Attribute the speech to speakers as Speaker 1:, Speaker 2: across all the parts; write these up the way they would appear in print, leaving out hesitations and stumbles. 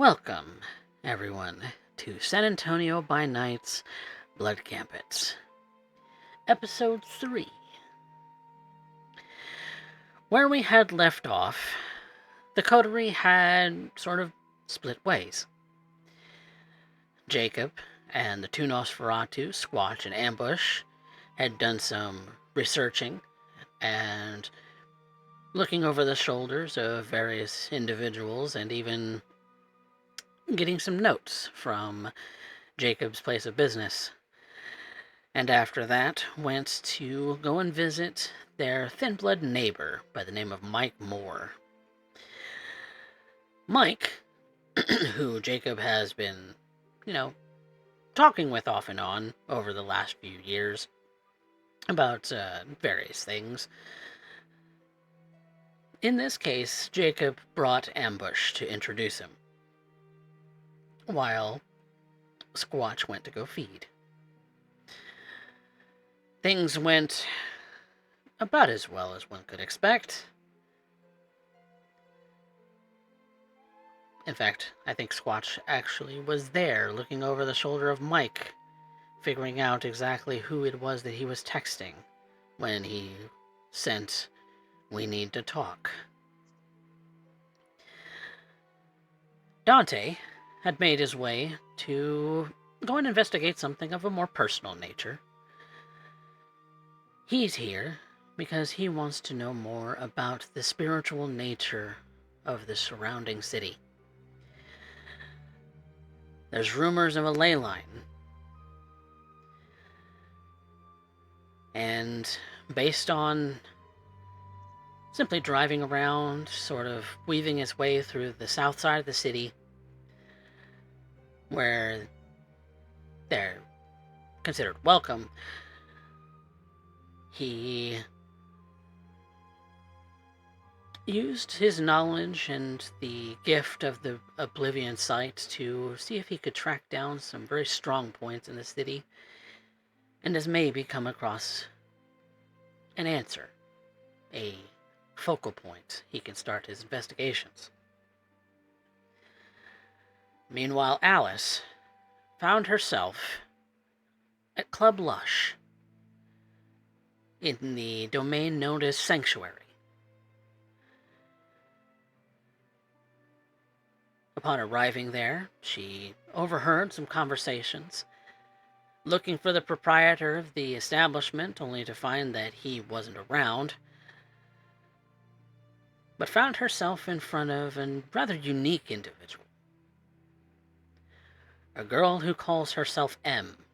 Speaker 1: Welcome, everyone, to San Antonio by Night's Blood Gambit, Episode 3. Where we had left off, the coterie had sort of split ways. Jacob and the two Nosferatu, Squatch and Ambush, had done some researching and looking over the shoulders of various individuals and even getting some notes from Jacob's place of business. And after that, went to go and visit their thin-blood neighbor by the name of Mike Moore. Mike, who Jacob has been, talking with off and on over the last few years about various things. In this case, Jacob brought Ambush to introduce him, while Squatch went to go feed. Things went about as well as one could expect. In fact, I think Squatch actually was there, looking over the shoulder of Mike, figuring out exactly who it was that he was texting when he sent, "We need to talk." Dante had made his way to go and investigate something of a more personal nature. He's here because he wants to know more about the spiritual nature of the surrounding city. There's rumors of a ley line, and based on simply driving around, sort of weaving his way through the south side of the city, where they're considered welcome, he used his knowledge and the gift of the Oblivion Sight to see if he could track down some very strong points in the city, and has maybe come across an answer, a focal point he can start his investigations. Meanwhile, Alice found herself at Club Lush, in the domain known as Sanctuary. Upon arriving there, she overheard some conversations, looking for the proprietor of the establishment, only to find that he wasn't around, but found herself in front of a rather unique individual. A girl who calls herself M.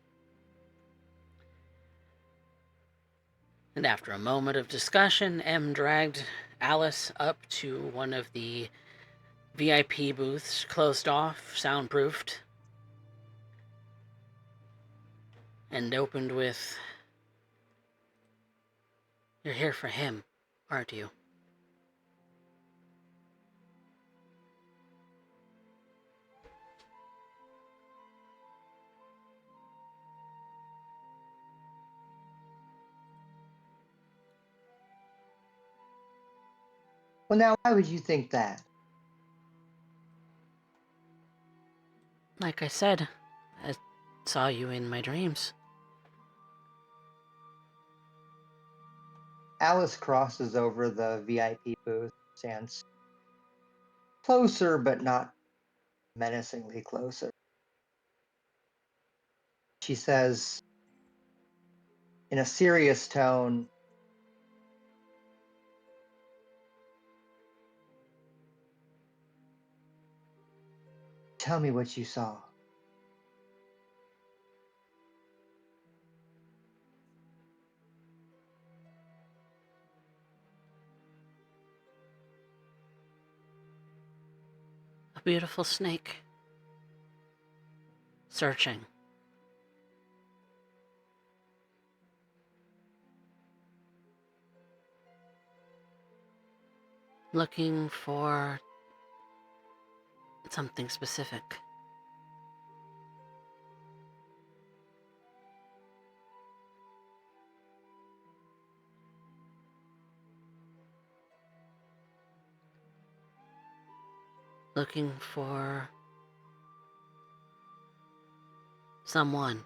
Speaker 1: And after a moment of discussion, M dragged Alice up to one of the VIP booths, closed off, soundproofed, and opened with, "You're here for him, aren't you?"
Speaker 2: Well, now, why would you think that?
Speaker 1: Like I said, I saw you in my dreams.
Speaker 2: Alice crosses over the VIP booth, stands closer, but not menacingly closer. She says, in a serious tone, "Tell me what you saw."
Speaker 1: A beautiful snake. Searching. Looking for something specific. Looking for Someone.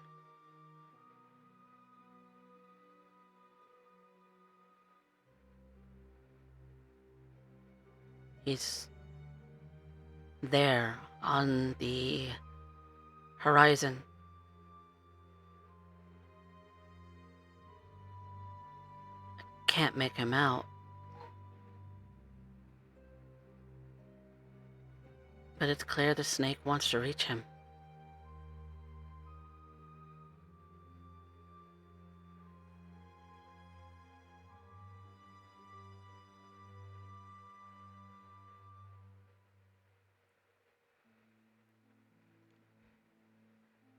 Speaker 1: He's there on the horizon. Can't make him out. But it's clear the snake wants to reach him.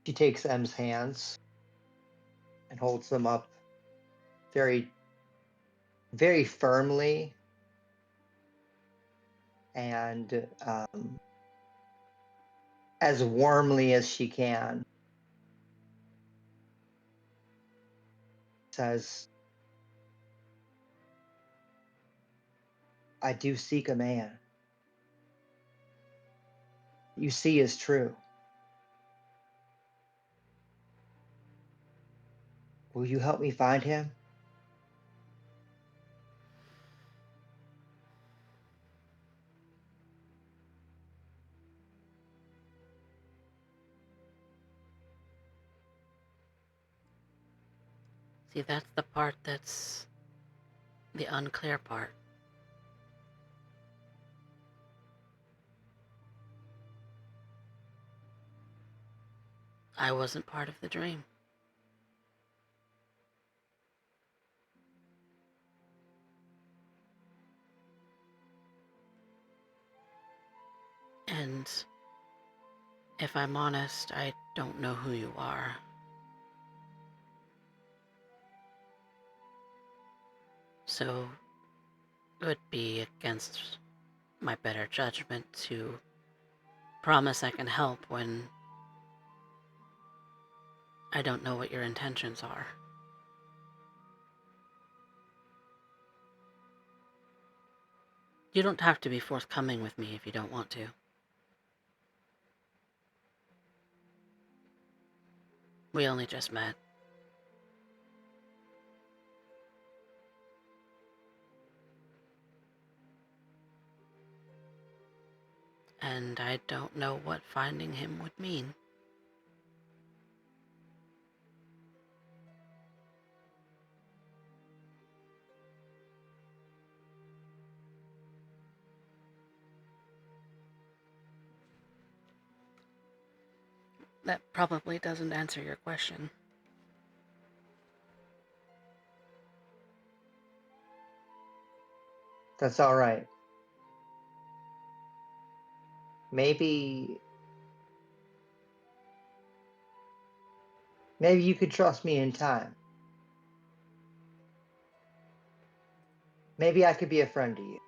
Speaker 2: She takes M's hands and holds them up very, very firmly and as warmly as she can. Says, I do seek a man. You see is true. Will you help me find him?
Speaker 1: See, that's the part that's the unclear part. I wasn't part of the dream. And if I'm honest, I don't know who you are. So it would be against my better judgment to promise I can help when I don't know what your intentions are. You don't have to be forthcoming with me if you don't want to. We only just met. And I don't know what finding him would mean. That probably doesn't answer your question.
Speaker 2: That's all right. Maybe you could trust me in time. Maybe I could be a friend to you.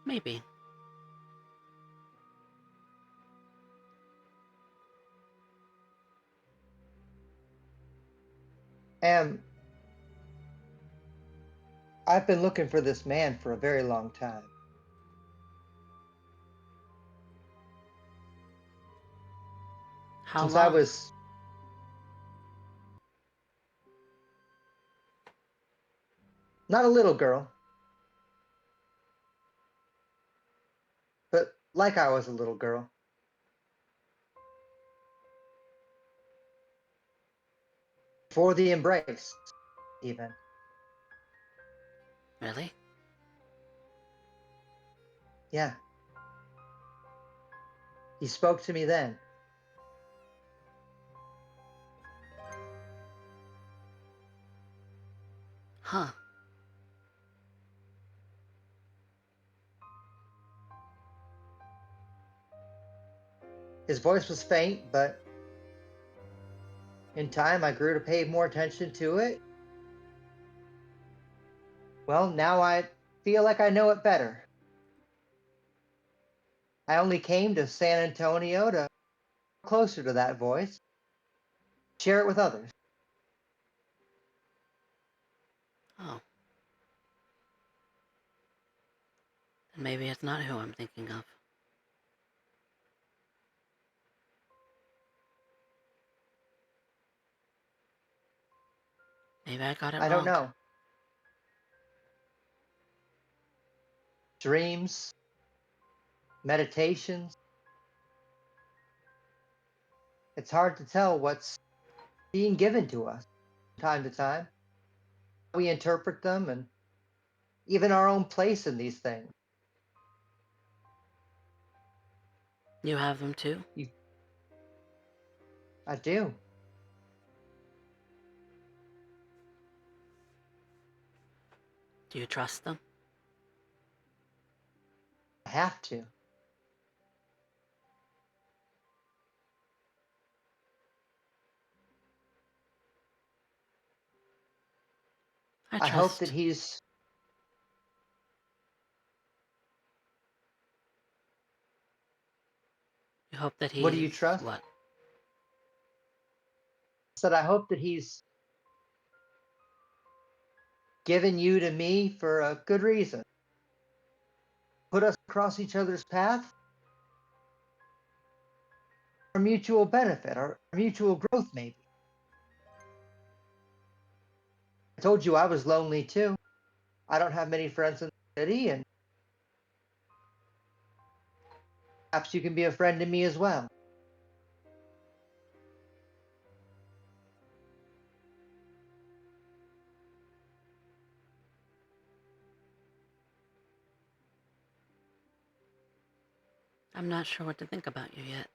Speaker 1: Maybe.
Speaker 2: And I've been looking for this man for a very long time.
Speaker 1: How
Speaker 2: Since
Speaker 1: long?
Speaker 2: I was not a little girl, but like I was a little girl. Before the embrace, even.
Speaker 1: Really?
Speaker 2: Yeah. He spoke to me then.
Speaker 1: Huh.
Speaker 2: His voice was faint, but in time I grew to pay more attention to it. Well, now I feel like I know it better. I only came to San Antonio to get closer to that voice, share it with others.
Speaker 1: Oh. Then maybe it's not who I'm thinking of. Maybe I got it
Speaker 2: I don't
Speaker 1: wrong.
Speaker 2: know. Dreams, meditations. It's hard to tell what's being given to us from time to time. We interpret them and even our own place in these things.
Speaker 1: You have them too?
Speaker 2: I do.
Speaker 1: Do you trust them?
Speaker 2: I have to.
Speaker 1: I
Speaker 2: I hope that
Speaker 1: trust.
Speaker 2: he's.
Speaker 1: You hope that
Speaker 2: What do
Speaker 1: he's
Speaker 2: you trust?
Speaker 1: what?
Speaker 2: I said I hope that he's given you to me for a good reason. Put us across each other's path. Our mutual benefit, our mutual growth, maybe. I told you I was lonely too. I don't have many friends in the city, and perhaps you can be a friend to me as well.
Speaker 1: I'm not sure what to think about you yet.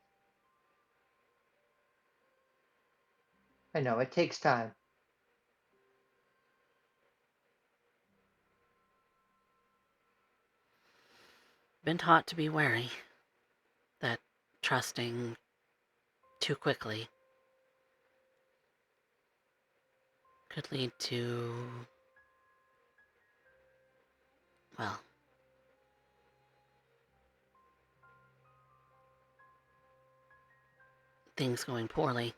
Speaker 2: I know it takes time.
Speaker 1: Been taught to be wary. That trusting too quickly could lead to, well, things going poorly.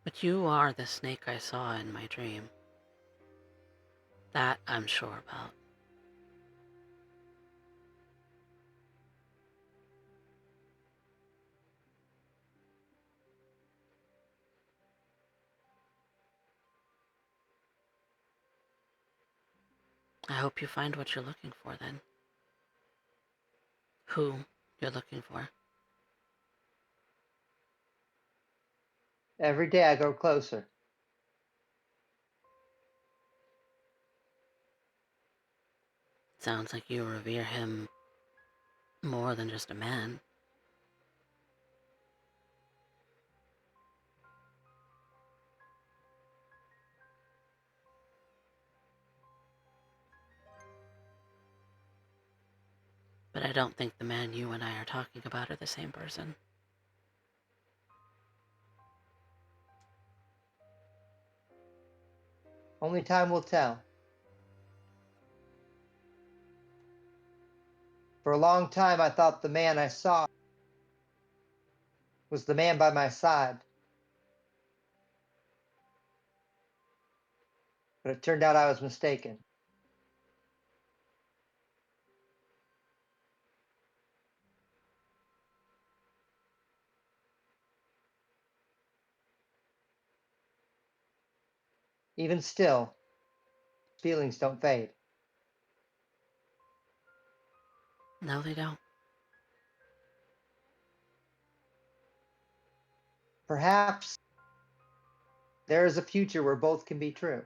Speaker 1: But you are the snake I saw in my dream. That I'm sure about. I hope you find what you're looking for then. Who you're looking for.
Speaker 2: Every day I go closer.
Speaker 1: Sounds like you revere him more than just a man. But I don't think the man you and I are talking about are the same person.
Speaker 2: Only time will tell. For a long time, I thought the man I saw was the man by my side, but it turned out I was mistaken. Even still, feelings don't fade.
Speaker 1: No, they don't.
Speaker 2: Perhaps there is a future where both can be true.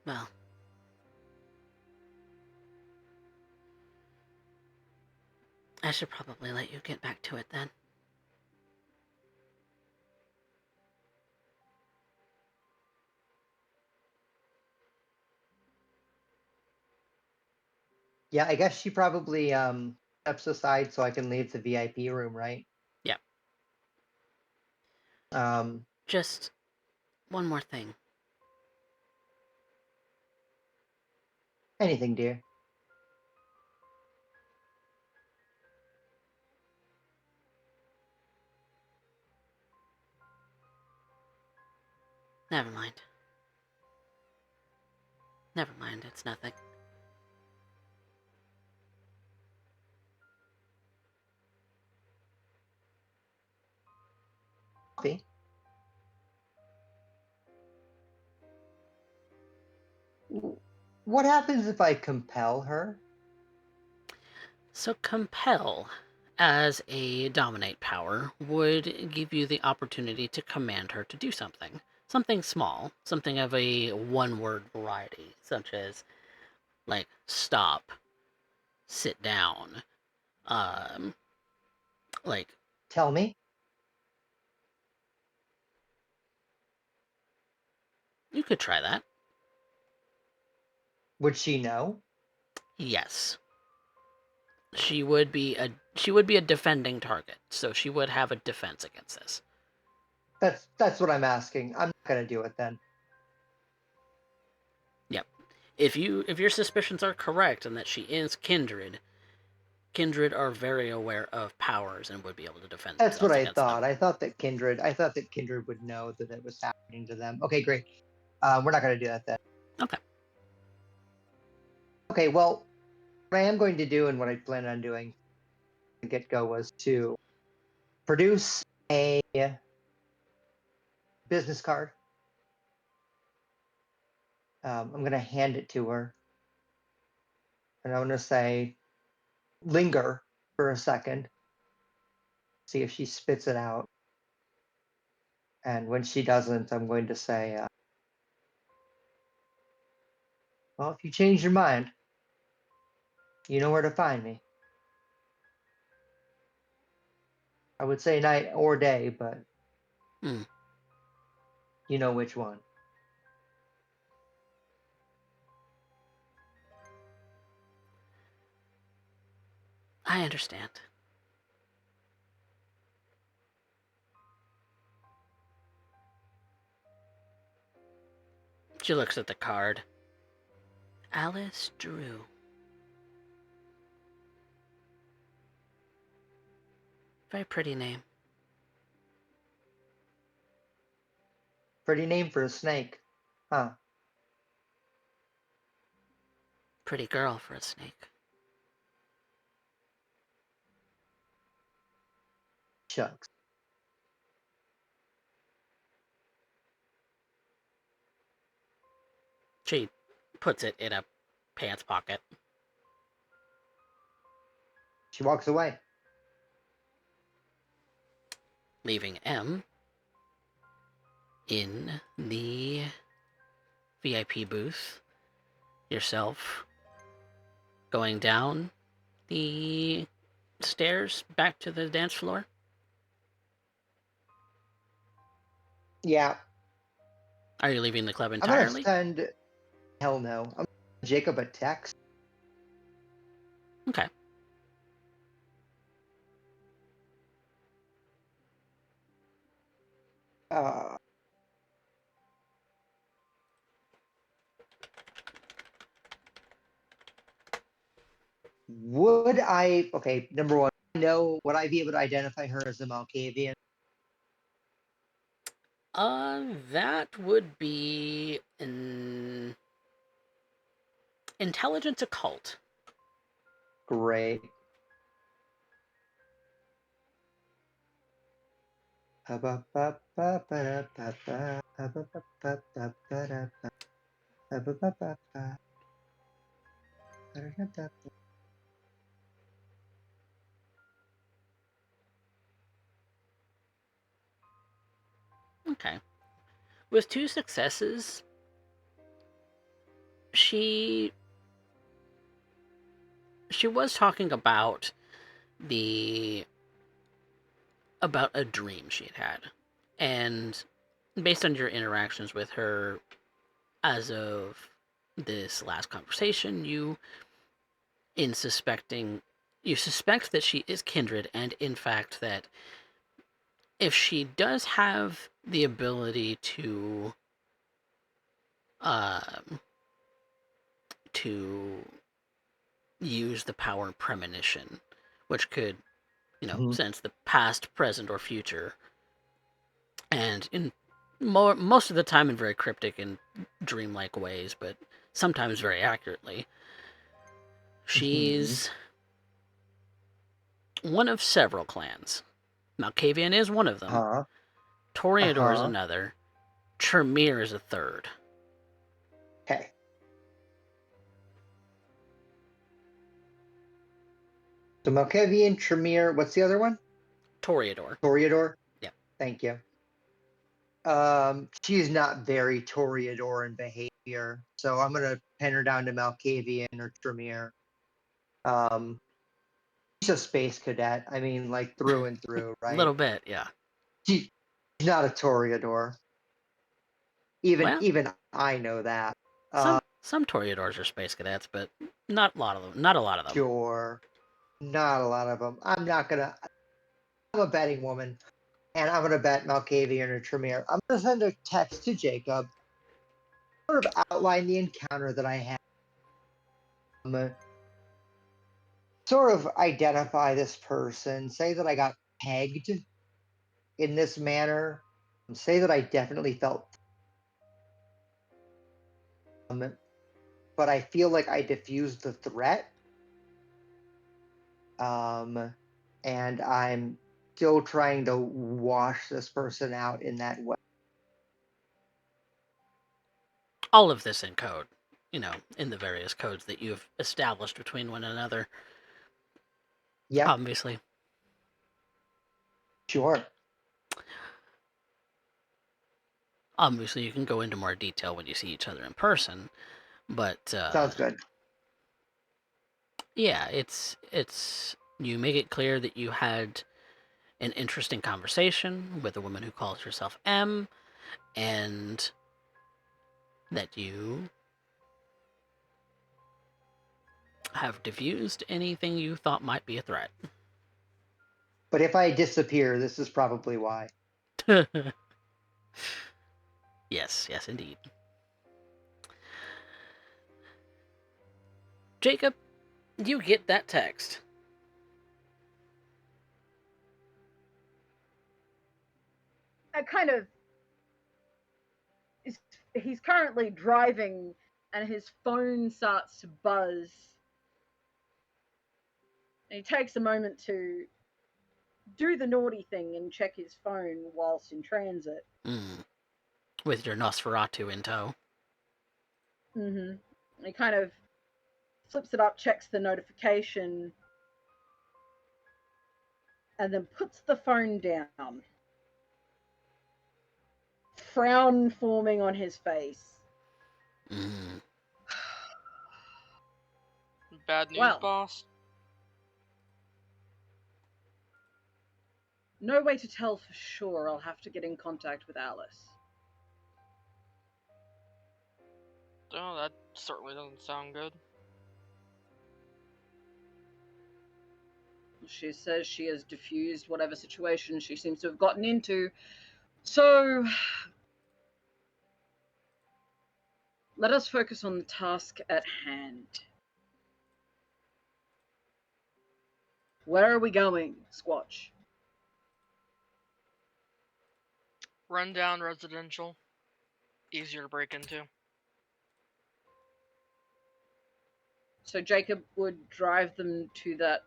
Speaker 1: Well, I should probably let you get back to it then.
Speaker 2: Yeah, I guess she probably steps aside so I can leave the VIP room, right?
Speaker 1: Yeah.
Speaker 2: Um,
Speaker 1: Just one more thing.
Speaker 2: Anything, dear.
Speaker 1: Never mind. Never mind, it's nothing.
Speaker 2: Coffee. What happens if I compel her?
Speaker 1: So compel, as a dominate power, would give you the opportunity to command her to do something. Something small, something of a one-word variety, such as, like, stop, sit down, um, like,
Speaker 2: Tell me.
Speaker 1: you could try that.
Speaker 2: Would she know?
Speaker 1: Yes. She would be a defending target, so she would have a defense against this.
Speaker 2: That's what I'm asking. I'm not gonna do it then.
Speaker 1: Yep. If your suspicions are correct and that she is kindred, kindred are very aware of powers and would be able to defend
Speaker 2: That's what
Speaker 1: themselves
Speaker 2: I
Speaker 1: against
Speaker 2: thought.
Speaker 1: them.
Speaker 2: I thought that Kindred would know that it was happening to them. Okay, great. We're not gonna do that then.
Speaker 1: Okay.
Speaker 2: Okay, well, what I am going to do and what I plan on doing to get go was to produce a business card. I'm going to hand it to her. And I'm going to say, linger for a second, see if she spits it out. And when she doesn't, I'm going to say, well, if you change your mind, you know where to find me. I would say night or day, but you know which one.
Speaker 1: I understand. She looks at the card. Alysse Drew. Very pretty name.
Speaker 2: Pretty name for a snake, huh?
Speaker 1: Pretty girl for a snake.
Speaker 2: Shucks.
Speaker 1: She puts it in a pants pocket.
Speaker 2: She walks away.
Speaker 1: Leaving M in the VIP booth. Yourself going down the stairs back to the dance floor.
Speaker 2: Yeah.
Speaker 1: Are you leaving the club
Speaker 2: I'm going to
Speaker 1: entirely?
Speaker 2: send, hell no. I'm gonna send Jacob a text.
Speaker 1: Okay.
Speaker 2: Uh, Would I, okay, number one, would I be able to identify her as a Malkavian?
Speaker 1: That would be an intelligence occult.
Speaker 2: Great.
Speaker 1: Okay. With 2 successes, she was talking about the about a dream she had had. And based on your interactions with her as of this last conversation, in suspecting you suspect that she is kindred, and in fact that if she does have the ability um to use the power premonition, which could, sense the past, present, or future, and in Most of the time in very cryptic and dreamlike ways, but sometimes very accurately. She's one of several clans. Malkavian is one of them.
Speaker 2: Huh.
Speaker 1: Toreador is another. Tremere is a third.
Speaker 2: Okay. So Malkavian, Tremere, what's the other one?
Speaker 1: Toreador.
Speaker 2: Toreador?
Speaker 1: Yeah.
Speaker 2: Thank you. She's not very Toreador in behavior, so I'm gonna pin her down to Malkavian or Tremere. She's a space cadet. I mean, like through and through, right?
Speaker 1: A little bit, yeah.
Speaker 2: She's not a Toreador. Even
Speaker 1: Well,
Speaker 2: I know that.
Speaker 1: some Toreadors are space cadets, but not a lot of them. Not a lot of them.
Speaker 2: Sure, not a lot of them. I'm a betting woman, and I'm gonna bet Malkavian or Tremere. I'm gonna send a text to Jacob, sort of outline the encounter that I had. Sort of identify this person, say that I got pegged in this manner, say that I definitely felt, but I feel like I diffused the threat, and I'm still trying to wash this person out in that way.
Speaker 1: All of this in code, in the various codes that you've established between one another.
Speaker 2: Yep.
Speaker 1: Obviously.
Speaker 2: Sure.
Speaker 1: Obviously, you can go into more detail when you see each other in person, but
Speaker 2: Sounds good.
Speaker 1: Yeah, you make it clear that you had an interesting conversation with a woman who calls herself M, and that you have diffused anything you thought might be a threat.
Speaker 2: But if I disappear, this is probably why.
Speaker 1: Yes, indeed. Jacob, you get that text.
Speaker 3: I kind of he's currently driving and his phone starts to buzz. And he takes a moment to do the naughty thing and check his phone whilst in transit.
Speaker 1: With your Nosferatu in tow.
Speaker 3: He kind of flips it up, checks the notification, and then puts the phone down. Frown forming on his face.
Speaker 4: Bad news, boss?
Speaker 3: No way to tell for sure. I'll have to get in contact with Alice.
Speaker 4: Oh, that certainly doesn't sound good.
Speaker 3: She says she has diffused whatever situation she seems to have gotten into. So, let us focus on the task at hand. Where are we going, Squatch?
Speaker 4: Rundown residential. Easier to break into.
Speaker 3: So Jacob would drive them to the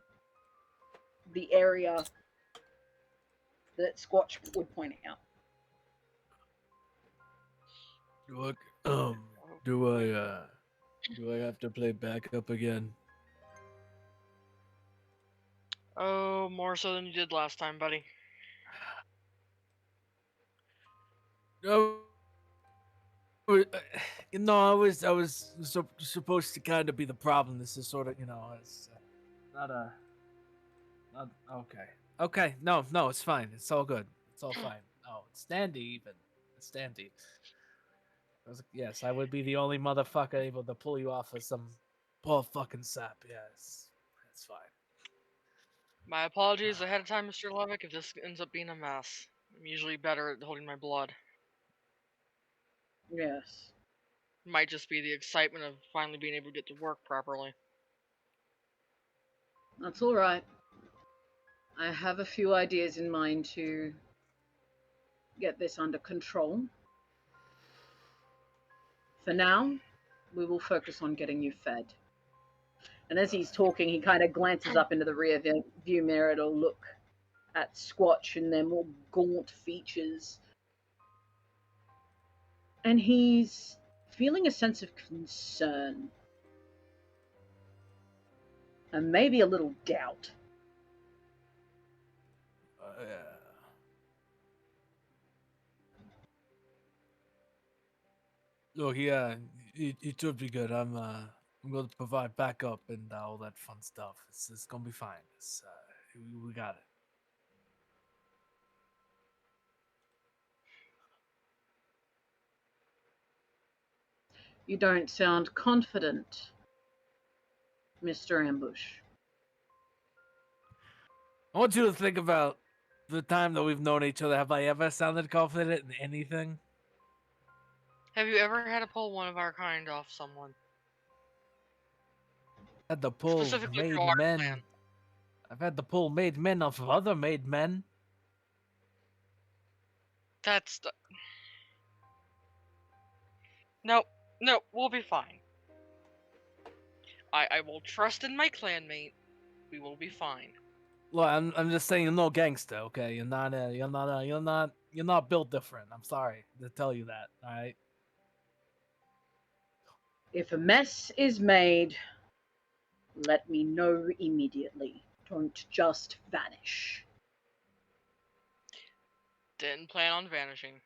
Speaker 3: area that Squatch would point out.
Speaker 5: Look, do I have to play backup again?
Speaker 4: Oh, more so than you did last time, buddy.
Speaker 5: No, I was supposed to kind of be the problem. This is sort of, it's not okay. Okay, no, it's fine. It's all good. It's all fine. Oh, it's Standy even. It's Standy. Yes, I would be the only motherfucker able to pull you off of some poor fucking sap. Yes, that's fine.
Speaker 4: My apologies ahead of time, Mr. Levick, if this ends up being a mess. I'm usually better at holding my blood.
Speaker 3: Yes.
Speaker 4: Might just be the excitement of finally being able to get to work properly.
Speaker 3: That's all right. I have a few ideas in mind to get this under control. For now, we will focus on getting you fed. And as he's talking, he kind of glances up into the rear view mirror to look at Squatch and their more gaunt features. And he's feeling a sense of concern. And maybe a little doubt.
Speaker 5: Look, yeah, it should be good. I'm going to provide backup and all that fun stuff. It's gonna be fine. We got it.
Speaker 3: You don't sound confident, Mr. Ambush.
Speaker 5: I want you to think about the time that we've known each other. Have I ever sounded confident in anything?
Speaker 4: Have you ever had to pull one of our kind off someone?
Speaker 5: Had to pull
Speaker 4: Specifically
Speaker 5: made
Speaker 4: for our
Speaker 5: men.
Speaker 4: plan.
Speaker 5: I've had to pull made men off of other made men.
Speaker 4: That's the... No, we'll be fine. I will trust in my clanmate. We will be fine.
Speaker 5: Look, I'm just saying you're no gangster, okay? You're not built different. I'm sorry to tell you that, alright?
Speaker 3: If a mess is made, let me know immediately. Don't just vanish.
Speaker 4: Didn't plan on vanishing.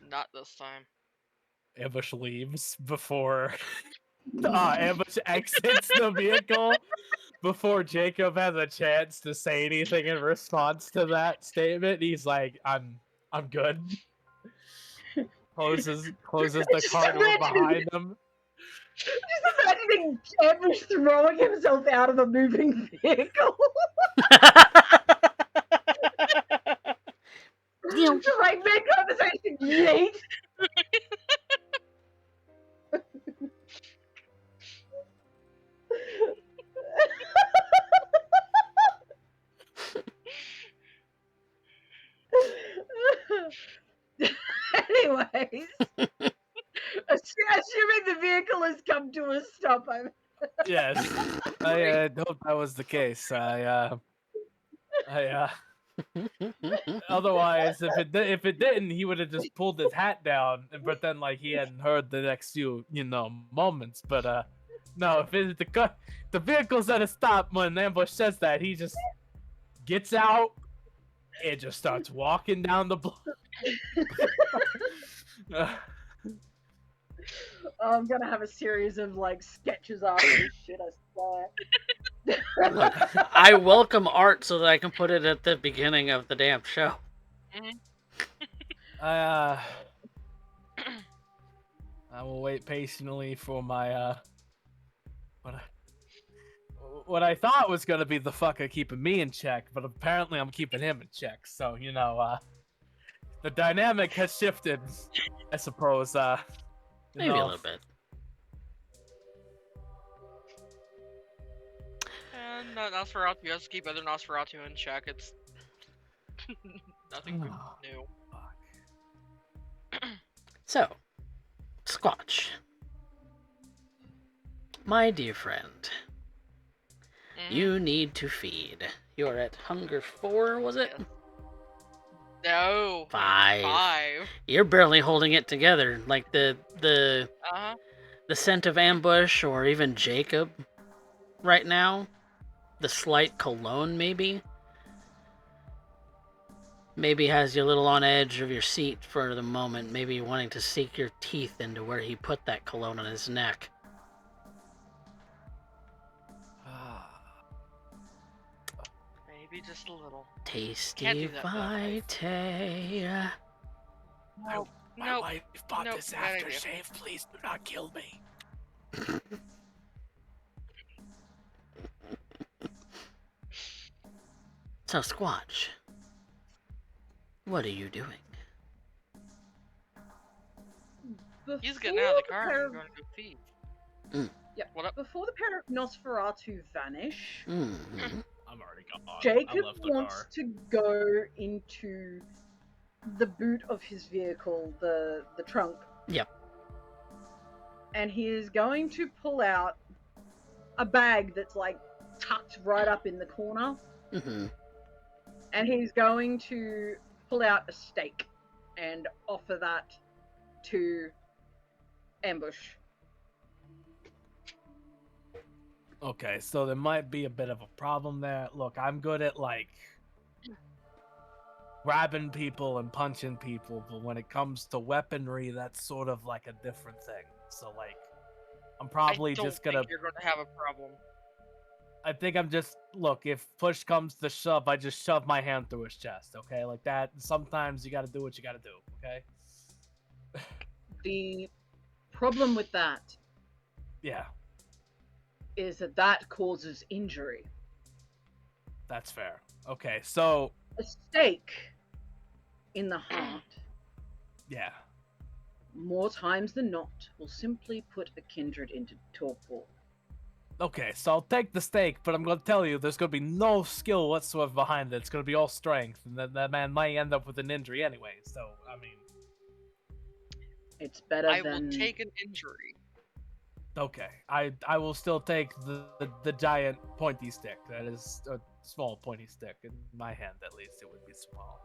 Speaker 4: Not this time.
Speaker 5: Ambush leaves before Ambush exits the vehicle before Jacob has a chance to say anything in response to that statement. He's like, I'm good. Closes the car door behind him.
Speaker 3: Just imagining Ambush throwing himself out of a moving vehicle. Like mid-conversation, yeet. Anyways, assuming the vehicle has come to a stop,
Speaker 5: Yes, I hope that was the case. Otherwise, if it didn't, he would have just pulled his hat down and pretend like he hadn't heard the next few moments. But no, if the vehicle's at a stop when Ambush says that, he just gets out and just starts walking down the block.
Speaker 3: I'm gonna have a series of like sketches after this shit, I swear.
Speaker 1: Look, I welcome art so that I can put it at the beginning of the damn show.
Speaker 5: I will wait patiently for my what I thought was gonna be the fucker keeping me in check, but apparently I'm keeping him in check. So the dynamic has shifted, I suppose.
Speaker 1: Maybe a little bit.
Speaker 4: And Nosferatu has to keep other Nosferatu in check. It's nothing new.
Speaker 1: So, Squatch, my dear friend, you need to feed. You're at hunger 4, was it?
Speaker 4: Yes. No.
Speaker 1: 5. You're barely holding it together, like the scent of Ambush or even Jacob right now. The slight cologne, maybe has you a little on edge of your seat for the moment, maybe wanting to sink your teeth into where he put that cologne on his neck.
Speaker 4: Maybe just a little.
Speaker 1: Tasty Vitae.
Speaker 4: No,
Speaker 5: My wife bought
Speaker 4: nope,
Speaker 5: this
Speaker 4: bad idea.
Speaker 5: aftershave. Please do not kill me.
Speaker 1: So, Squatch, what are you doing?
Speaker 4: He's getting out of the car and going to go feed.
Speaker 3: Yep.
Speaker 4: What up?
Speaker 3: Before the pair of Nosferatu vanish,
Speaker 1: Mm-hmm.
Speaker 5: I'm already gone. I
Speaker 3: Jacob
Speaker 5: left the
Speaker 3: wants
Speaker 5: car.
Speaker 3: to go into the boot of his vehicle, the trunk.
Speaker 1: Yep.
Speaker 3: And he is going to pull out a bag that's like tucked right up in the corner.
Speaker 1: Mm-hmm.
Speaker 3: And he's going to pull out a steak and offer that to Ambush.
Speaker 5: Okay, so there might be a bit of a problem there. Look, I'm good at, like, grabbing people and punching people, but when it comes to weaponry, that's sort of like a different thing. So, like, I'm probably
Speaker 4: I don't
Speaker 5: just gonna...
Speaker 4: think you're going to have a problem.
Speaker 5: I think I'm just... Look, if push comes to shove, I just shove my hand through his chest, okay? Like that. Sometimes you gotta do what you gotta do, okay?
Speaker 3: The problem with that
Speaker 5: Yeah,
Speaker 3: is that causes injury.
Speaker 5: that's fair. Okay, so...
Speaker 3: A stake in the heart,
Speaker 5: Yeah.
Speaker 3: more times than not, will simply put a kindred into torpor.
Speaker 5: Okay, so I'll take the stake, but I'm gonna tell you, there's gonna be no skill whatsoever behind it. It's gonna be all strength, and then that man might end up with an injury anyway. So, I mean,
Speaker 3: It's better
Speaker 4: I
Speaker 3: than...
Speaker 4: will take an injury.
Speaker 5: okay, I will still take the giant pointy stick. That is a small pointy stick in my hand, at least. It would be small.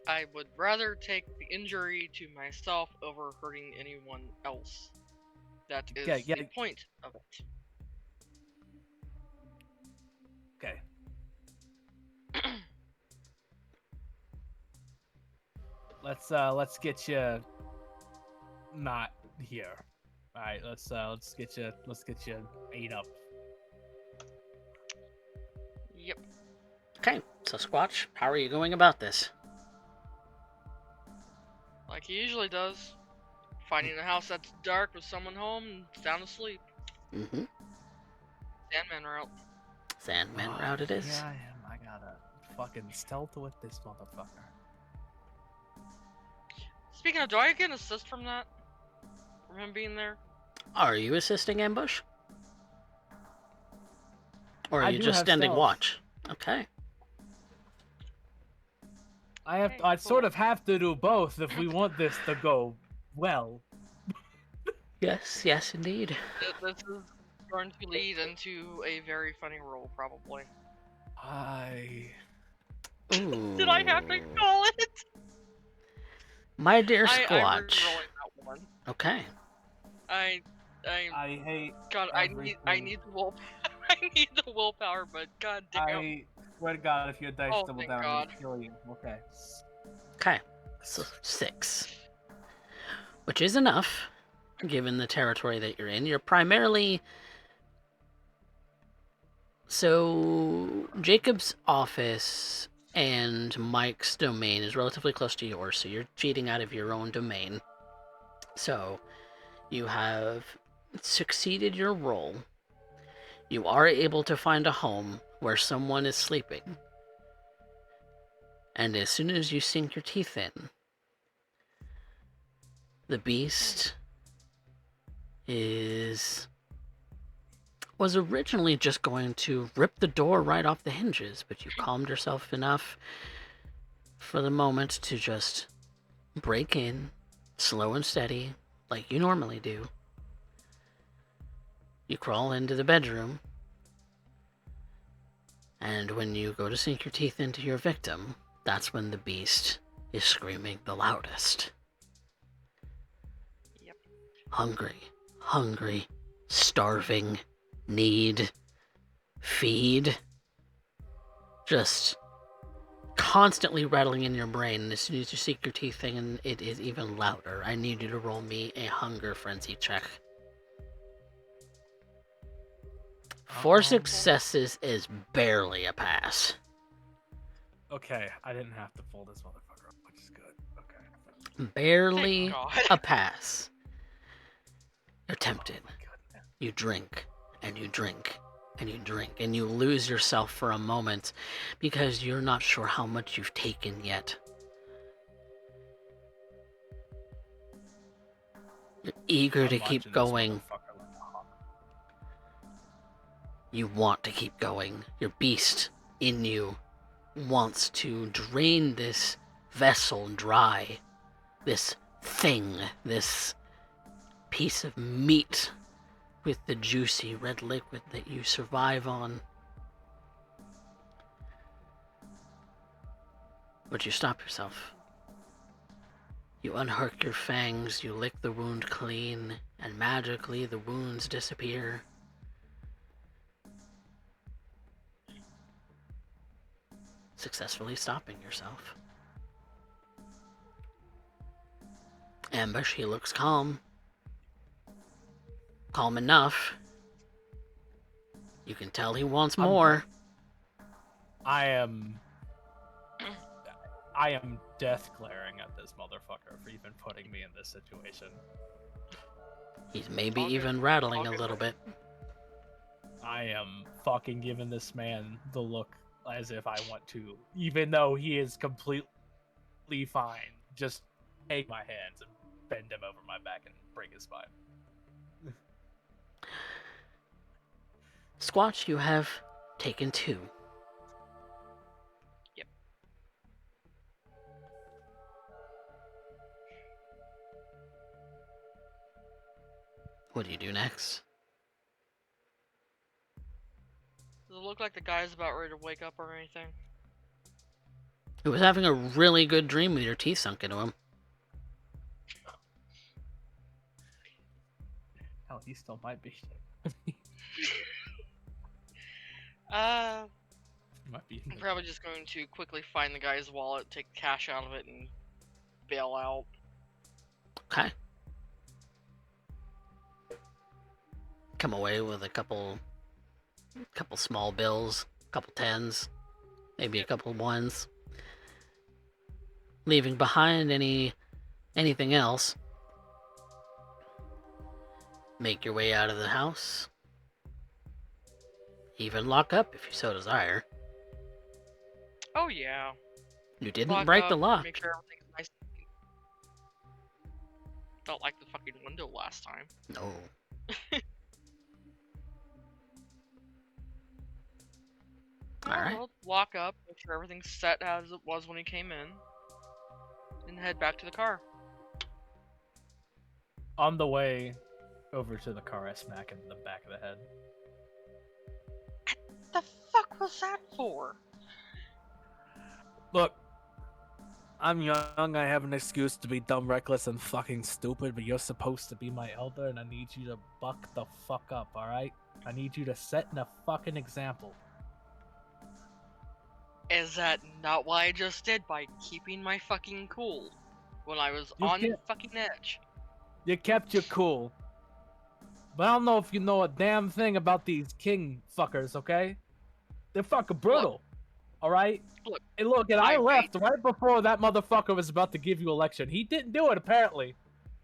Speaker 4: I would rather take the injury to myself over hurting anyone else. That is
Speaker 5: Yeah,
Speaker 4: the point of it.
Speaker 5: Okay. Let's get you not here. All right, let's get you 8 up.
Speaker 4: Yep.
Speaker 1: Okay, so Squatch, how are you going about this?
Speaker 4: Like he usually does. Finding a house that's dark with someone home and sound asleep.
Speaker 1: Mm-hmm.
Speaker 4: Sandman route.
Speaker 1: Sandman route it is.
Speaker 5: Yeah, I am. I gotta fucking stealth with this motherfucker.
Speaker 4: Speaking of, do I get an assist from that? From him being there?
Speaker 1: Are you assisting Ambush? Or are
Speaker 5: I
Speaker 1: you
Speaker 5: do
Speaker 1: just
Speaker 5: have
Speaker 1: standing
Speaker 5: stealth.
Speaker 1: watch? Okay.
Speaker 5: I sort of have to do both if we want this to go well.
Speaker 1: Yes, indeed.
Speaker 4: This is going to lead into a very funny roll, probably.
Speaker 1: Ooh.
Speaker 4: Did I have to call it?
Speaker 1: My dear
Speaker 4: I'm
Speaker 1: Squatch.
Speaker 4: re-rolling that one.
Speaker 1: Okay.
Speaker 4: I
Speaker 5: hate.
Speaker 4: God, I need the will. I need the willpower, but god damn.
Speaker 5: I swear to God, if your dice
Speaker 4: Oh,
Speaker 5: double
Speaker 4: thank
Speaker 5: down,
Speaker 4: God.
Speaker 5: I'll kill you. Okay.
Speaker 1: Okay. So 6. Which is enough, given the territory that you're in. You're primarily... So, Jacob's office and Mike's domain is relatively close to yours, so you're cheating out of your own domain. So, you have succeeded your role. You are able to find a home where someone is sleeping. And as soon as you sink your teeth in, the beast was originally just going to rip the door right off the hinges, but you calmed yourself enough for the moment to just break in, slow and steady, like you normally do. You crawl into the bedroom, and when you go to sink your teeth into your victim, that's when the beast is screaming the loudest.
Speaker 4: Yep.
Speaker 1: Hungry, starving, need, feed. Just constantly rattling in your brain, and as soon as you sink your teeth in, it is even louder. I need you to roll me a hunger frenzy check. 4 successes is barely a pass.
Speaker 5: Okay, I didn't have to pull this motherfucker up, which is good. Okay.
Speaker 1: Barely
Speaker 4: Thank God.
Speaker 1: a pass. You're tempted.
Speaker 5: Oh my goodness.
Speaker 1: You drink, and you drink, and you drink, and you lose yourself for a moment because you're not sure how much you've taken yet. You're eager to
Speaker 5: I'm
Speaker 1: keep
Speaker 5: watching this
Speaker 1: going.
Speaker 5: motherfucker like a hawk.
Speaker 1: You want to keep going. Your beast in you wants to drain this vessel dry. This thing, this piece of meat with the juicy red liquid that you survive on. But you stop yourself. You unhook your fangs, you lick the wound clean, and magically the wounds disappear. Successfully stopping yourself. Ambush, he looks calm. Calm enough. You can tell he wants more.
Speaker 5: I am death glaring at this motherfucker for even putting me in this situation.
Speaker 1: He's maybe
Speaker 4: Okay.
Speaker 1: even rattling a
Speaker 4: Okay.
Speaker 1: little bit.
Speaker 5: I am fucking giving this man the look as if I want to, even though he is completely fine. Just take my hands and bend him over my back and break his spine.
Speaker 1: Squatch, you have taken 2.
Speaker 4: Yep.
Speaker 1: What do you do next?
Speaker 4: Does it look like the guy's about ready to wake up or anything?
Speaker 1: He was having a really good dream with your teeth sunk into him.
Speaker 5: Hell, he still might be. Might be.
Speaker 4: I'm probably just going to quickly find the guy's wallet, take cash out of it, and bail out.
Speaker 1: Okay. Come away with a couple small bills, a couple 10s, maybe a couple 1s. Leaving behind anything else. Make your way out of the house. Even lock up if you so desire.
Speaker 4: Oh yeah.
Speaker 1: You didn't
Speaker 4: Lock
Speaker 1: break
Speaker 4: up,
Speaker 1: the lock.
Speaker 4: Make sure everything's nice. Felt like the fucking window last time.
Speaker 1: No. Alright.
Speaker 4: Well, lock up, make sure everything's set as it was when he came in, and head back to the car.
Speaker 5: On the way over to the car, I smack him in the back of the head.
Speaker 4: The fuck was that for?
Speaker 5: Look, I'm young, I have an excuse to be dumb, reckless, and fucking stupid, but you're supposed to be my elder, and I need you to buck the fuck up, alright? I need you to set a fucking example.
Speaker 4: Is that not what I just did by keeping my fucking cool when I was
Speaker 5: You
Speaker 4: on the
Speaker 5: can't-
Speaker 4: fucking edge?
Speaker 5: You kept your cool. But I don't know if you know a damn thing about these king fuckers, okay? They're fucking brutal. Alright?
Speaker 4: Look,
Speaker 5: And look, and I
Speaker 4: I
Speaker 5: left right before that motherfucker was about to give you a lecture. And he didn't do it, apparently.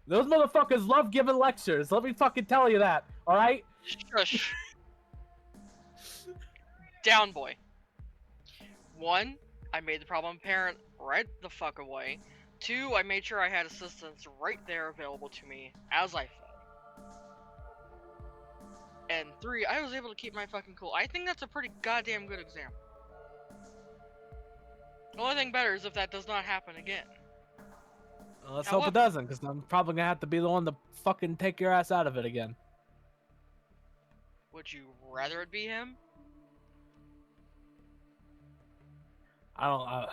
Speaker 5: Those motherfuckers love giving lectures. Let me fucking tell you that. Alright?
Speaker 4: Shush. Down, boy. 1, I made the problem apparent right the fuck away. 2, I made sure I had assistance right there available to me as I fell. And 3, I was able to keep my fucking cool. I think that's a pretty goddamn good example. The only thing better is if that does not happen again.
Speaker 5: Well, let's hope
Speaker 4: However-
Speaker 5: it doesn't, because I'm probably gonna have to be the one to fucking take your ass out of it again.
Speaker 4: Would you rather it be him?
Speaker 5: I don't.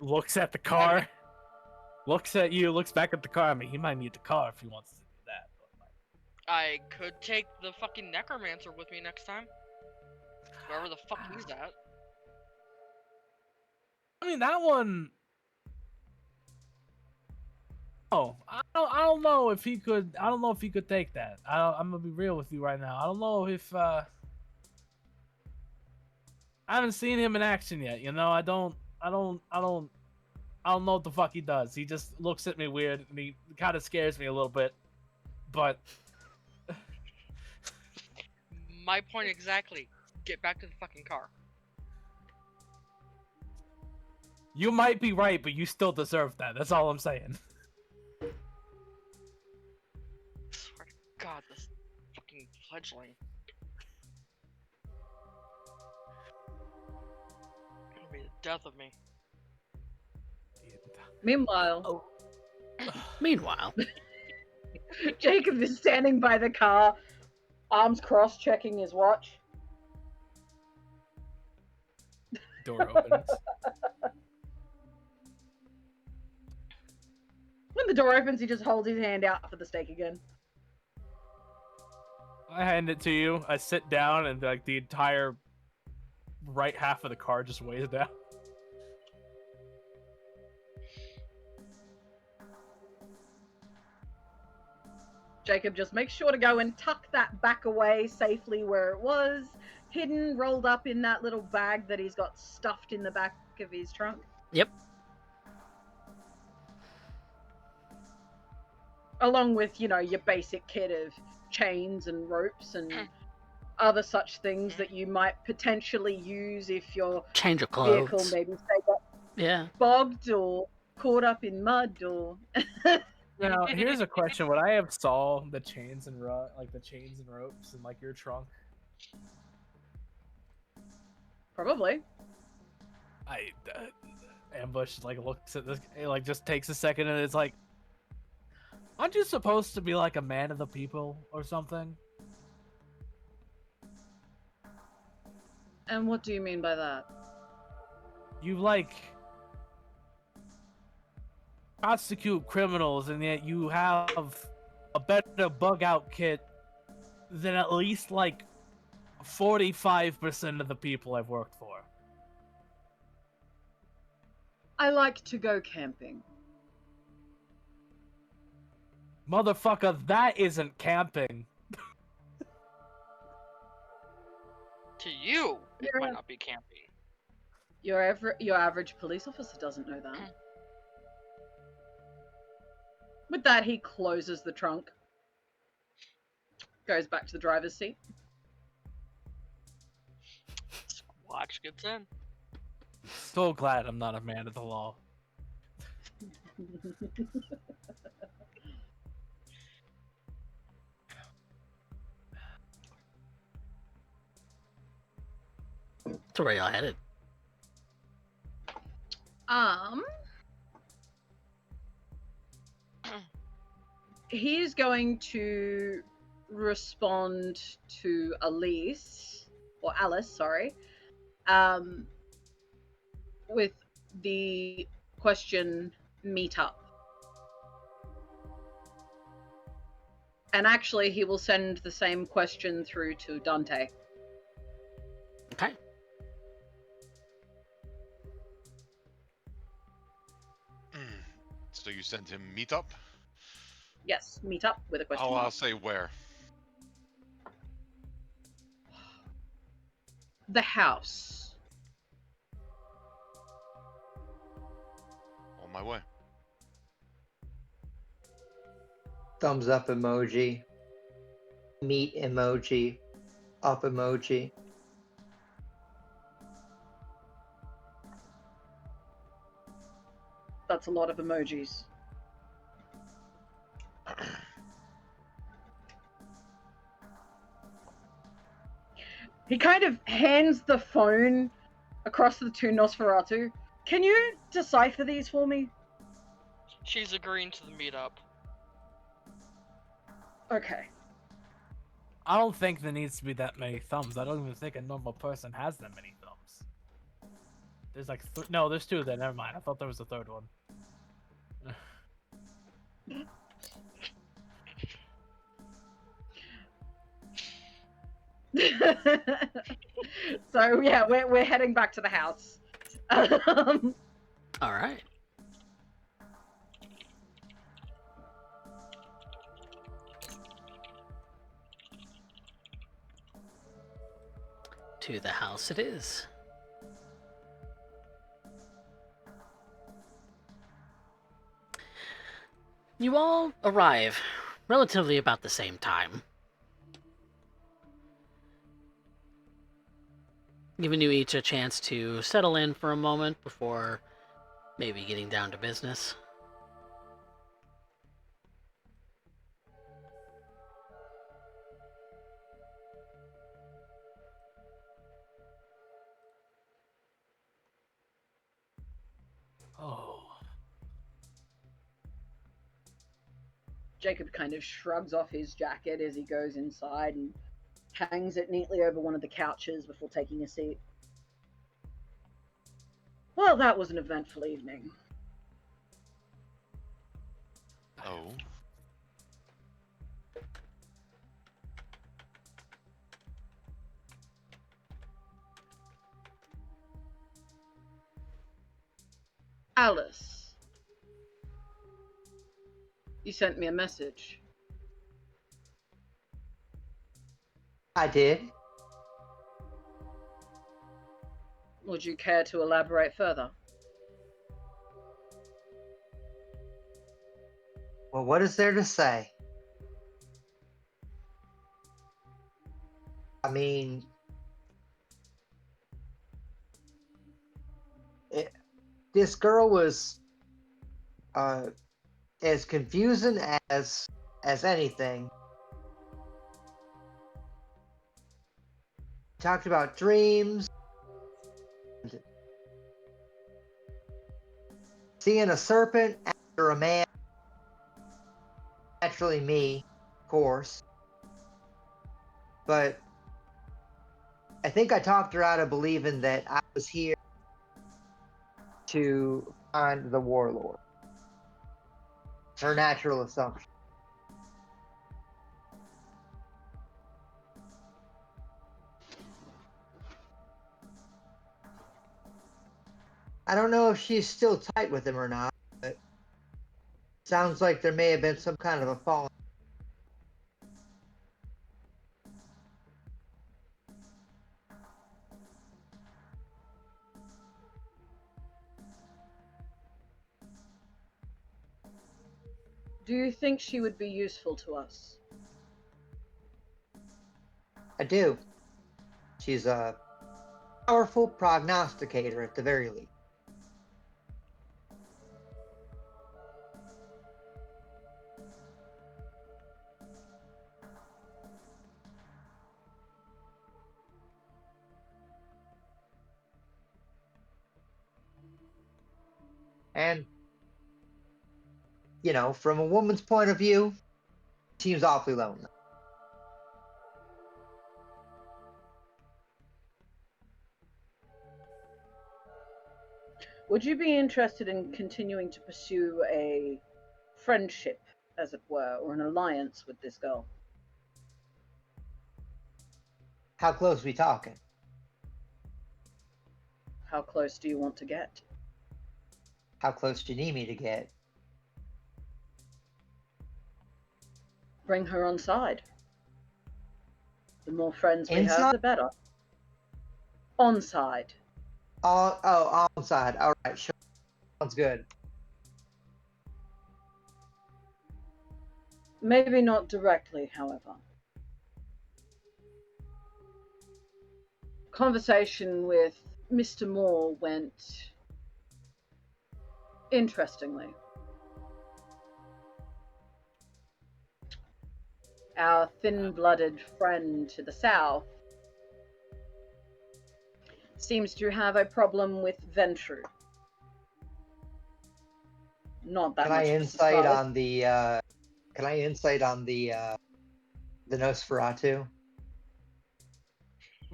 Speaker 5: Looks at the car. Looks at you. Looks back at the car. I mean, he might need the car if he wants to do that. But
Speaker 4: I could take the fucking necromancer with me next time. Wherever the fuck he's at.
Speaker 5: I mean, that one. Oh, I don't know if he could. I don't know if he could take that. I'm gonna be real with you right now. I don't know if. I haven't seen him in action yet. You know, I don't know what the fuck he does. He just looks at me weird, and he kind of scares me a little bit. But
Speaker 4: My point exactly. Get back to the fucking car.
Speaker 5: you might be right, but you still deserve that. That's all I'm saying.
Speaker 4: Swear to God, this fucking fledgling. death of me.
Speaker 3: Meanwhile,
Speaker 5: Oh.
Speaker 1: Meanwhile,
Speaker 3: Jacob is standing by the car, arms crossed, checking his watch.
Speaker 5: Door opens.
Speaker 3: When the door opens, he just holds his hand out for the steak again.
Speaker 5: I hand it to you. I sit down, and like the entire right half of the car just weighs down.
Speaker 3: Jacob just makes sure to go and tuck that back away safely where it was, hidden, rolled up in that little bag that he's got stuffed in the back of his trunk.
Speaker 1: Yep.
Speaker 3: Along with, you know, your basic kit of chains and ropes and other such things that you might potentially use if your
Speaker 1: Change of
Speaker 3: vehicle
Speaker 1: clothes.
Speaker 3: maybe say got
Speaker 1: Yeah.
Speaker 3: bogged or caught up in mud or
Speaker 5: Now, here's a question: would I have saw the chains and the chains and ropes in like your trunk?
Speaker 3: probably.
Speaker 5: Ambush like looks at this, like just takes a second, and it's like, aren't you supposed to be like a man of the people or something?
Speaker 3: And what do you mean by that?
Speaker 5: You like prosecute criminals, and yet you have a better bug out kit than at least like 45% of the people I've worked for.
Speaker 3: I like to go camping.
Speaker 5: Motherfucker, that isn't camping.
Speaker 4: To you, it
Speaker 3: Yeah.
Speaker 4: might not be camping.
Speaker 3: Your average police officer doesn't know that. With that, he closes the trunk, goes back to the driver's seat.
Speaker 4: Squatch gets in.
Speaker 5: So glad I'm not a man of the law.
Speaker 1: So where y'all headed?
Speaker 3: He's going to respond to Alysse, sorry, with the question meetup. And actually, he will send the same question through to Dante.
Speaker 1: Okay.
Speaker 6: So you sent him meetup?
Speaker 3: Yes, meetup with a question
Speaker 6: Oh,
Speaker 3: mark.
Speaker 6: I'll say where.
Speaker 3: The house.
Speaker 6: On my way.
Speaker 2: Thumbs up emoji. Meat emoji. Up emoji.
Speaker 3: That's a lot of emojis. He kind of hands the phone across the two Nosferatu. Can you decipher these for me?
Speaker 4: She's agreeing to the meetup.
Speaker 3: Okay.
Speaker 5: I don't think there needs to be that many thumbs. I don't even think a normal person has that many thumbs. There's like no, there's two there. Never mind. I thought there was a third one.
Speaker 3: So yeah, we're heading back to the house.
Speaker 1: All right. To the house it is. You all arrive relatively about the same time, giving you each a chance to settle in for a moment before maybe getting down to business.
Speaker 3: Jacob kind of shrugs off his jacket as he goes inside and hangs it neatly over one of the couches before taking a seat. Well, that was an eventful evening.
Speaker 6: Oh.
Speaker 3: Alice, you sent me a message.
Speaker 2: I did.
Speaker 3: Would you care to elaborate further?
Speaker 2: Well, what is there to say? I mean, this girl was as confusing as anything. Talked about dreams, seeing a serpent after a man. Naturally me, of course. But I think I talked her out of believing that I was here to find the warlord. Her natural assumption. I don't know if she's still tight with him or not, but sounds like there may have been some kind of a fall.
Speaker 3: Do you think she would be useful to us?
Speaker 2: I do. She's a powerful prognosticator at the very least. And, you know, from a woman's point of view, seems awfully lonely.
Speaker 3: Would you be interested in continuing to pursue a friendship, as it were, or an alliance with this girl?
Speaker 2: How close we talking?
Speaker 3: How close do you want to get?
Speaker 2: How close do you need me to get?
Speaker 3: Bring her on side. The more friends we have,
Speaker 2: Inside?
Speaker 3: the better. On side.
Speaker 2: Oh, on side. All right, sure. Sounds good.
Speaker 3: Maybe not directly, however. Conversation with Mr. Moore went interestingly. Our thin-blooded friend to the south seems to have a problem with Ventru. Not that
Speaker 2: Can
Speaker 3: much
Speaker 2: I
Speaker 3: of a
Speaker 2: insight
Speaker 3: surprise.
Speaker 2: on the the Nosferatu?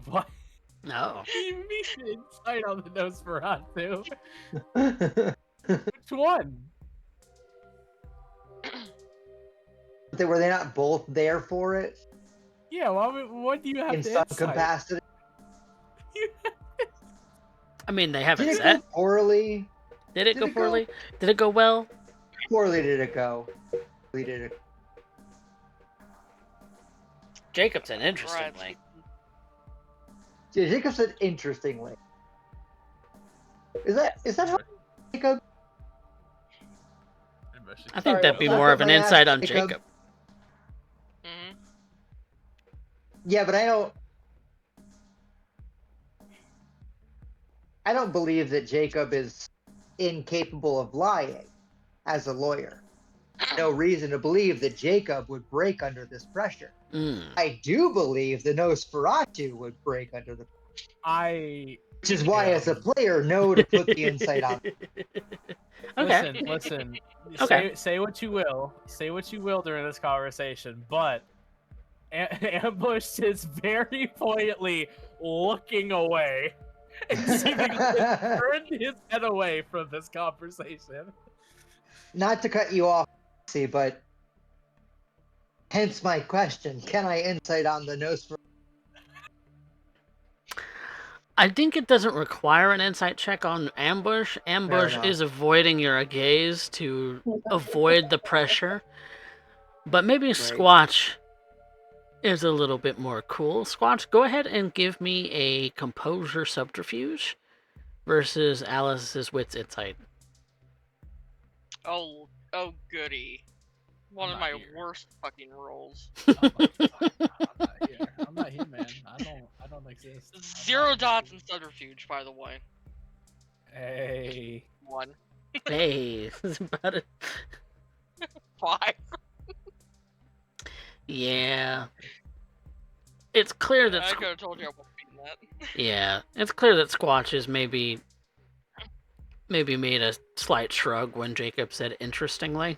Speaker 5: What?
Speaker 1: No.
Speaker 5: What do you mean insight on the Nosferatu? Which one?
Speaker 2: Were they not both there for it
Speaker 5: Yeah, what do you have
Speaker 2: in
Speaker 5: to
Speaker 2: some
Speaker 5: insight?
Speaker 2: capacity?
Speaker 1: I mean, they haven't
Speaker 2: Did it go
Speaker 1: said.
Speaker 2: poorly?
Speaker 1: Did it
Speaker 2: did
Speaker 1: go
Speaker 2: it go-
Speaker 1: poorly? Did it go well?
Speaker 2: Poorly did it go? Poorly did it?
Speaker 1: Jacobson,
Speaker 4: Right.
Speaker 1: interestingly.
Speaker 2: Jacob said interestingly. Is that how Jacob?
Speaker 1: I think
Speaker 3: Sorry,
Speaker 1: that'd
Speaker 3: what
Speaker 1: be
Speaker 3: was that?
Speaker 1: more of an
Speaker 2: May I ask
Speaker 1: insight on
Speaker 2: Jacob?
Speaker 1: Jacob.
Speaker 4: Hmm.
Speaker 2: Yeah, but I don't believe that Jacob is incapable of lying as a lawyer. No reason to believe that Jacob would break under this pressure.
Speaker 1: Mm.
Speaker 2: I do believe the Nosferatu would break under the Which is why, as a player, know to put the insight on.
Speaker 1: Okay.
Speaker 5: Listen.
Speaker 1: Okay.
Speaker 5: Say what you will. Say what you will during this conversation, but Ambush is very poignantly looking away and seemingly turned his head away from this conversation.
Speaker 2: Not to cut you off, but hence my question: can I insight on the Nosferatu?
Speaker 1: I think it doesn't require an insight check on Ambush. Ambush
Speaker 2: enough.
Speaker 1: is avoiding your gaze to avoid the pressure. But maybe Squatch is a little bit more cool. Squatch, go ahead and give me a composure subterfuge versus Alice's wits insight.
Speaker 4: Oh goody. One of
Speaker 5: I'm
Speaker 4: my
Speaker 5: not here.
Speaker 4: worst fucking rolls.
Speaker 5: I'm not here, man. I don't exist. I'm
Speaker 4: 0
Speaker 5: not
Speaker 4: dots
Speaker 5: here.
Speaker 4: in subterfuge, by the way.
Speaker 5: Hey.
Speaker 4: 1.
Speaker 1: Hey, this is about it.
Speaker 4: 5.
Speaker 1: Yeah. It's clear that
Speaker 4: I could have told you I wasn't beating that.
Speaker 1: yeah, it's clear that Squatch is maybe made a slight shrug when Jacob said interestingly.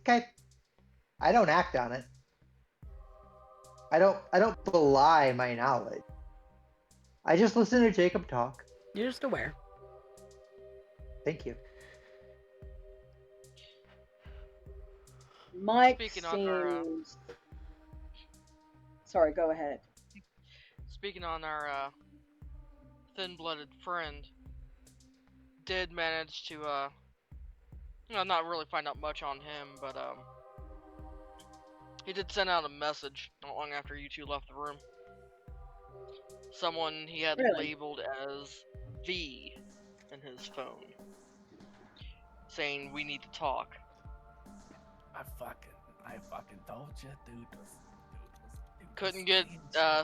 Speaker 2: Okay. I don't act on it. I don't belie my knowledge. I just listen to Jacob talk.
Speaker 1: You're just aware.
Speaker 2: Thank you.
Speaker 3: Mike
Speaker 4: Speaking on our,
Speaker 3: seems. Sorry, go ahead.
Speaker 4: Speaking on our thin-blooded friend, did manage to not really find out much on him, but he did send out a message not long after you two left the room. Someone he had
Speaker 3: Really?
Speaker 4: labeled as V in his phone, saying we need to talk.
Speaker 5: I fucking told you, dude.
Speaker 4: Couldn't get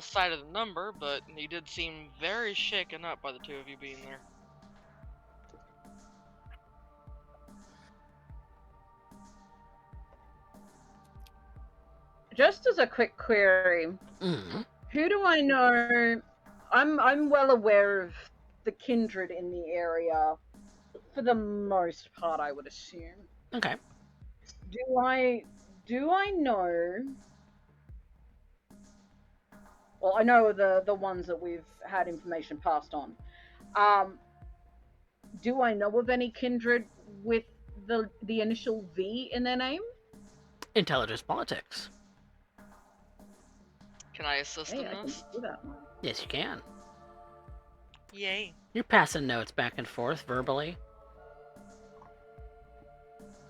Speaker 4: sight of the number, but he did seem very shaken up by the two of you being there.
Speaker 3: Just as a quick query, who do I know? I'm well aware of the kindred in the area, for the most part, I would assume.
Speaker 1: Okay.
Speaker 3: Do I know? Well, I know the ones that we've had information passed on. Do I know of any kindred with the initial V in their name?
Speaker 1: Intelligence politics.
Speaker 4: Can I assist
Speaker 3: Hey,
Speaker 4: in
Speaker 3: I can
Speaker 4: this?
Speaker 3: do that one.
Speaker 1: Yes, you can.
Speaker 4: Yay.
Speaker 1: You're passing notes back and forth verbally.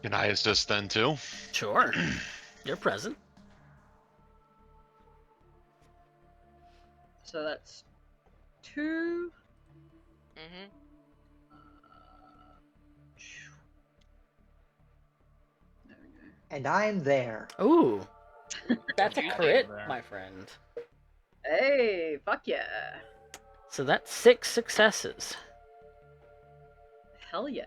Speaker 6: Can I assist then too?
Speaker 1: Sure. You're present.
Speaker 3: So that's 2.
Speaker 4: Mm-hmm.
Speaker 3: There we go.
Speaker 2: And I'm there.
Speaker 1: Ooh. That's a
Speaker 4: Tuesday
Speaker 1: crit,
Speaker 5: there.
Speaker 1: my friend.
Speaker 3: Hey, fuck yeah.
Speaker 1: So that's 6 successes.
Speaker 3: Hell yeah.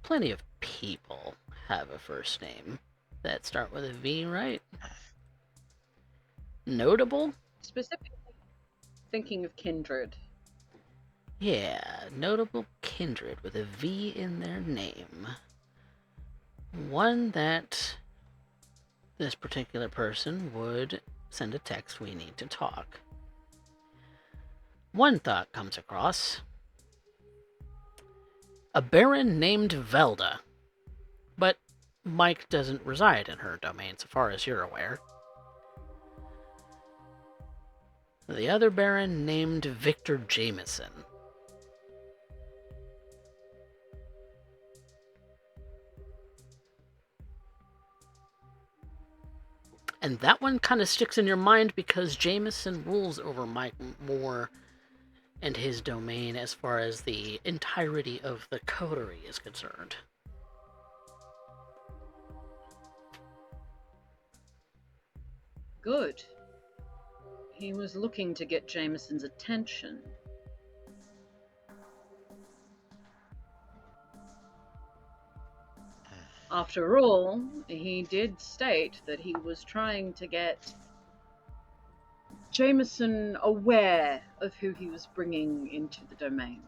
Speaker 1: Plenty of people have a first name that start with a V, right? Notable?
Speaker 3: Specifically thinking of kindred.
Speaker 1: Yeah, notable kindred with a V in their name. One that this particular person would send a text, we need to talk. One thought comes across. A baron named Velda. But Mike doesn't reside in her domain, so far as you're aware. The other baron named Victor Jameson. And that one kind of sticks in your mind because Jameson rules over Mike more and his domain as far as the entirety of the coterie is concerned.
Speaker 3: Good. He was looking to get Jameson's attention. After all, he did state that he was trying to get Jameson aware of who he was bringing into the domain.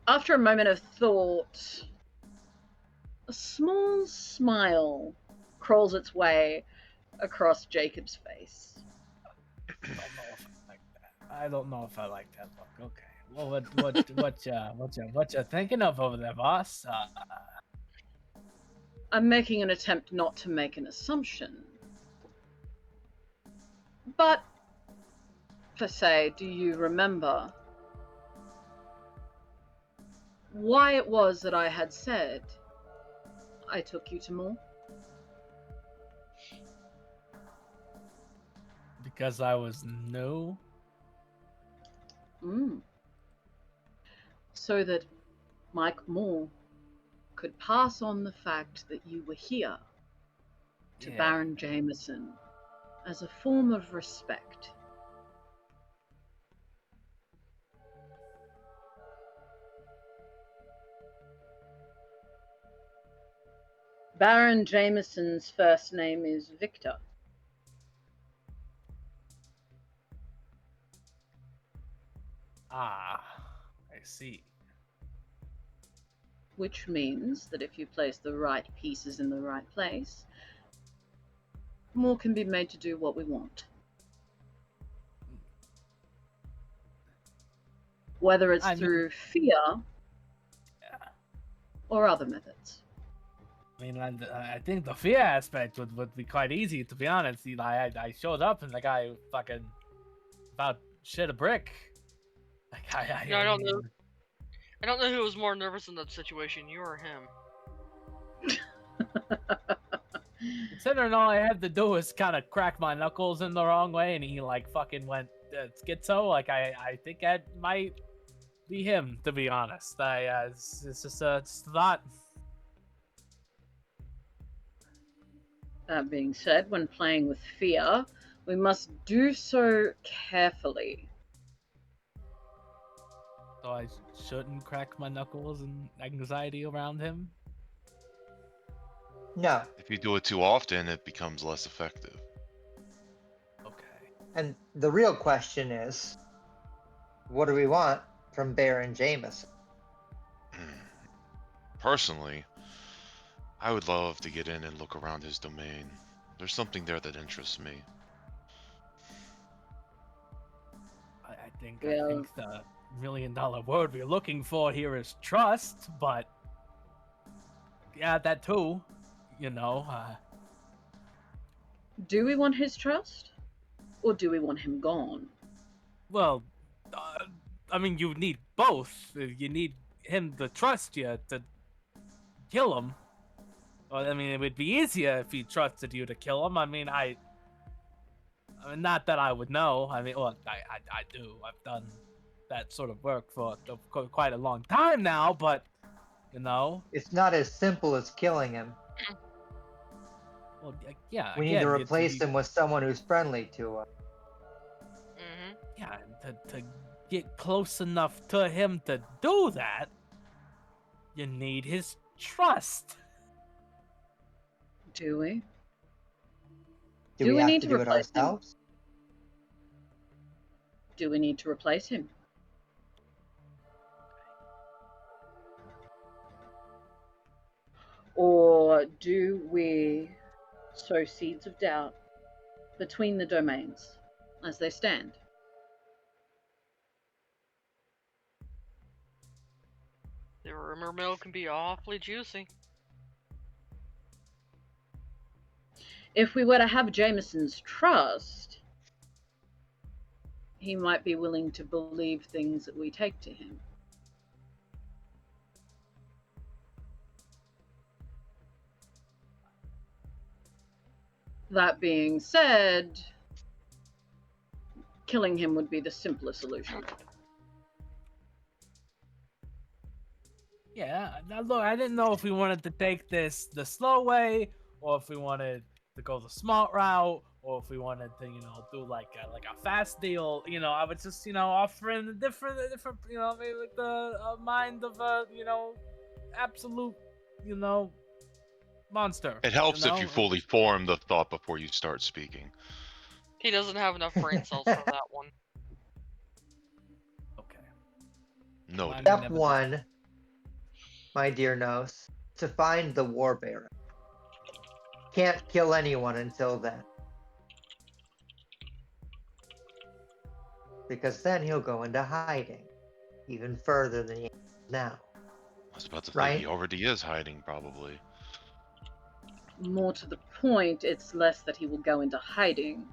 Speaker 3: After a moment of thought, a small smile crawls its way across Jacob's face.
Speaker 5: I don't know if I like that look. Okay. Well, what you thinking of over there, boss?
Speaker 3: I'm making an attempt not to make an assumption. But, per se, do you remember why it was that I had said I took you to Moore?
Speaker 5: Because I was new.
Speaker 3: So that Mike Moore could pass on the fact that you were here to
Speaker 5: Yeah.
Speaker 3: Baron Jameson as a form of respect. Baron Jameson's first name is Victor.
Speaker 5: Ah, I see.
Speaker 3: Which means that if you place the right pieces in the right place, more can be made to do what we want. Whether it's through fear or other methods.
Speaker 5: I mean, I think the fear aspect would be quite easy, to be honest. You know, I showed up and the guy fucking about shit a brick. Like,
Speaker 4: Yeah, I don't know. I don't know who was more nervous in that situation, you or him.
Speaker 5: Considering all I had to do was kind of crack my knuckles in the wrong way, and he like fucking went schizo. Like I think that might be him, to be honest. It's just it's not.
Speaker 3: That being said, when playing with fear, we must do so carefully.
Speaker 5: So I shouldn't crack my knuckles in anxiety around him.
Speaker 2: No.
Speaker 6: If you do it too often, it becomes less effective.
Speaker 5: Okay.
Speaker 2: And the real question is, what do we want from Baron Jameson?
Speaker 6: Personally, I would love to get in and look around his domain. There's something there that interests me.
Speaker 5: I think the $1 million word we're looking for here is trust, but yeah, that too. You know.
Speaker 3: Do we want his trust? Or do we want him gone?
Speaker 5: Well, I mean, you need both. You need him to trust you to kill him. Well, I mean, it would be easier if he trusted you to kill him. I mean, not that I would know. I mean, well, I do. I've done that sort of work for quite a long time now, but, you know.
Speaker 2: It's not as simple as killing him.
Speaker 5: Well, yeah.
Speaker 2: We need to replace him with someone who's friendly to us.
Speaker 4: Mm-hmm.
Speaker 5: Yeah, to get close enough to him to do that, you need his trust.
Speaker 3: Do we?
Speaker 2: Do we have
Speaker 3: need
Speaker 2: to
Speaker 3: to
Speaker 2: do it
Speaker 3: replace him?
Speaker 2: ourselves?
Speaker 3: Do we need to replace him? Or do we sow seeds of doubt between the domains as they stand?
Speaker 4: The rumor mill can be awfully juicy.
Speaker 3: If we were to have Jameson's trust, he might be willing to believe things that we take to him. That being said, killing him would be the simpler solution.
Speaker 5: Yeah, now look, I didn't know if we wanted to take this the slow way or if we wanted to go the smart route, or if we wanted to, do like a fast deal. I was just, offering a different, maybe like the mind of a, absolute, monster.
Speaker 6: It helps if you fully form the thought before you start speaking.
Speaker 4: He doesn't have enough brain cells for that one.
Speaker 5: Okay.
Speaker 6: No.
Speaker 5: Mine
Speaker 2: Step
Speaker 5: never
Speaker 2: one, my dear Nos, to find the War Baron. Can't kill anyone until then. Because then he'll go into hiding. Even further than he is now.
Speaker 6: I was about to say,
Speaker 2: Right?
Speaker 6: he already is hiding, probably.
Speaker 3: More to the point, it's less that he will go into hiding.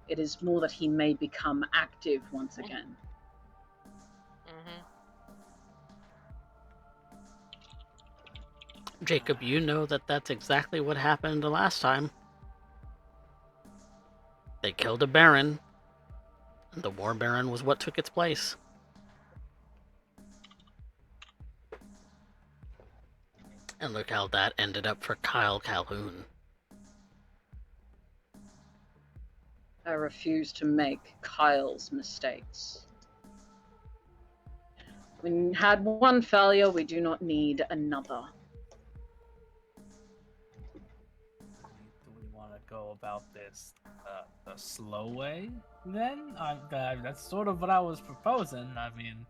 Speaker 3: It is more that he may become active once again.
Speaker 4: Mm-hmm.
Speaker 1: Jacob, you know that that's exactly what happened the last time. They killed a baron, and the war baron was what took its place. And look how that ended up for Kyle Calhoun.
Speaker 3: I refuse to make Kyle's mistakes. We had one failure, we do not need another.
Speaker 5: Do we want to go about this the slow way then? That's sort of what I was proposing. I mean,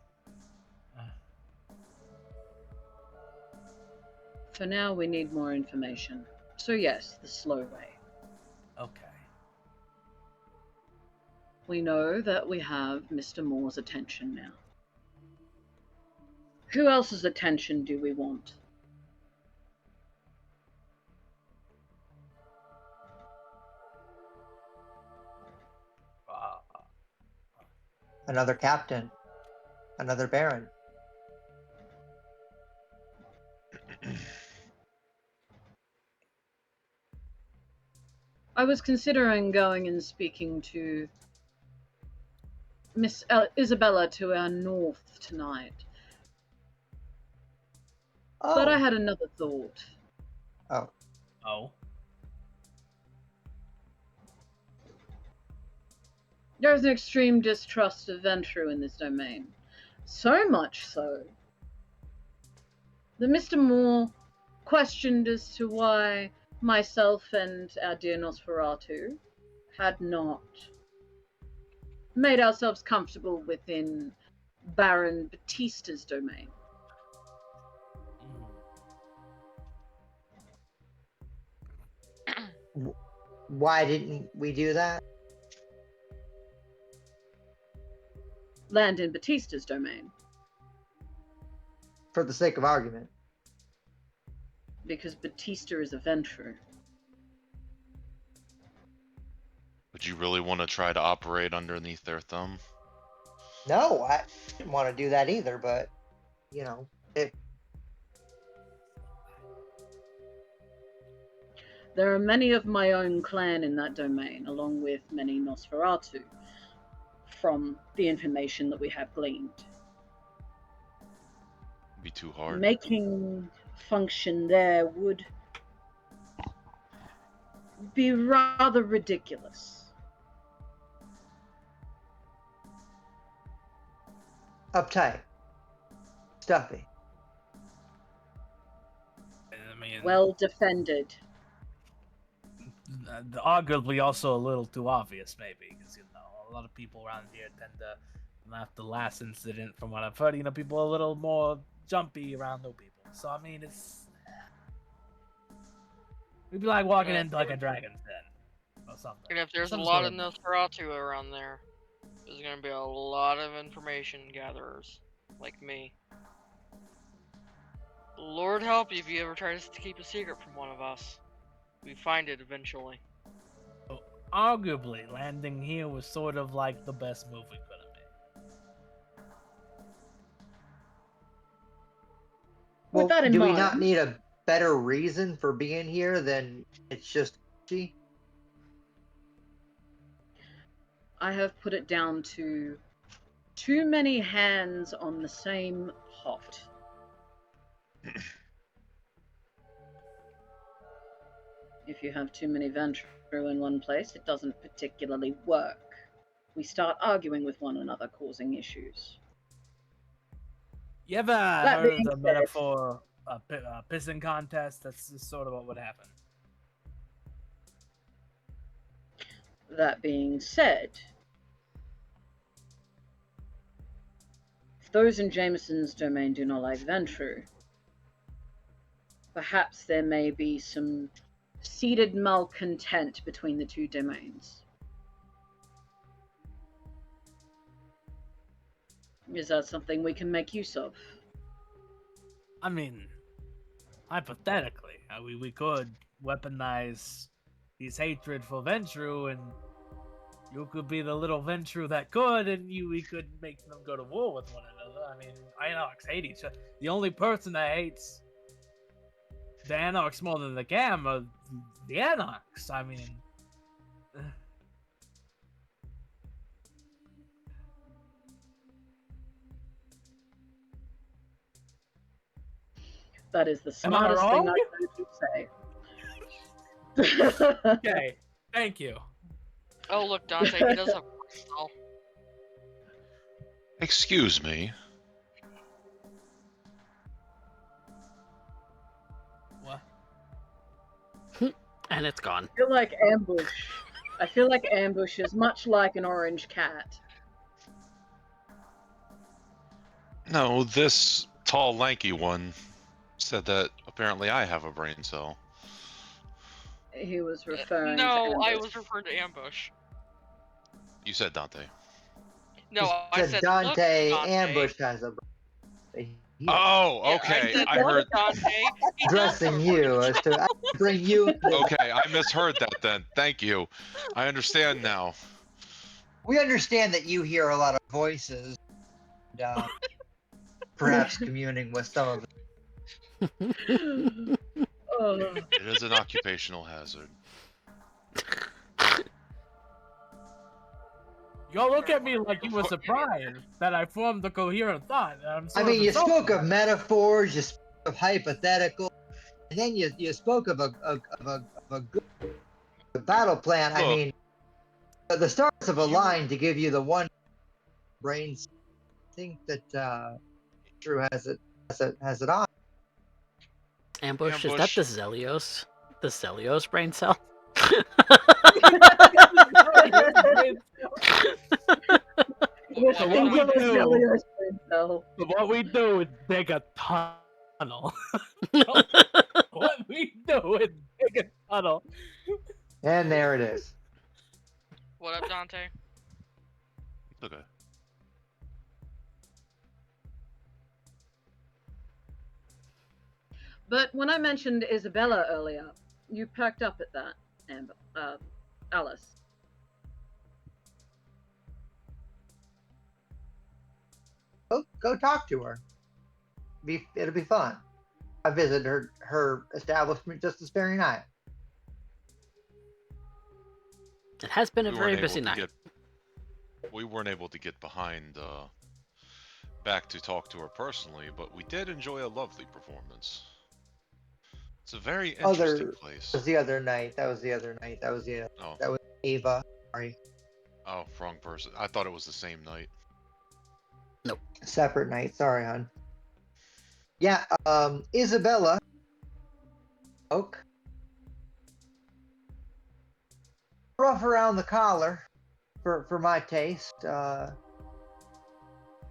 Speaker 3: For now, we need more information. So yes, the slow way.
Speaker 5: okay.
Speaker 3: We know that we have Mr. Moore's attention now. Who else's attention do we want?
Speaker 2: Another captain. Another baron.
Speaker 3: I was considering going and speaking to Miss Isabella to our north tonight.
Speaker 2: Oh.
Speaker 3: But I had another thought.
Speaker 5: Oh.
Speaker 3: There's an extreme distrust of Ventru in this domain. So much so that Mr. Moore questioned as to why myself and our dear Nosferatu had not made ourselves comfortable within Baron Batista's domain.
Speaker 2: Why didn't we do that?
Speaker 3: Land in Batista's domain.
Speaker 2: For the sake of argument.
Speaker 3: Because Batista is a Ventru.
Speaker 6: Would you really want to try to operate underneath their thumb?
Speaker 2: No, I didn't want to do that either, but,
Speaker 3: There are many of my own clan in that domain, along with many Nosferatu, from the information that we have gleaned.
Speaker 6: It'd be too hard.
Speaker 3: Making function there would be rather ridiculous.
Speaker 2: uptight. Stuffy.
Speaker 5: I mean,
Speaker 3: Well defended.
Speaker 5: Arguably also a little too obvious, maybe, because a lot of people around here tend to, after the last incident, from what I've heard, people are a little more jumpy around new people. So I mean, we'd be like walking into like a dragon's den or something.
Speaker 4: And if there's
Speaker 5: Some
Speaker 4: a lot
Speaker 5: sort
Speaker 4: of Nosferatu around there, there's gonna be a lot of information gatherers, like me. Lord help you if you ever try to keep a secret from one of us. We find it eventually.
Speaker 5: Arguably, landing here was sort of like the best move we could have made.
Speaker 3: With that in
Speaker 2: do
Speaker 3: mind,
Speaker 2: we not need a better reason for being here than it's just she?
Speaker 3: I have put it down to too many hands on the same pot. If you have too many Ventru in one place, it doesn't particularly work. We start arguing with one another, causing issues.
Speaker 5: You ever
Speaker 3: That
Speaker 5: heard
Speaker 3: being
Speaker 5: the
Speaker 3: said-
Speaker 5: metaphor pissing contest? That's sort of what would happen.
Speaker 3: That being said, if those in Jameson's domain do not like Ventru, perhaps there may be some seeded malcontent between the two domains. Is that something we can make use of?
Speaker 5: I mean, hypothetically, we could weaponize his hatred for Ventru, and you could be the little Ventru that could, and we could make them go to war with one another. I mean, Anarchs hate each other. The only person that hates the Anarchs more than the Gam are the Anarchs. I mean,
Speaker 3: That is the
Speaker 5: Am I
Speaker 3: smartest thing
Speaker 5: wrong?
Speaker 3: I could say.
Speaker 5: okay, thank you.
Speaker 4: Oh, look, Dante, he does have a spell.
Speaker 6: Excuse me.
Speaker 5: What?
Speaker 1: And it's gone.
Speaker 3: I feel like ambush is much like an orange cat.
Speaker 6: No, this tall, lanky one said that apparently I have a brain cell.
Speaker 3: He was referring to
Speaker 4: No, I
Speaker 3: ambush.
Speaker 4: was referring to ambush.
Speaker 6: You said Dante.
Speaker 4: No,
Speaker 2: He
Speaker 4: I said
Speaker 2: Dante,
Speaker 4: look, Dante.
Speaker 2: Ambush has a.
Speaker 6: Oh,
Speaker 4: Yeah,
Speaker 6: okay.
Speaker 4: said,
Speaker 6: I
Speaker 4: look,
Speaker 6: heard.
Speaker 4: Dante. He does have
Speaker 2: Addressing
Speaker 4: a
Speaker 2: you
Speaker 4: brain
Speaker 2: as to I bring you.
Speaker 6: Okay, I misheard that then. Thank you. I understand now.
Speaker 2: We understand that you hear a lot of voices, and, perhaps communing with some of.
Speaker 3: Oh,
Speaker 6: It is an occupational hazard.
Speaker 5: Y'all look at me like you were surprised that I formed a coherent thought. I'm
Speaker 2: I
Speaker 5: sort
Speaker 2: mean,
Speaker 5: of
Speaker 2: you
Speaker 5: insulted.
Speaker 2: spoke of metaphors, you spoke of hypothetical, and then you spoke of a good battle plan. I
Speaker 6: Look.
Speaker 2: mean, the starts of a line to give you the one brains. I think that Drew has it on.
Speaker 1: Ambush, is that the Zelios? The Zelios brain cell?
Speaker 5: So what we do,
Speaker 3: so
Speaker 5: so what we do is dig a tunnel. What we do is dig a tunnel.
Speaker 2: And there it is.
Speaker 4: What up, Dante?
Speaker 6: Okay.
Speaker 3: But when I mentioned Isabella earlier, you perked up at that, Alice.
Speaker 2: Go talk to her. It'll be fun. I visited her establishment just this very night.
Speaker 1: It has been a
Speaker 6: We
Speaker 1: very
Speaker 6: weren't
Speaker 1: busy
Speaker 6: able to
Speaker 1: night.
Speaker 6: we weren't able to get behind back to talk to her personally, but we did enjoy a lovely performance. It's a very interesting place.
Speaker 2: That was the other night. That was
Speaker 6: Oh.
Speaker 2: that was Ava. Sorry,
Speaker 6: Oh, wrong person. I thought it was the same night.
Speaker 2: separate night. Sorry, hon. Yeah, Isabella. Oak. Rough around the collar, for my taste.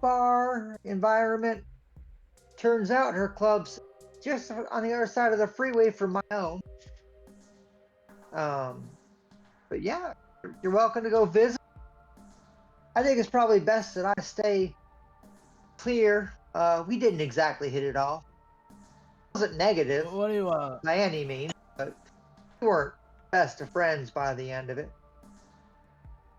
Speaker 2: Bar environment. Turns out her club's just on the other side of the freeway from my own. But yeah, you're welcome to go visit. I think it's probably best that I stay clear. We didn't exactly hit it off. It wasn't negative
Speaker 5: What do you
Speaker 2: by any means, but we weren't best of friends by the end of it.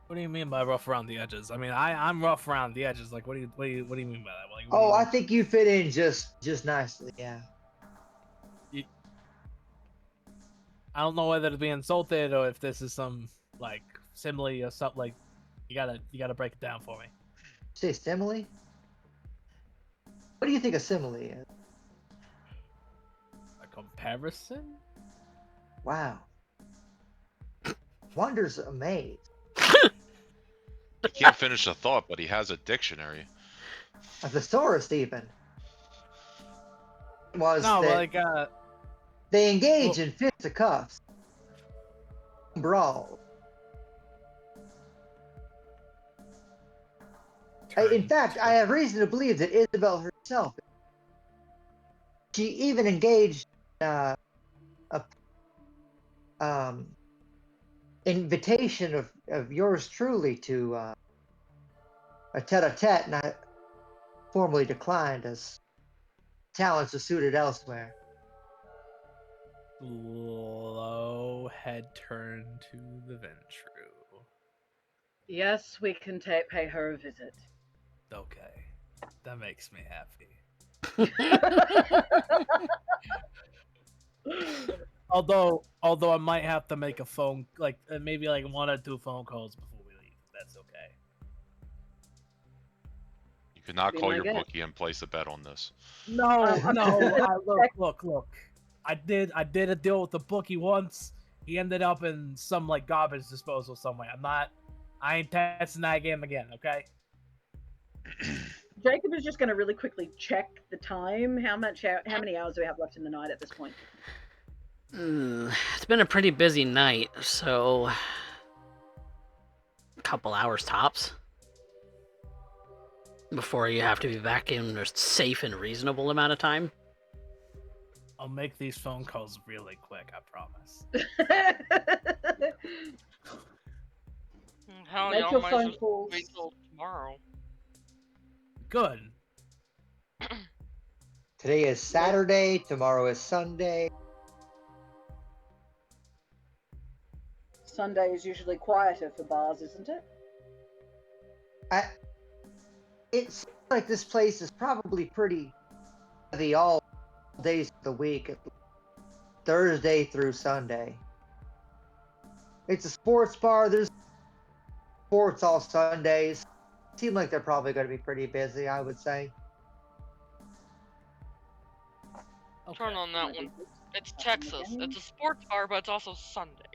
Speaker 5: What do you mean by rough around the edges? I mean, I'm rough around the edges. Like, what do you mean by that? Like, what do
Speaker 2: Oh,
Speaker 5: you
Speaker 2: I
Speaker 5: mean?
Speaker 2: think you fit in just nicely. Yeah.
Speaker 5: I don't know whether to be insulted or if this is some like simile or something. Like, you gotta break it down for me.
Speaker 2: Say simile. What do you think a simile is?
Speaker 5: A comparison?
Speaker 2: Wow. wonders a maze.
Speaker 6: He can't finish a thought, but he has a dictionary.
Speaker 2: A thesaurus even. Was
Speaker 5: No,
Speaker 2: that
Speaker 5: like
Speaker 2: they engage in fisticuffs, brawl. In fact, I have reason to believe that Isabel herself, she even engaged a invitation of yours truly to a tete-a-tete, and I formally declined as talents are suited elsewhere.
Speaker 5: Low head turn to the Ventru.
Speaker 3: Yes, we can pay her a visit.
Speaker 5: Okay, that makes me happy. Although I might have to make a phone, like maybe like 1 or 2 phone calls before we leave. That's okay.
Speaker 6: You cannot
Speaker 3: Be
Speaker 6: call
Speaker 3: my
Speaker 6: your
Speaker 3: guest.
Speaker 6: bookie and place a bet on this.
Speaker 5: No. Look. I did a deal with the bookie once. He ended up in some like garbage disposal somewhere. I ain't testing that game again. Okay.
Speaker 3: Jacob is just going to really quickly check the time. How many hours do we have left in the night at this point?
Speaker 1: It's been a pretty busy night, so a couple hours tops before you have to be back in a safe and reasonable amount of time.
Speaker 5: I'll make these phone calls really quick. I promise.
Speaker 4: Hell,
Speaker 3: Make
Speaker 4: y'all
Speaker 3: your
Speaker 4: might
Speaker 3: phone
Speaker 4: just
Speaker 3: calls.
Speaker 4: wait till tomorrow.
Speaker 5: Good.
Speaker 2: Today is Saturday, tomorrow is Sunday.
Speaker 3: Sunday is usually quieter for bars, isn't it?
Speaker 2: It seems like this place is probably pretty busy all days of the week, Thursday through Sunday. It's a sports bar. There's sports all Sundays. Seem like they're probably going to be pretty busy, I would say.
Speaker 4: Turn on that one. It's Texas. It's a sports bar, but it's also Sunday.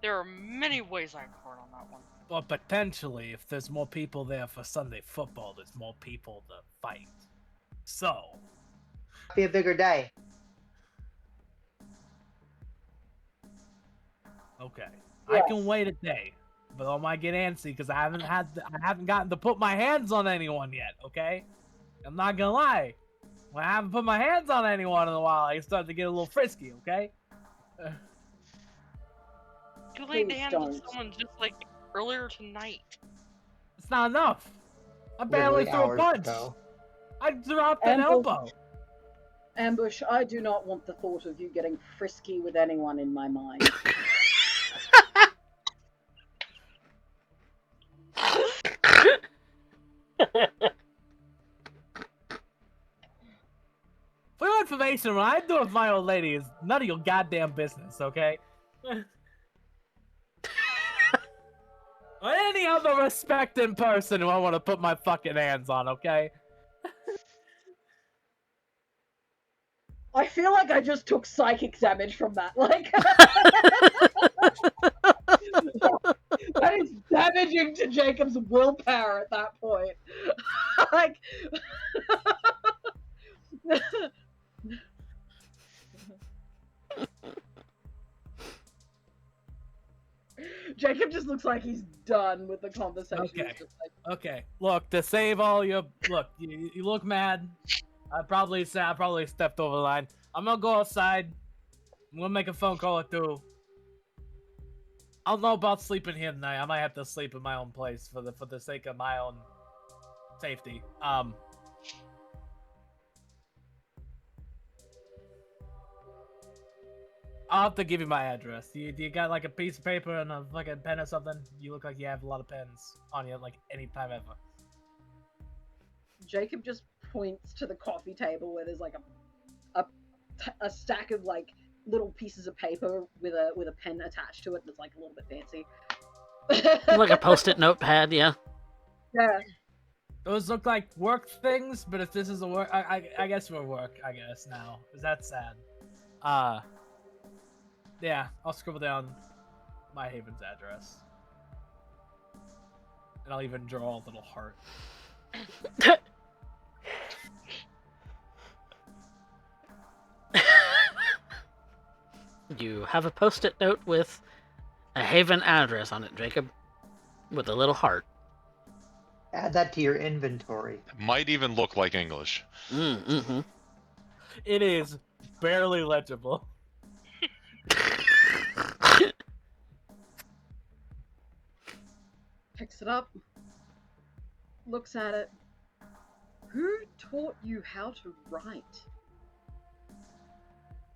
Speaker 4: There are many ways I can turn on that one.
Speaker 5: But potentially, if there's more people there for Sunday football, there's more people to fight. So,
Speaker 2: Be a bigger day.
Speaker 5: okay,
Speaker 3: Yes.
Speaker 5: I can wait a day, but I might get antsy because I haven't gotten to put my hands on anyone yet. Okay, I'm not gonna lie. When I haven't put my hands on anyone in a while, I start to get a little frisky. Okay.
Speaker 4: You laid
Speaker 3: Please
Speaker 4: hands on
Speaker 3: don't.
Speaker 4: someone just like earlier tonight.
Speaker 5: It's not enough. I barely
Speaker 2: Literally
Speaker 5: threw a
Speaker 2: hours
Speaker 5: punch.
Speaker 2: ago.
Speaker 5: I dropped an elbow.
Speaker 3: Ambush, I do not want the thought of you getting frisky with anyone in my mind.
Speaker 5: For your information, what I do with my old lady is none of your goddamn business, okay? Or any other respecting person who I want to put my fucking hands on, okay?
Speaker 3: I feel like I just took psychic damage from that. Like, that is damaging to Jacob's willpower at that point. Like, Jacob just looks like he's done with the conversation.
Speaker 5: Okay.
Speaker 3: He's just like,
Speaker 5: Okay, look, to save all your... Look, you look mad. I probably stepped over the line. I'm gonna go outside. I'm gonna make a phone call or 2. I don't know about sleeping here tonight. I might have to sleep in my own place for the sake of my own safety. I'll have to give you my address. Do you got like a piece of paper and a fucking pen or something? You look like you have a lot of pens on you, like any time ever.
Speaker 3: Jacob just points to the coffee table where there's like a stack of like little pieces of paper with a pen attached to it that's like a little bit fancy.
Speaker 1: Like a post-it notepad, yeah.
Speaker 3: Yeah.
Speaker 5: Those look like work things, but if this is a work, I guess we're work. I guess now, cause that's sad. Yeah, I'll scribble down my Haven's address. And I'll even draw a little heart.
Speaker 1: You have a post-it note with a Haven address on it, Jacob, with a little heart.
Speaker 2: Add that to your inventory.
Speaker 6: Might even look like English.
Speaker 1: Mm-hmm.
Speaker 5: It is barely legible.
Speaker 3: Picks it up, looks at it. Who taught you how to write?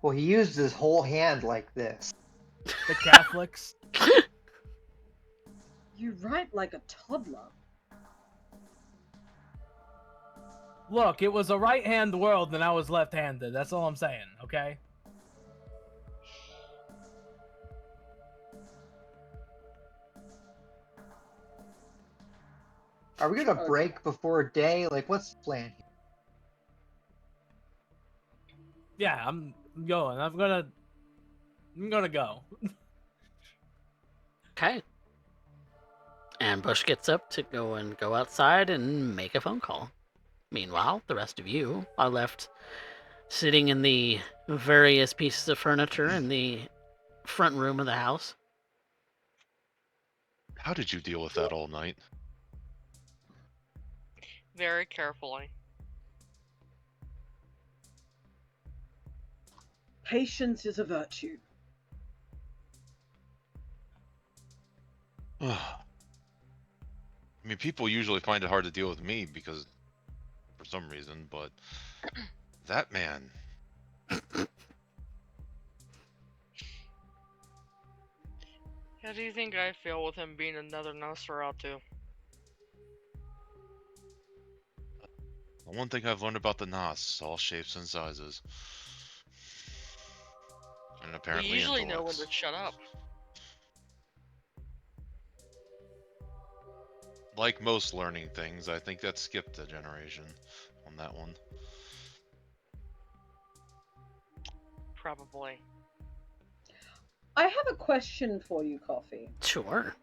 Speaker 2: Well, he used his whole hand like this.
Speaker 5: The Catholics.
Speaker 3: You write like a toddler.
Speaker 5: Look, it was a right-hand world and I was left-handed. That's all I'm saying, okay?
Speaker 2: Are we gonna break before day? Like, what's the plan here?
Speaker 5: Yeah, I'm going. I'm gonna go.
Speaker 1: Okay. Ambush gets up to go outside and make a phone call. Meanwhile, the rest of you are left sitting in the various pieces of furniture in the front room of the house.
Speaker 6: How did you deal with that all night?
Speaker 4: Very carefully.
Speaker 3: Patience is a virtue.
Speaker 6: I mean, people usually find it hard to deal with me because, for some reason, but that man.
Speaker 4: How do you think I feel with him being another Nosferatu?
Speaker 6: The one thing I've learned about the Nos, all shapes and sizes. And
Speaker 4: We
Speaker 6: apparently
Speaker 4: usually know when
Speaker 6: intellects.
Speaker 4: to shut up.
Speaker 6: Like most learning things, I think that skipped a generation on that one.
Speaker 4: Probably.
Speaker 3: I have a question for you, Coffee.
Speaker 1: Sure.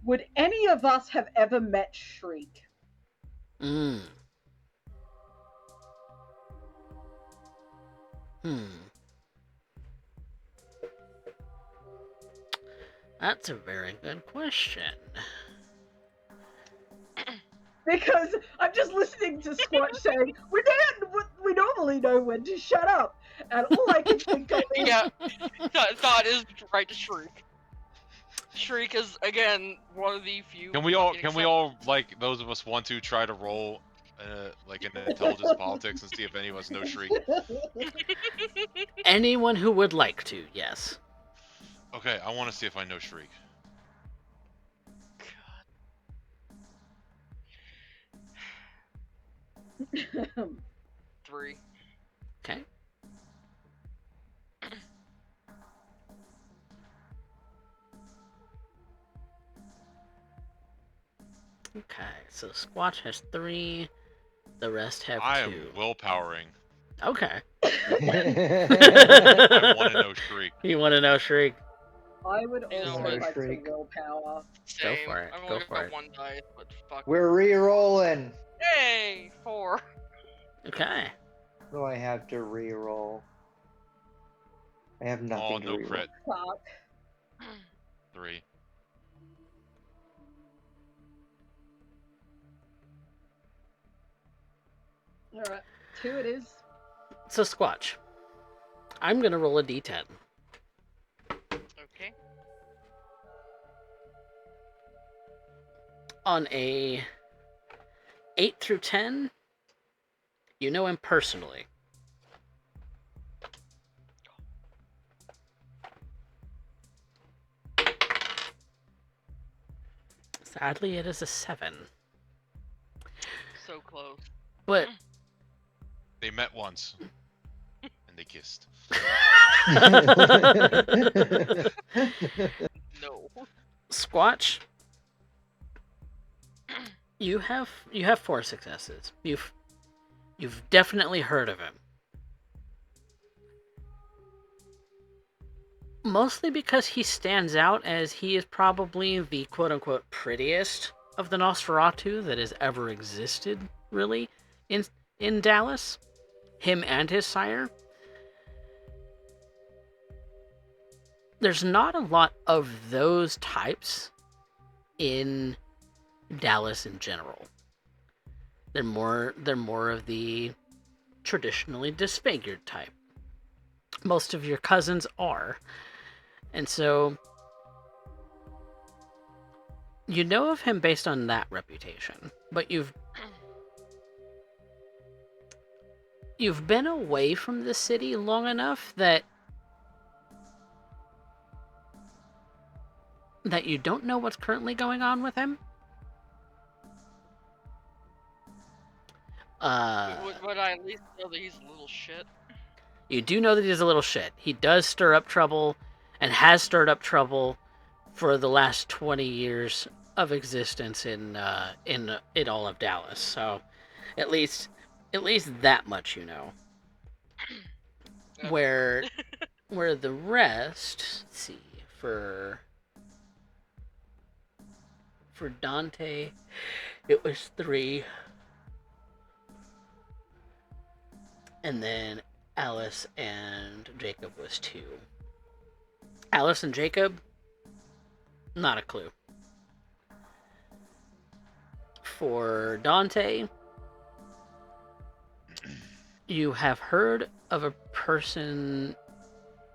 Speaker 3: Would any of us have ever met Shriek?
Speaker 1: Hmm. That's a very good question.
Speaker 3: Because I'm just listening to Squatch saying, we normally know when to shut up. And all I can think of is,
Speaker 4: Yeah, thought is right to Shriek. Shriek is, again, one of the few...
Speaker 6: Can we all, like, those of us want to try to roll, like, an intelligence politics and see if any of us know Shriek?
Speaker 1: Anyone who would like to, yes.
Speaker 6: Okay, I want to see if I know Shriek.
Speaker 4: 3.
Speaker 1: Okay. Okay, so Squatch has 3, the rest have 2.
Speaker 6: I am willpowering.
Speaker 1: Okay.
Speaker 6: I want to know Shriek.
Speaker 1: You want to know Shriek?
Speaker 3: I would
Speaker 4: You know
Speaker 3: also
Speaker 4: what?
Speaker 3: like some
Speaker 2: Shriek.
Speaker 3: willpower.
Speaker 1: Go
Speaker 4: Same.
Speaker 1: for it,
Speaker 4: I've
Speaker 1: go
Speaker 4: only
Speaker 1: for
Speaker 4: got
Speaker 1: it.
Speaker 4: 1 dice, but fuck.
Speaker 2: We're re-rolling.
Speaker 4: Yay! 4.
Speaker 1: Okay.
Speaker 2: What do I have to re-roll? I have nothing
Speaker 6: Oh,
Speaker 2: to
Speaker 6: no
Speaker 2: re-roll.
Speaker 6: crit.
Speaker 3: Fuck.
Speaker 6: 3.
Speaker 3: Alright, 2 it is.
Speaker 1: So Squatch, I'm gonna roll a d10.
Speaker 4: Okay.
Speaker 1: On a 8 through 10, you know him personally. Sadly, it is a 7.
Speaker 4: So close.
Speaker 1: But
Speaker 6: They met once. And they kissed.
Speaker 4: No.
Speaker 1: Squatch, you have 4 successes. You've definitely heard of him. Mostly because he stands out as he is probably the quote-unquote prettiest of the Nosferatu that has ever existed, really, in Dallas. Him and his sire. There's not a lot of those types in Dallas in general. They're more of the traditionally disfigured type. Most of your cousins are. And so you know of him based on that reputation, but you've been away from the city long enough that you don't know what's currently going on with him.
Speaker 4: Would I at least know that he's a little shit?
Speaker 1: You do know that he's a little shit. He does stir up trouble, and has stirred up trouble for the last 20 years of existence in all of Dallas. So, at least that much you know.
Speaker 4: Okay.
Speaker 1: Where the rest, let's see, for Dante, it was 3, and then Alysse and Jacob was 2. Alysse and Jacob, not a clue. For Dante, you have heard of a person.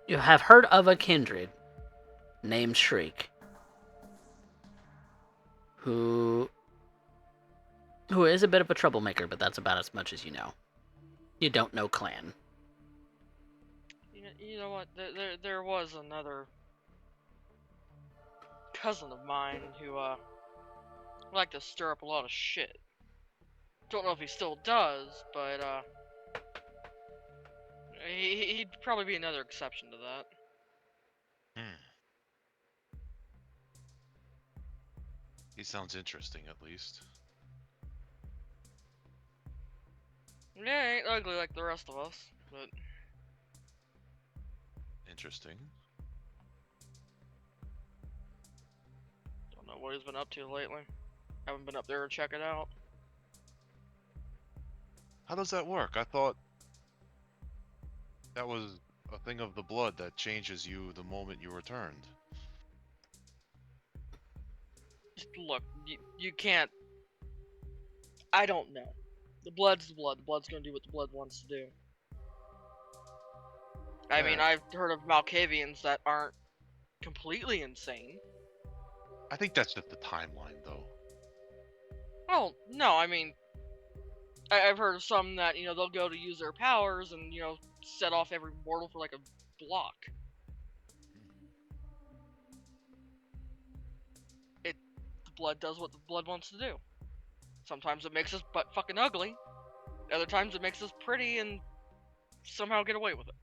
Speaker 1: You have heard of a kindred named Shriek, who is a bit of a troublemaker, but that's about as much as you know. You don't know clan.
Speaker 4: You know what? There was another cousin of mine who liked to stir up a lot of shit. Don't know if he still does, but he'd probably be another exception to that.
Speaker 6: He sounds interesting, at least.
Speaker 4: Yeah, ain't ugly like the rest of us, but
Speaker 6: Interesting.
Speaker 4: don't know what he's been up to lately. Haven't been up there to check it out.
Speaker 6: How does that work? I thought that was a thing of the blood that changes you the moment you returned.
Speaker 4: Look, you can't. I don't know. The blood's the blood. The blood's gonna do what the blood wants to do. I mean, I've heard of Malkavians that aren't completely insane.
Speaker 6: I think that's just the timeline, though.
Speaker 4: Well, no, I mean, I've heard of some that, they'll go to use their powers and, set off every mortal for like a block. The blood does what the blood wants to do. Sometimes it makes us butt fucking ugly. Other times it makes us pretty and somehow get away with it.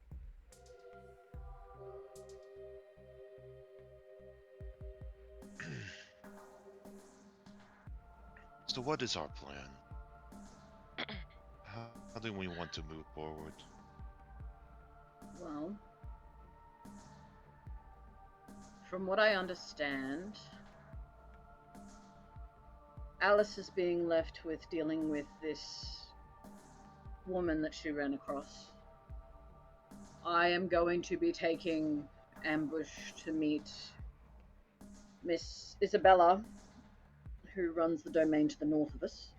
Speaker 6: So what is our plan? How do we want to move forward?
Speaker 3: Well, from what I understand, Alysse is being left with dealing with this woman that she ran across. I am going to be taking Ambush to meet Miss Isabella, who runs the domain to the north of us.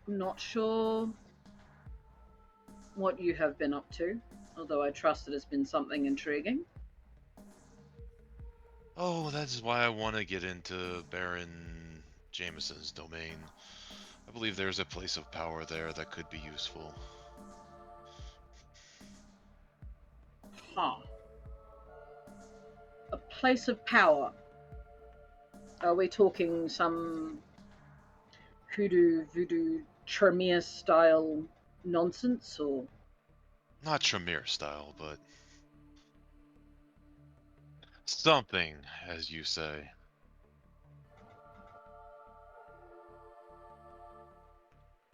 Speaker 3: I'm not sure what you have been up to, although I trust it has been something intriguing.
Speaker 6: Oh, that's why I want to get into Baron Jameson's domain. I believe there's a place of power there that could be useful.
Speaker 3: Huh. A place of power. Are we talking some hoodoo, voodoo, Tremere style nonsense, or?
Speaker 6: Not Tremere style, but something, as you say.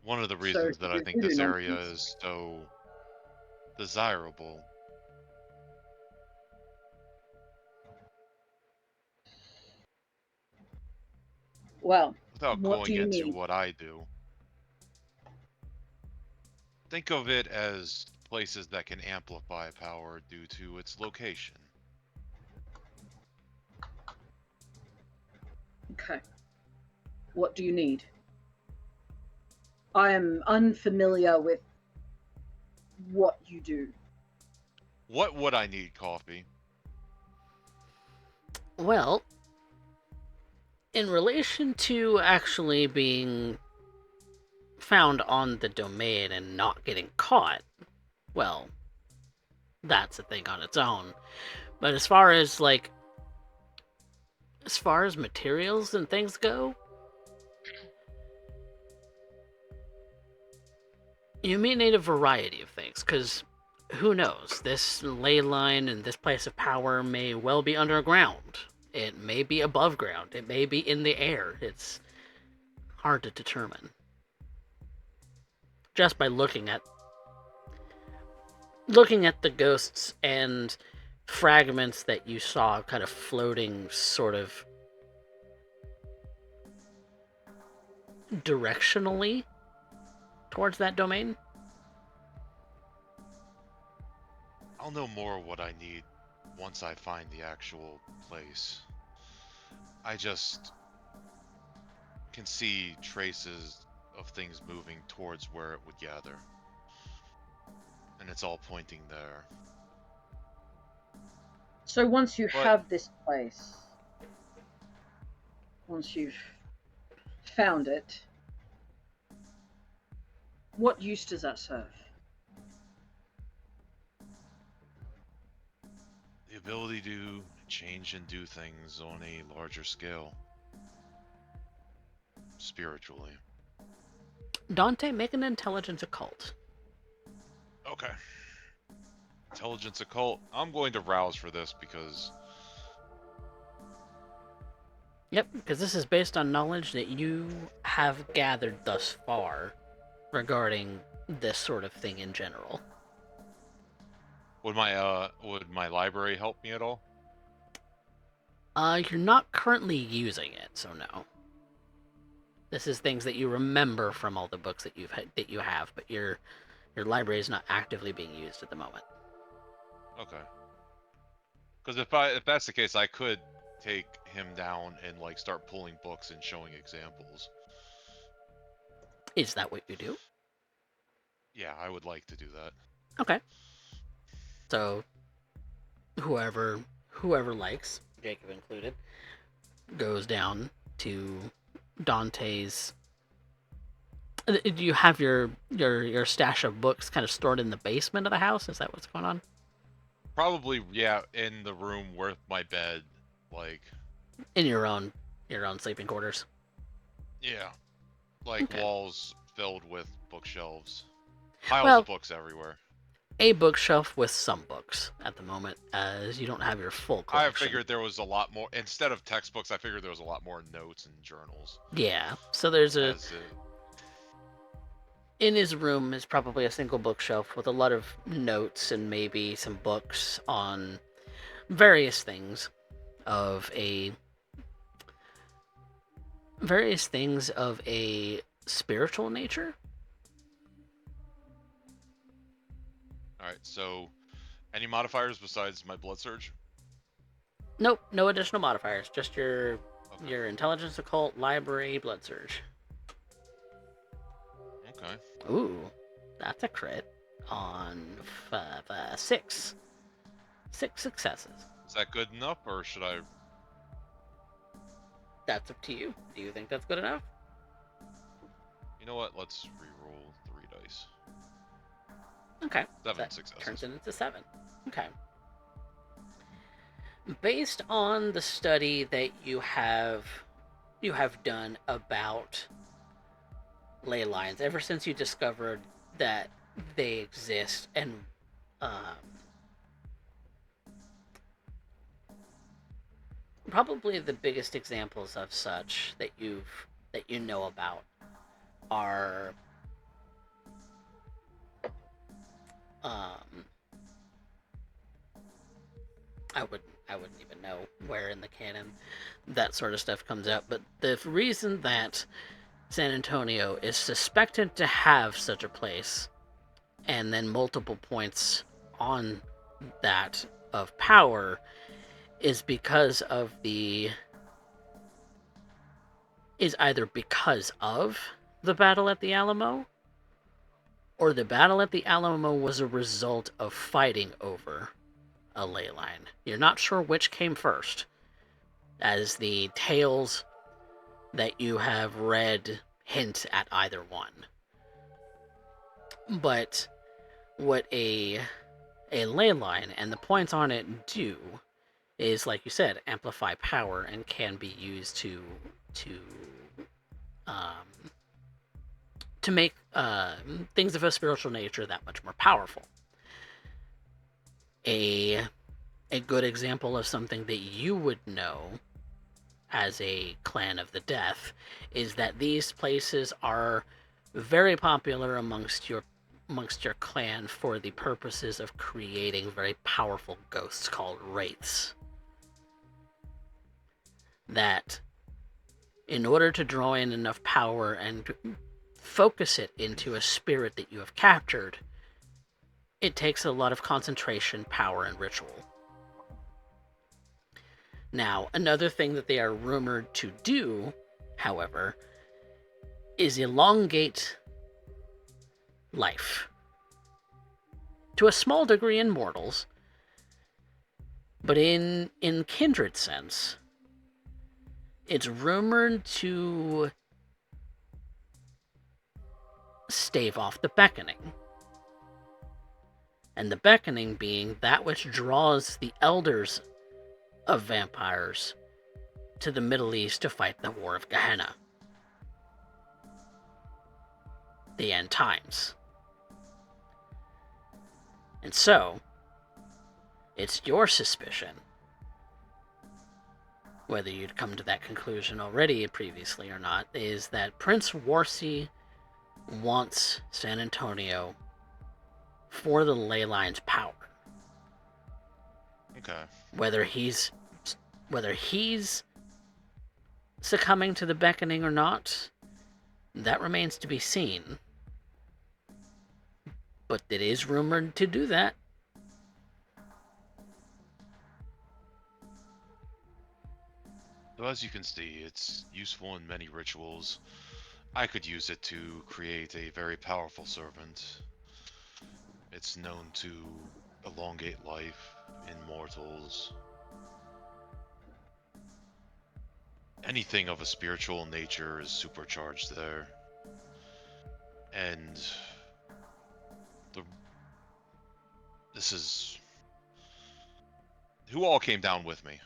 Speaker 6: One of the
Speaker 3: So
Speaker 6: reasons that I think
Speaker 3: voodoo
Speaker 6: this area
Speaker 3: nonsense.
Speaker 6: is so desirable.
Speaker 3: Well,
Speaker 6: Without
Speaker 3: what do
Speaker 6: going
Speaker 3: you
Speaker 6: into
Speaker 3: need?
Speaker 6: what I do, think of it as places that can amplify power due to its location.
Speaker 3: Okay. What do you need? I am unfamiliar with what you do.
Speaker 6: What would I need, Coffee?
Speaker 1: Well, in relation to actually being found on the domain and not getting caught, well, that's a thing on its own. But as far as materials and things go, you may need a variety of things, because who knows? This ley line and this place of power may well be underground. It may be above ground. It may be in the air. It's hard to determine. Just by looking at the ghosts and fragments that you saw kind of floating sort of directionally towards that domain.
Speaker 6: I'll know more what I need once I find the actual place. I just can see traces of things moving towards where it would gather. And it's all pointing there.
Speaker 3: So once you
Speaker 6: But-
Speaker 3: have this place, once you've found it, what use does that serve?
Speaker 6: The ability to change and do things on a larger scale. Spiritually.
Speaker 1: Dante, make an intelligence occult.
Speaker 6: Okay. Intelligence occult. I'm going to rouse for this because...
Speaker 1: Yep, because this is based on knowledge that you have gathered thus far regarding this sort of thing in general.
Speaker 6: Would my library help me at all?
Speaker 1: You're not currently using it, so no. This is things that you remember from all the books that you have, but your library is not actively being used at the moment.
Speaker 6: Okay. Because if that's the case, I could take him down and like start pulling books and showing examples.
Speaker 1: Is that what you do?
Speaker 6: Yeah, I would like to do that.
Speaker 1: Okay. So, whoever likes, Jacob included, goes down to Dante's. Do you have your stash of books kind of stored in the basement of the house? Is that what's going on?
Speaker 6: Probably, yeah, in the room with my bed, like.
Speaker 1: In your own sleeping quarters.
Speaker 6: Yeah, like
Speaker 1: Okay.
Speaker 6: walls filled with bookshelves, piles
Speaker 1: Well,
Speaker 6: of books everywhere.
Speaker 1: A bookshelf with some books at the moment, as you don't have your full collection.
Speaker 6: I figured there was a lot more. Instead of textbooks, I figured there was a lot more notes and journals.
Speaker 1: Yeah, so there's a...
Speaker 6: As it,
Speaker 1: In his room is probably a single bookshelf with a lot of notes and maybe some books on various things of a spiritual nature.
Speaker 6: Alright, so any modifiers besides my blood surge?
Speaker 1: Nope, no additional modifiers. Just your
Speaker 6: Okay.
Speaker 1: intelligence, occult, library, blood surge.
Speaker 6: Okay.
Speaker 1: Ooh, that's a crit on 6. 6 successes.
Speaker 6: Is that good enough, or should I?
Speaker 1: That's up to you. Do you think that's good enough?
Speaker 6: You know what? Let's re-roll 3 dice.
Speaker 1: Okay.
Speaker 6: 7
Speaker 1: that
Speaker 6: successes.
Speaker 1: Turns it into 7. Okay. Based on the study that you have done about ley lines ever since you discovered that they exist, and probably the biggest examples of such that you know about are Um, I would I wouldn't even know where in the canon that sort of stuff comes out. But the reason that San Antonio is suspected to have such a place, and then multiple points on that of power, is because of is either because of the battle at the Alamo, or the battle at the Alamo was a result of fighting over a ley line. You're not sure which came first, as the tales that you have read hint at either one. But what a ley line and the points on it do is, like you said, amplify power and can be used um, to make things of a spiritual nature that much more powerful. A good example of something that you would know as a clan of the death is that these places are very popular amongst your clan for the purposes of creating very powerful ghosts called wraiths. That in order to draw in enough power and focus it into a spirit that you have captured, it takes a lot of concentration, power, and ritual. Now, another thing that they are rumored to do, however, is elongate life. To a small degree in mortals, but in kindred sense, it's rumored to stave off the beckoning. And the beckoning being that which draws the elders of vampires to the Middle East to fight the War of Gehenna. The end times. And so, it's your suspicion, whether you'd come to that conclusion already previously or not, is that Prince Warsi wants San Antonio for the ley line's power.
Speaker 6: Okay.
Speaker 1: Whether he's succumbing to the beckoning or not, that remains to be seen. But it is rumored to do that.
Speaker 6: So as you can see, it's useful in many rituals. I could use it to create a very powerful servant. It's known to elongate life in mortals. Anything of a spiritual nature is supercharged there. And this is... Who all came down with me?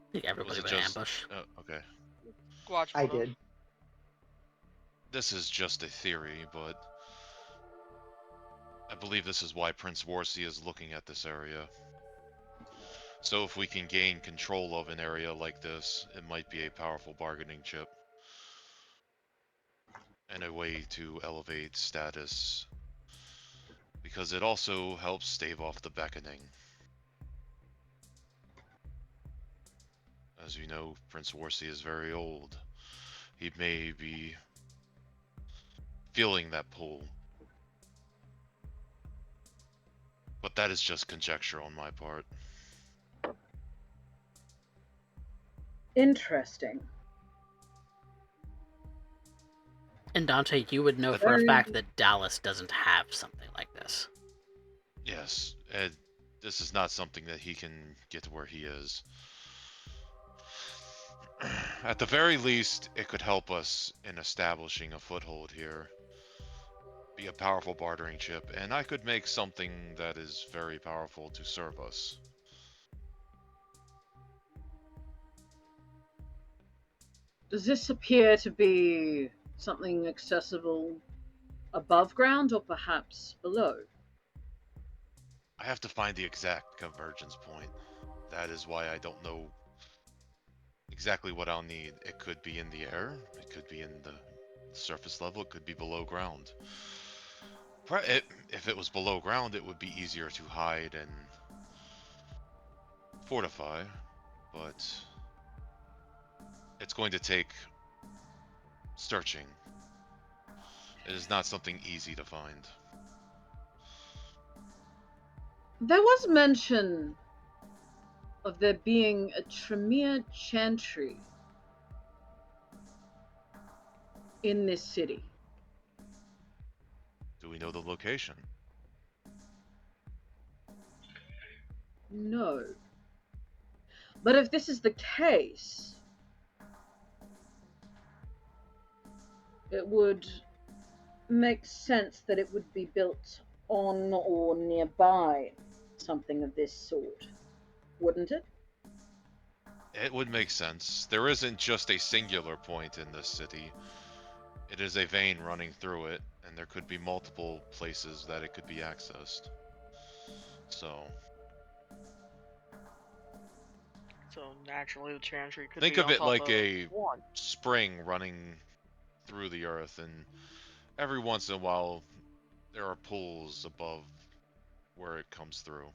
Speaker 1: I think everybody would ambush.
Speaker 6: Oh, okay.
Speaker 4: Squatch
Speaker 2: I
Speaker 4: would've.
Speaker 2: did.
Speaker 6: This is just a theory, but I believe this is why Prince Warsi is looking at this area. So if we can gain control of an area like this, it might be a powerful bargaining chip. And a way to elevate status. Because it also helps stave off the beckoning. As you know, Prince Warsi is very old. He may be feeling that pull. But that is just conjecture on my part.
Speaker 3: Interesting.
Speaker 1: And Dante, you would know for a fact that Dallas doesn't have something like this.
Speaker 6: Yes, and this is not something that he can get to where he is. At the very least, it could help us in establishing a foothold here. Be a powerful bartering chip, and I could make something that is very powerful to serve us.
Speaker 3: Does this appear to be something accessible above ground or perhaps below?
Speaker 6: I have to find the exact convergence point. That is why I don't know exactly what I'll need. It could be in the air, it could be in the surface level, it could be below ground. If it was below ground, it would be easier to hide and fortify, but it's going to take searching. It is not something easy to find.
Speaker 3: There was mention of there being a Tremere chantry in this city.
Speaker 6: Do we know the location?
Speaker 3: No. But if this is the case, it would make sense that it would be built on or nearby something of this sort, wouldn't it?
Speaker 6: It would make sense. There isn't just a singular point in this city. It is a vein running through it, and there could be multiple places that it could be accessed. So
Speaker 4: naturally, the chantry could
Speaker 6: think
Speaker 4: be
Speaker 6: of
Speaker 4: on
Speaker 6: it
Speaker 4: top
Speaker 6: like
Speaker 4: of
Speaker 6: a
Speaker 4: one.
Speaker 6: spring running through the earth, and every once in a while there are pools above where it comes through.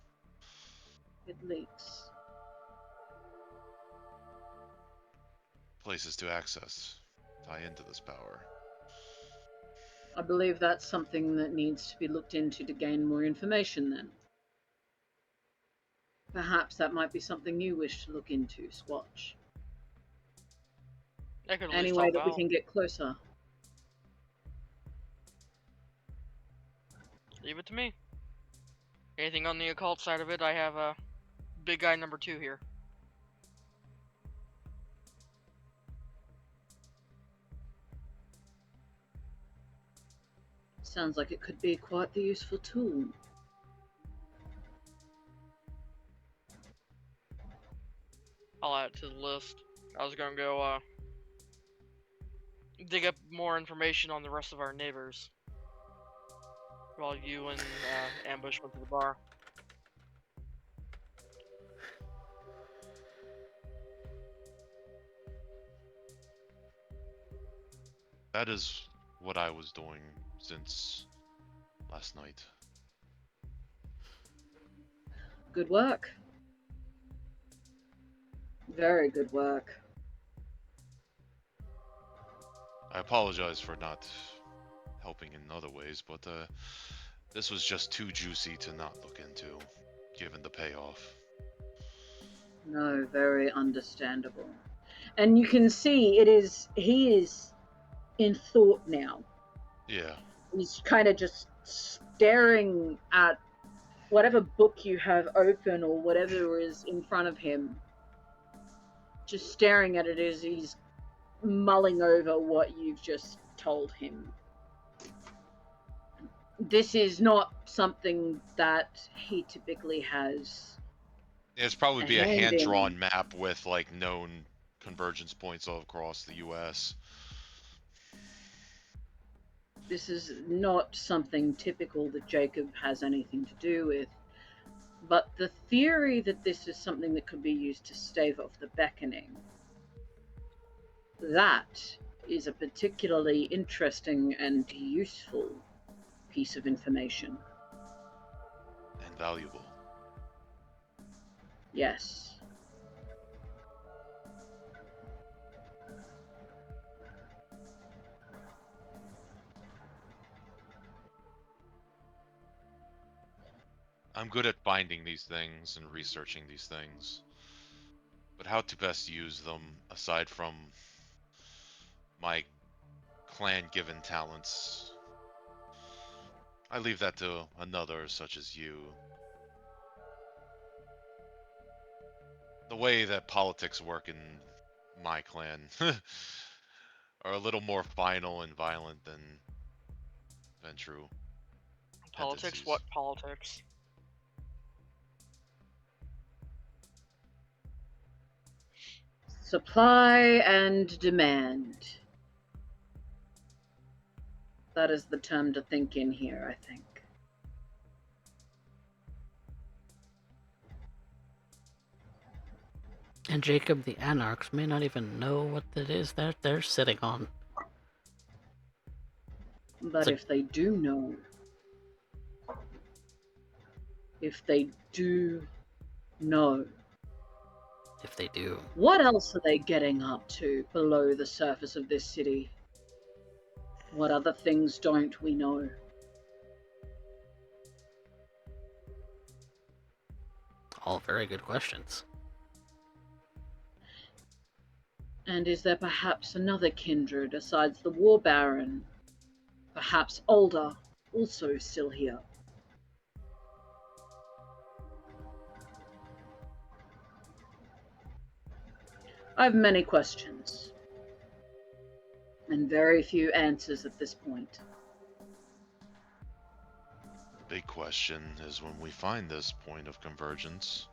Speaker 3: It leaks.
Speaker 6: Places to access, tie into this power.
Speaker 3: I believe that's something that needs to be looked into to gain more information then. Perhaps that might be something you wish to look into, Squatch.
Speaker 4: That could at
Speaker 3: Any
Speaker 4: least
Speaker 3: way
Speaker 4: help
Speaker 3: that we
Speaker 4: out.
Speaker 3: can get closer.
Speaker 4: Leave it to me. Anything on the occult side of it, I have big guy number 2 here.
Speaker 3: Sounds like it could be quite the useful tool.
Speaker 4: I'll add it to the list. I was gonna go dig up more information on the rest of our neighbors while you and Ambush went to the bar.
Speaker 6: That is what I was doing since last night.
Speaker 3: Good work. Very good work.
Speaker 6: I apologize for not helping in other ways, but this was just too juicy to not look into, given the payoff.
Speaker 3: No, very understandable. And you can see he is in thought now.
Speaker 6: Yeah.
Speaker 3: He's kind of just staring at whatever book you have open or whatever is in front of him. Just staring at it as he's mulling over what you've just told him. This is not something that he typically has.
Speaker 6: It'd probably be a
Speaker 3: hand in.
Speaker 6: hand-drawn map with like known convergence points all across the US.
Speaker 3: This is not something typical that Jacob has anything to do with. But the theory that this is something that could be used to stave off the beckoning, that is a particularly interesting and useful piece of information.
Speaker 6: And valuable.
Speaker 3: Yes.
Speaker 6: I'm good at finding these things and researching these things. But how to best use them, aside from my clan-given talents, I leave that to another such as you. The way that politics work in my clan are a little more final and violent than true.
Speaker 4: Politics?
Speaker 6: Entities.
Speaker 4: What politics?
Speaker 3: Supply and demand. That is the term to think in here, I think.
Speaker 1: And Jacob, the Anarchs may not even know what it is that they're sitting on.
Speaker 3: But
Speaker 1: So-
Speaker 3: if they do know, if they do know,
Speaker 1: If they do.
Speaker 3: what else are they getting up to below the surface of this city? What other things don't we know?
Speaker 1: All very good questions.
Speaker 3: And is there perhaps another kindred besides the War Baron? Perhaps older, also still here? I have many questions, and very few answers at this point.
Speaker 6: The big question is when we find this point of convergence,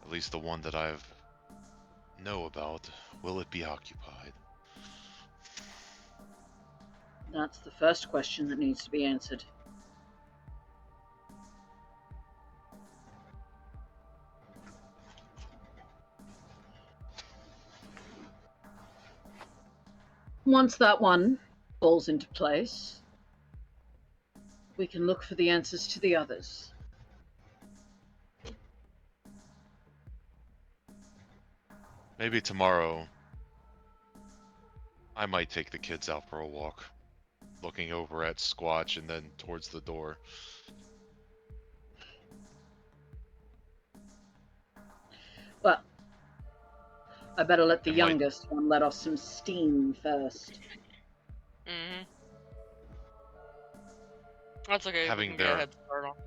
Speaker 6: at least the one that I've know about, will it be occupied?
Speaker 3: That's the first question that needs to be answered. Once that one falls into place, we can look for the answers to the others.
Speaker 6: Maybe tomorrow I might take the kids out for a walk, looking over at Squatch and then towards the door.
Speaker 3: Well, I better let the
Speaker 6: It might-
Speaker 3: youngest one let off some steam first.
Speaker 4: Mm-hmm. That's okay.
Speaker 6: Having
Speaker 4: We can get
Speaker 6: their-
Speaker 4: a head start on.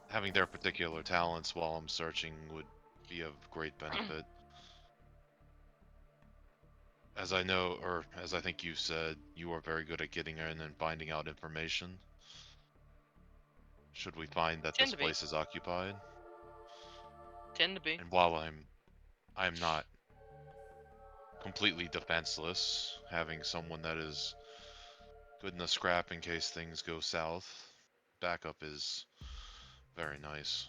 Speaker 6: Having their particular talents while I'm searching would be of great benefit. As I know, or as I think you said, you are very good at getting in and finding out information. Should we find that
Speaker 4: Tend
Speaker 6: this
Speaker 4: to be.
Speaker 6: place is occupied?
Speaker 4: Tend to be.
Speaker 6: And while I'm not completely defenseless, having someone that is good in the scrap in case things go south, backup is very nice.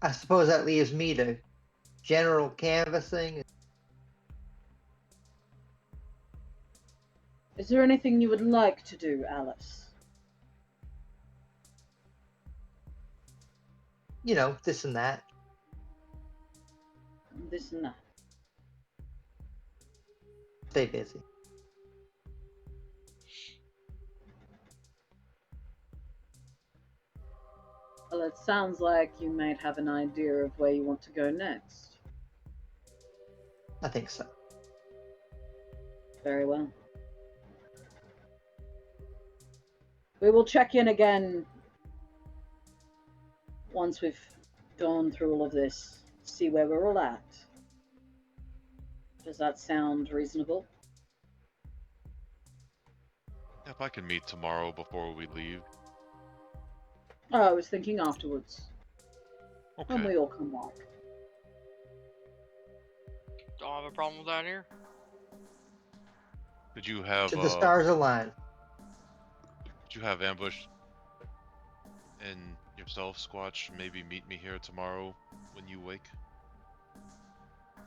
Speaker 2: I suppose that leaves me to general canvassing.
Speaker 3: Is there anything you would like to do, Alice?
Speaker 2: You know, this and that.
Speaker 3: This and that.
Speaker 2: Stay busy.
Speaker 3: Well, it sounds like you might have an idea of where you want to go next.
Speaker 2: I think so.
Speaker 3: Very well. We will check in again once we've gone through all of this, see where we're all at. Does that sound reasonable?
Speaker 6: If I can meet tomorrow before we leave.
Speaker 3: Oh, I was thinking afterwards, when
Speaker 6: Okay.
Speaker 3: we all come back.
Speaker 4: Don't have a problem with that here.
Speaker 6: Could you have
Speaker 2: Should the stars align?
Speaker 6: could you have Ambush and yourself, Squatch, maybe meet me here tomorrow when you wake?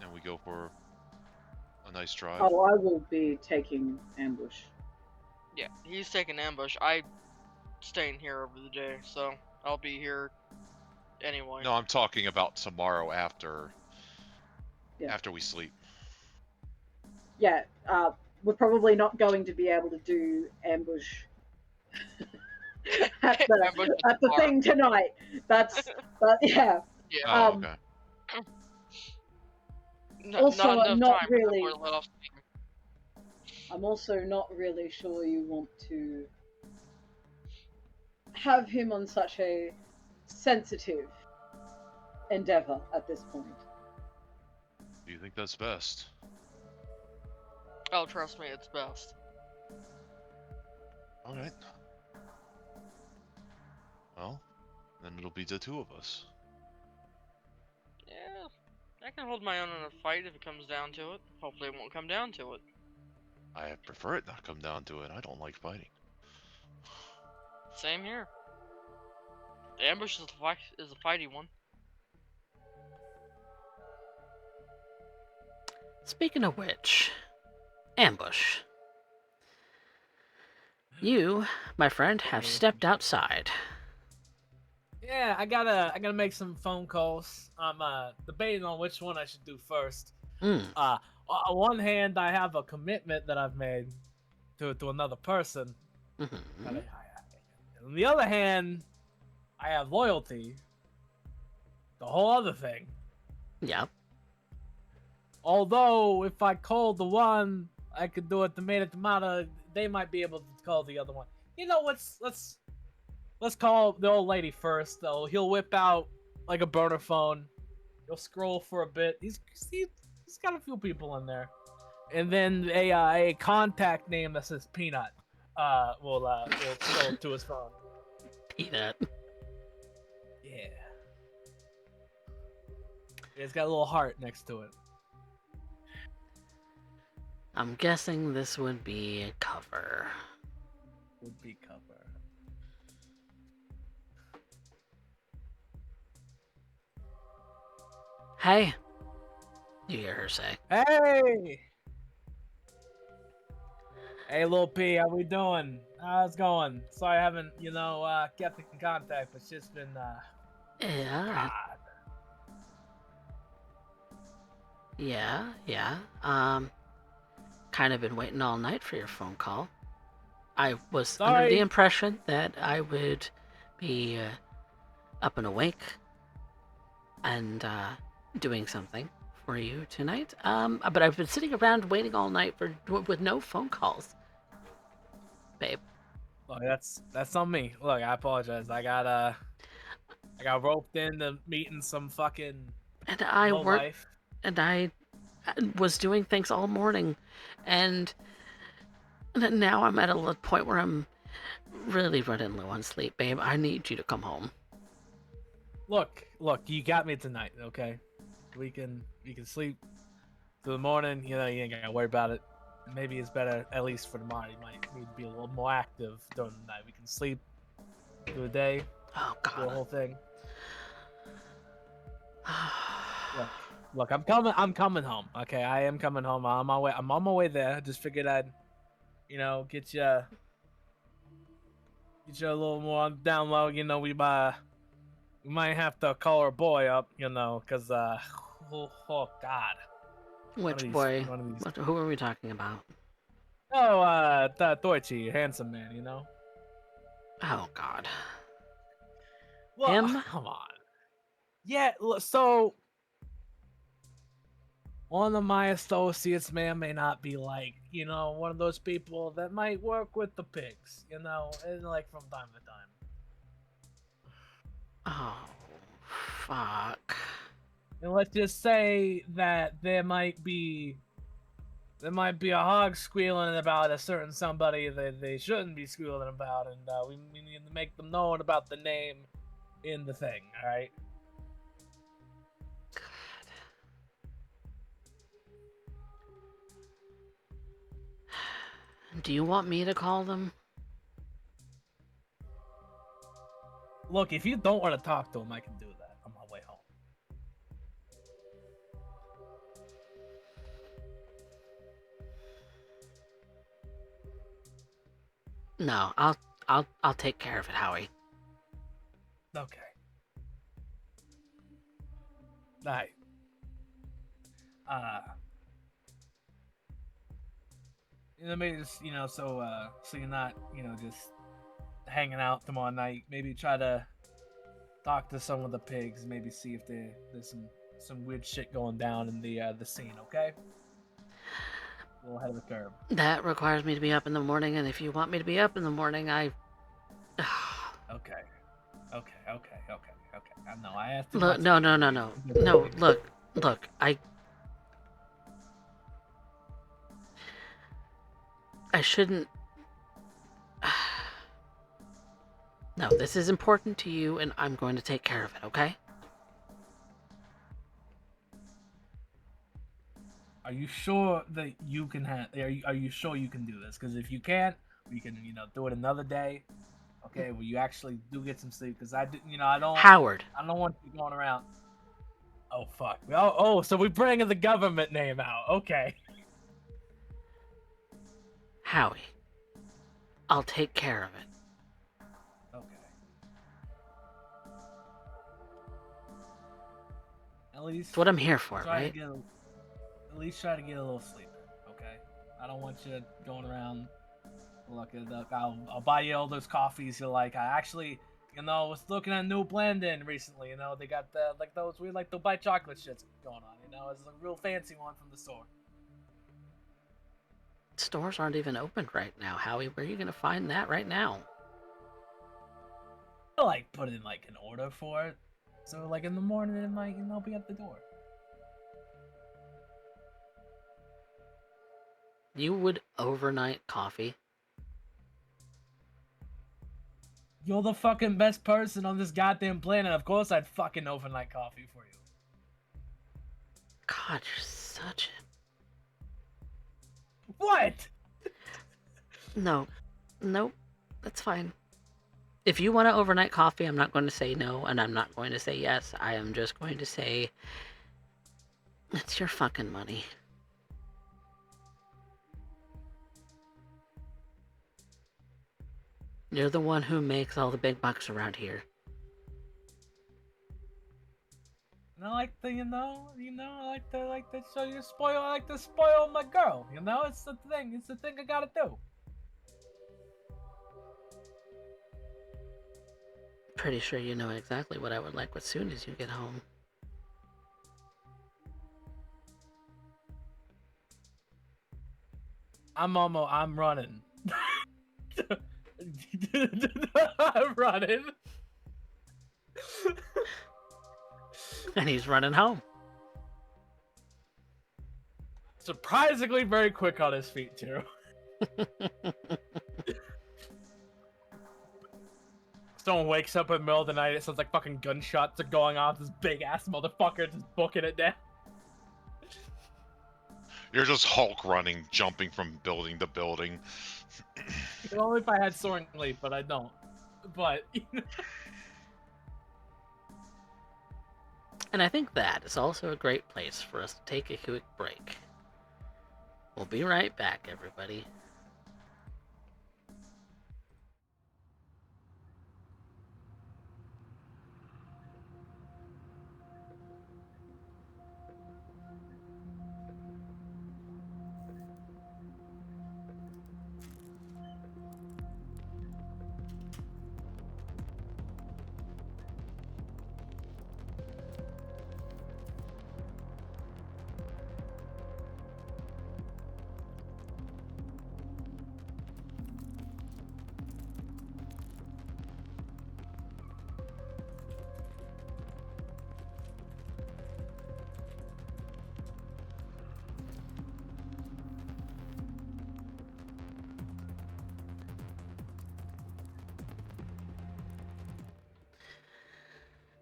Speaker 6: And we go for a nice drive.
Speaker 3: Oh, I will be taking ambush.
Speaker 4: Yeah, he's taking ambush. I staying here over the day, so I'll be here anyway.
Speaker 6: No, I'm talking about tomorrow after
Speaker 3: Yeah.
Speaker 6: after we sleep.
Speaker 3: Yeah, we're probably not going to be able to do ambush at
Speaker 4: Ambush
Speaker 3: the
Speaker 4: tomorrow.
Speaker 3: thing tonight. But yeah.
Speaker 4: Yeah.
Speaker 6: Oh,
Speaker 3: Um,
Speaker 6: okay.
Speaker 3: Also,
Speaker 4: not
Speaker 3: I'm
Speaker 4: enough
Speaker 3: not
Speaker 4: time
Speaker 3: really-
Speaker 4: before let off steam.
Speaker 3: I'm also not really sure you want to have him on such a sensitive endeavor at this point.
Speaker 6: Do you think that's best?
Speaker 4: Oh, trust me, it's best.
Speaker 6: Alright. Well, then it'll be the two of us.
Speaker 4: Yeah, I can hold my own in a fight if it comes down to it. Hopefully it won't come down to it.
Speaker 6: I prefer it not come down to it. I don't like fighting.
Speaker 4: Same here. The ambush is a fighty one.
Speaker 1: Speaking of which, Ambush. You, my friend, have stepped outside.
Speaker 5: Yeah, I gotta make some phone calls. I'm debating on which one I should do first.
Speaker 1: Mm.
Speaker 5: On one hand, I have a commitment that I've made to another person.
Speaker 1: Mm-hmm.
Speaker 5: On the other hand, I have loyalty. The whole other thing.
Speaker 1: Yep.
Speaker 5: Although, if I called the one, I could do it tomato. They might be able to call the other one. You know, let's call the old lady first, though. He'll whip out like a burner phone. He'll scroll for a bit. He's got a few people in there, and then a contact name that says Peanut. Will scroll to his phone.
Speaker 1: Peanut.
Speaker 5: Yeah. It's got a little heart next to it.
Speaker 1: I'm guessing this would be a cover.
Speaker 5: Would be cover.
Speaker 1: Hey. You hear her say.
Speaker 5: Hey! Hey, Lil P, how we doing? How's it going? Sorry I haven't, kept in contact, but shit's been,
Speaker 1: Yeah.
Speaker 5: God.
Speaker 1: Yeah. Kind of been waiting all night for your phone call. I was under the impression that I would be up and awake and doing something for you tonight. But I've been sitting around waiting all night with no phone calls, babe.
Speaker 5: Look, that's on me. Look, I apologize. I got roped into meeting some fucking
Speaker 1: And I
Speaker 5: low
Speaker 1: worked,
Speaker 5: life.
Speaker 1: and I was doing things all morning, and now I'm at a point where I'm really running low on sleep, babe. I need you to come home.
Speaker 5: Look, you got me tonight, okay? We can sleep through the morning. You ain't gotta worry about it. Maybe it's better, at least for tomorrow. You might need to be a little more active during the night. We can sleep through the day.
Speaker 1: Oh
Speaker 5: The
Speaker 1: God.
Speaker 5: whole thing. Look, I'm coming home. Okay, I am coming home. I'm on my way there. I just figured I'd, get you a little more down low. We might have to call our boy up, because oh God.
Speaker 1: Which boy? Who are we talking about?
Speaker 5: Oh, Deutsche, handsome man,
Speaker 1: Oh God.
Speaker 5: Well,
Speaker 1: Him?
Speaker 5: come on. Yeah, so one of my associates may not be like, one of those people that might work with the pigs, and like from time to time.
Speaker 1: Oh, fuck.
Speaker 5: And let's just say that there might be a hog squealing about a certain somebody that they shouldn't be squealing about, and we need to make them known about the name in the thing, alright?
Speaker 1: Do you want me to call them?
Speaker 5: Look, if you don't want to talk to him, I can do that on my way home.
Speaker 1: No, I'll take care of it, Howie.
Speaker 5: Okay. Alright. Maybe just, so you're not, just hanging out tomorrow night. Maybe try to talk to some of the pigs. Maybe see if there's some weird shit going down in the scene. Okay. A little ahead of the curve.
Speaker 1: That requires me to be up in the morning, and if you want me to be up in the morning, I.
Speaker 5: Okay. I know. I asked.
Speaker 1: Look, no. Look. I shouldn't. No, this is important to you, and I'm going to take care of it, okay?
Speaker 5: Are you sure that you can are you sure you can do this? Because if you can't, we can, do it another day. Okay, where you actually do get some sleep. Because I don't.
Speaker 1: Howard.
Speaker 5: I don't want you going around. Oh fuck. So we're bringing the government name out. Okay.
Speaker 1: Howie, I'll take care of it.
Speaker 5: Okay. At least
Speaker 1: It's what I'm here for,
Speaker 5: try
Speaker 1: right?
Speaker 5: to get at least try to get a little sleep. Okay. I don't want you going around. Look, I'll buy you all those coffees you like. I actually, was looking at new blending recently. They got those weird the white chocolate shits going on. It's a real fancy one from the store.
Speaker 1: Stores aren't even open right now, Howie. Where are you gonna find that right now?
Speaker 5: I put in an order for it, so in the morning it might be at the door.
Speaker 1: You would overnight coffee?
Speaker 5: You're the fucking best person on this goddamn planet. Of course I'd fucking overnight coffee for you.
Speaker 1: God, you're such
Speaker 5: What?
Speaker 1: No. Nope. That's fine. If you want to overnight coffee, I'm not going to say no, and I'm not going to say yes. I am just going to say it's your fucking money. You're the one who makes all the big bucks around here.
Speaker 5: And I like to, show you spoil. I like to spoil my girl. It's the thing. It's the thing I gotta do.
Speaker 1: Pretty sure you know exactly what I would like as soon as you get home.
Speaker 5: I'm running. I'm running.
Speaker 1: And he's running home.
Speaker 5: Surprisingly very quick on his feet, too. Someone wakes up in the middle of the night, it sounds like fucking gunshots are going off, this big-ass motherfucker just booking it down.
Speaker 6: You're just Hulk running, jumping from building to building.
Speaker 5: Only if I had Soaring Leap, but I don't. But,
Speaker 1: And I think that is also a great place for us to take a quick break. We'll be right back, everybody.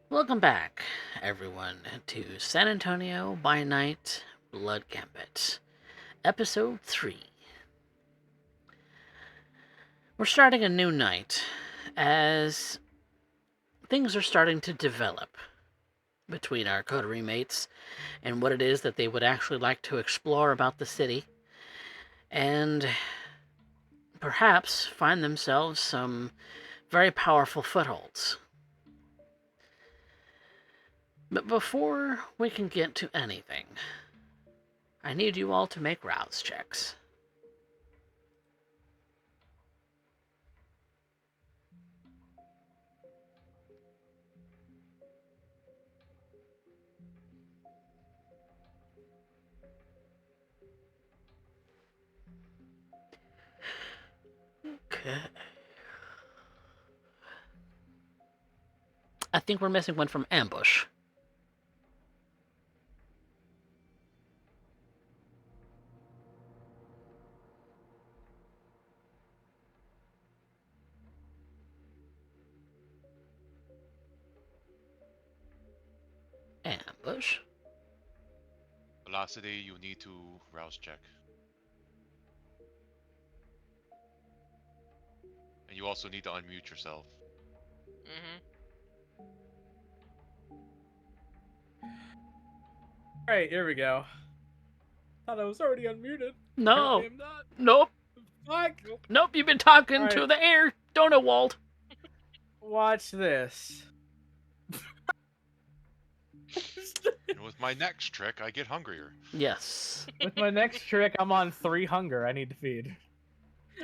Speaker 1: Welcome back, everyone, to San Antonio by Night Blood Gambit, Episode 3. We're starting a new night as things are starting to develop between our coterie mates and what it is that they would actually like to explore about the city, and perhaps find themselves some very powerful footholds. But before we can get to anything, I need you all to make rouse checks. Okay. I think we're missing one from Ambush. Ambush?
Speaker 6: Velocity, you need to rouse check. And you also need to unmute yourself.
Speaker 4: Mm-hmm.
Speaker 5: Alright, here we go. Thought I was already unmuted.
Speaker 1: No.
Speaker 5: Apparently I'm not.
Speaker 1: Nope.
Speaker 5: Fuck.
Speaker 1: Nope, you've been talking to
Speaker 5: Alright.
Speaker 1: the air, donut Walt.
Speaker 5: Watch this.
Speaker 6: And with my next trick, I get hungrier.
Speaker 1: Yes.
Speaker 5: With my next trick, I'm on 3 hunger. I need to feed.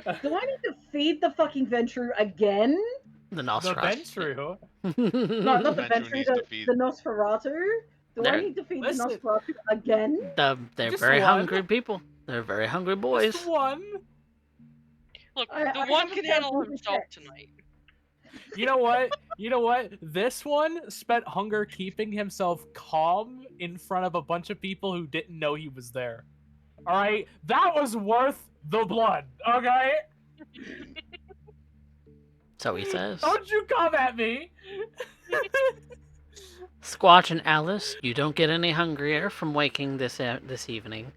Speaker 3: Do I need to feed the fucking Ventru again?
Speaker 1: The
Speaker 5: The
Speaker 1: Nosferatu.
Speaker 5: Ventru.
Speaker 3: Not the
Speaker 6: Ventru
Speaker 3: Ventru,
Speaker 6: needs to feed.
Speaker 3: the Nosferatu? Do I
Speaker 1: There-
Speaker 3: need to feed
Speaker 5: Listen.
Speaker 3: the Nosferatu again?
Speaker 1: They're
Speaker 5: Just
Speaker 1: very
Speaker 5: one.
Speaker 1: hungry people. They're very hungry boys.
Speaker 5: Just one.
Speaker 4: Look,
Speaker 3: I
Speaker 4: the one
Speaker 3: haven't
Speaker 4: can
Speaker 3: had
Speaker 4: handle
Speaker 3: one
Speaker 4: himself
Speaker 3: yet.
Speaker 4: tonight.
Speaker 5: You know what? You know what? This one spent hunger keeping himself calm in front of a bunch of people who didn't know he was there. All right, that was worth the blood. Okay,
Speaker 1: So he says.
Speaker 5: don't you come at me.
Speaker 1: Squatch and Alice, you don't get any hungrier from waking this evening.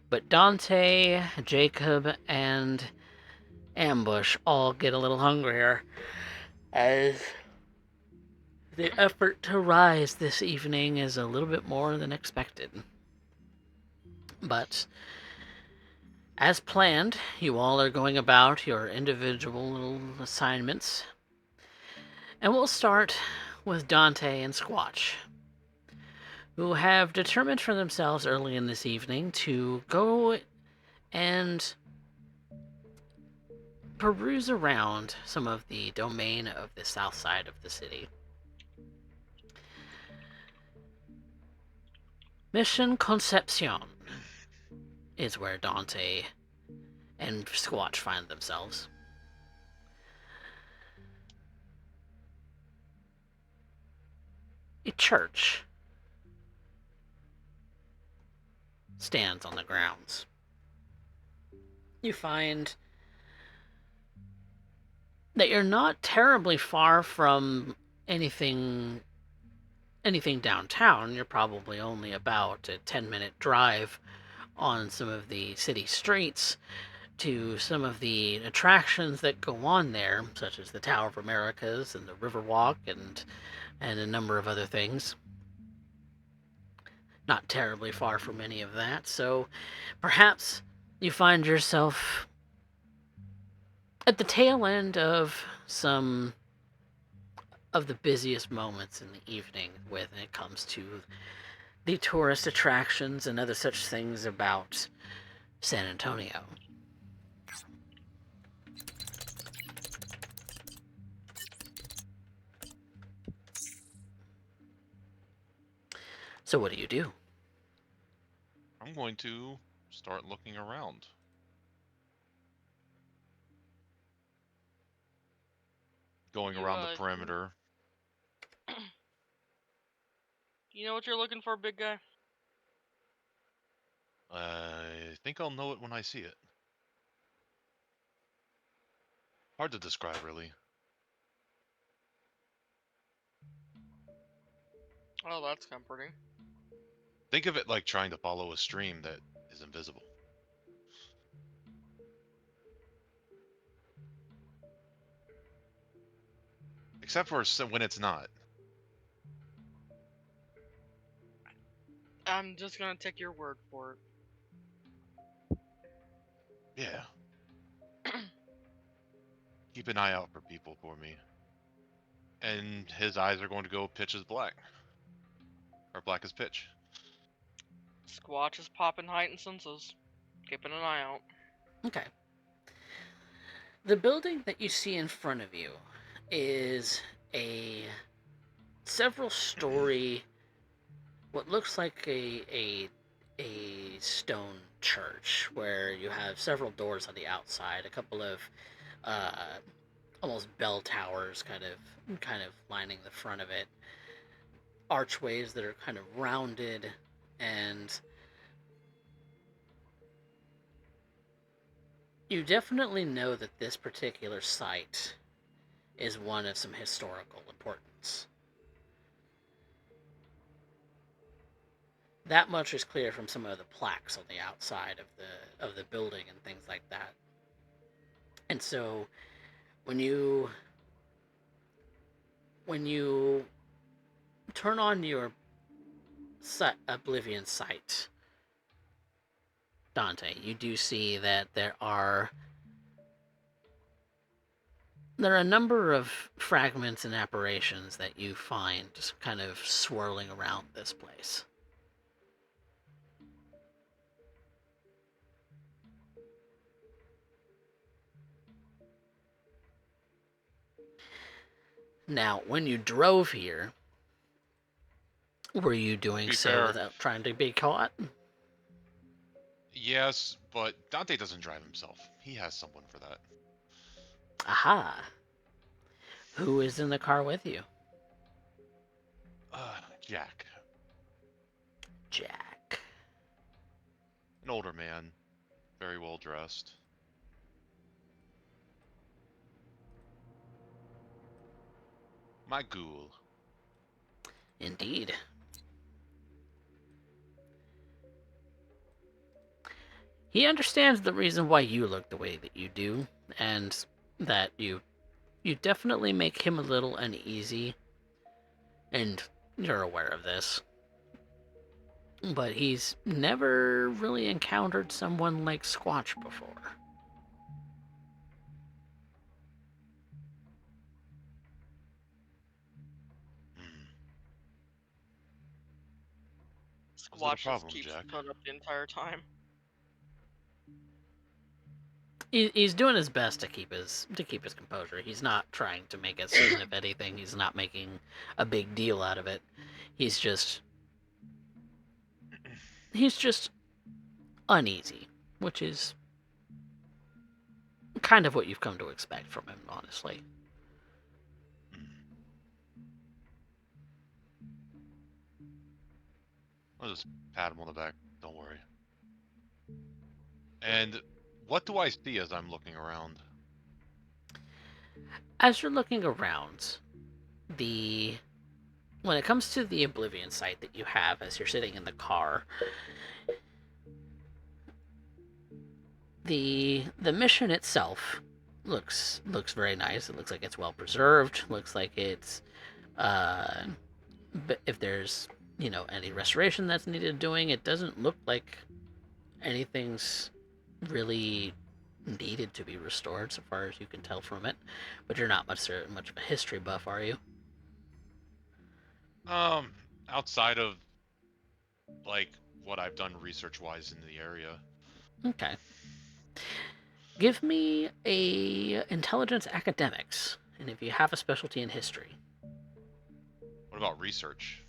Speaker 1: But Dante, Jacob, and Ambush all get a little hungrier as the effort to rise this evening is a little bit more than expected. But as planned, you all are going about your individual little assignments. And we'll start with Dante and Squatch, who have determined for themselves early in this evening to go and peruse around some of the domain of the south side of the city. Mission Concepcion is where Dante and Squatch find themselves. A church stands on the grounds. You find that you're not terribly far from anything downtown. You're probably only about a 10-minute drive on some of the city streets to some of the attractions that go on there, such as the Tower of Americas and the Riverwalk and a number of other things. Not terribly far from any of that, so perhaps you find yourself at the tail end of some of the busiest moments in the evening when it comes to the tourist attractions and other such things about San Antonio. So what do you do?
Speaker 6: I'm going to start looking around. Going
Speaker 4: You,
Speaker 6: around the perimeter.
Speaker 4: You know what you're looking for, big guy?
Speaker 6: I think I'll know it when I see it. Hard to describe, really.
Speaker 4: Oh, that's comforting.
Speaker 6: Think of it like trying to follow a stream that is invisible. Except for when it's not.
Speaker 4: I'm just gonna take your word for it.
Speaker 6: Yeah. Keep an eye out for people for me. And his eyes are going to go pitch as black. Or black as pitch.
Speaker 4: Squatch is popping heightened senses. Keeping an eye out.
Speaker 1: Okay. The building that you see in front of you is a several-story, what looks like a stone church, where you have several doors on the outside, a couple of almost bell towers kind of lining the front of it, archways that are kind of rounded, and you definitely know that this particular site is one of some historical importance. That much is clear from some of the plaques on the outside of the building and things like that. And so when you turn on your Oblivion site, Dante, you do see that there are a number of fragments and apparitions that you find kind of swirling around this place. Now, when you drove here, were you doing
Speaker 6: be
Speaker 1: so
Speaker 6: fair,
Speaker 1: without trying to be caught?
Speaker 6: yes, but Dante doesn't drive himself. He has someone for that.
Speaker 1: Aha. Who is in the car with you?
Speaker 6: Jack.
Speaker 1: Jack.
Speaker 6: An older man. Very well dressed. My ghoul.
Speaker 1: Indeed. He understands the reason why you look the way that you do, and that you definitely make him a little uneasy, and you're aware of this. But he's never really encountered someone like Squatch before.
Speaker 6: What's the
Speaker 4: Squatch just
Speaker 6: problem,
Speaker 4: keeps
Speaker 6: Jack?
Speaker 4: his foot up the entire time.
Speaker 1: He's doing his best to keep his composure. He's not trying to make a scene of anything. He's not making a big deal out of it. He's just uneasy, which is kind of what you've come to expect from him, honestly.
Speaker 6: I'll just pat him on the back. Don't worry. And what do I see as I'm looking around?
Speaker 1: As you're looking around, when it comes to the Oblivion site that you have as you're sitting in the car, the mission itself looks very nice. It looks like it's well preserved. Looks like it's if there's any restoration that's needed doing, it doesn't look like anything's really needed to be restored so far as you can tell from it. But you're not much of a history buff, are you?
Speaker 6: Outside of like what I've done research-wise in the area.
Speaker 1: Okay. Give me a intelligence academics, and if you have a specialty in history.
Speaker 6: What about research?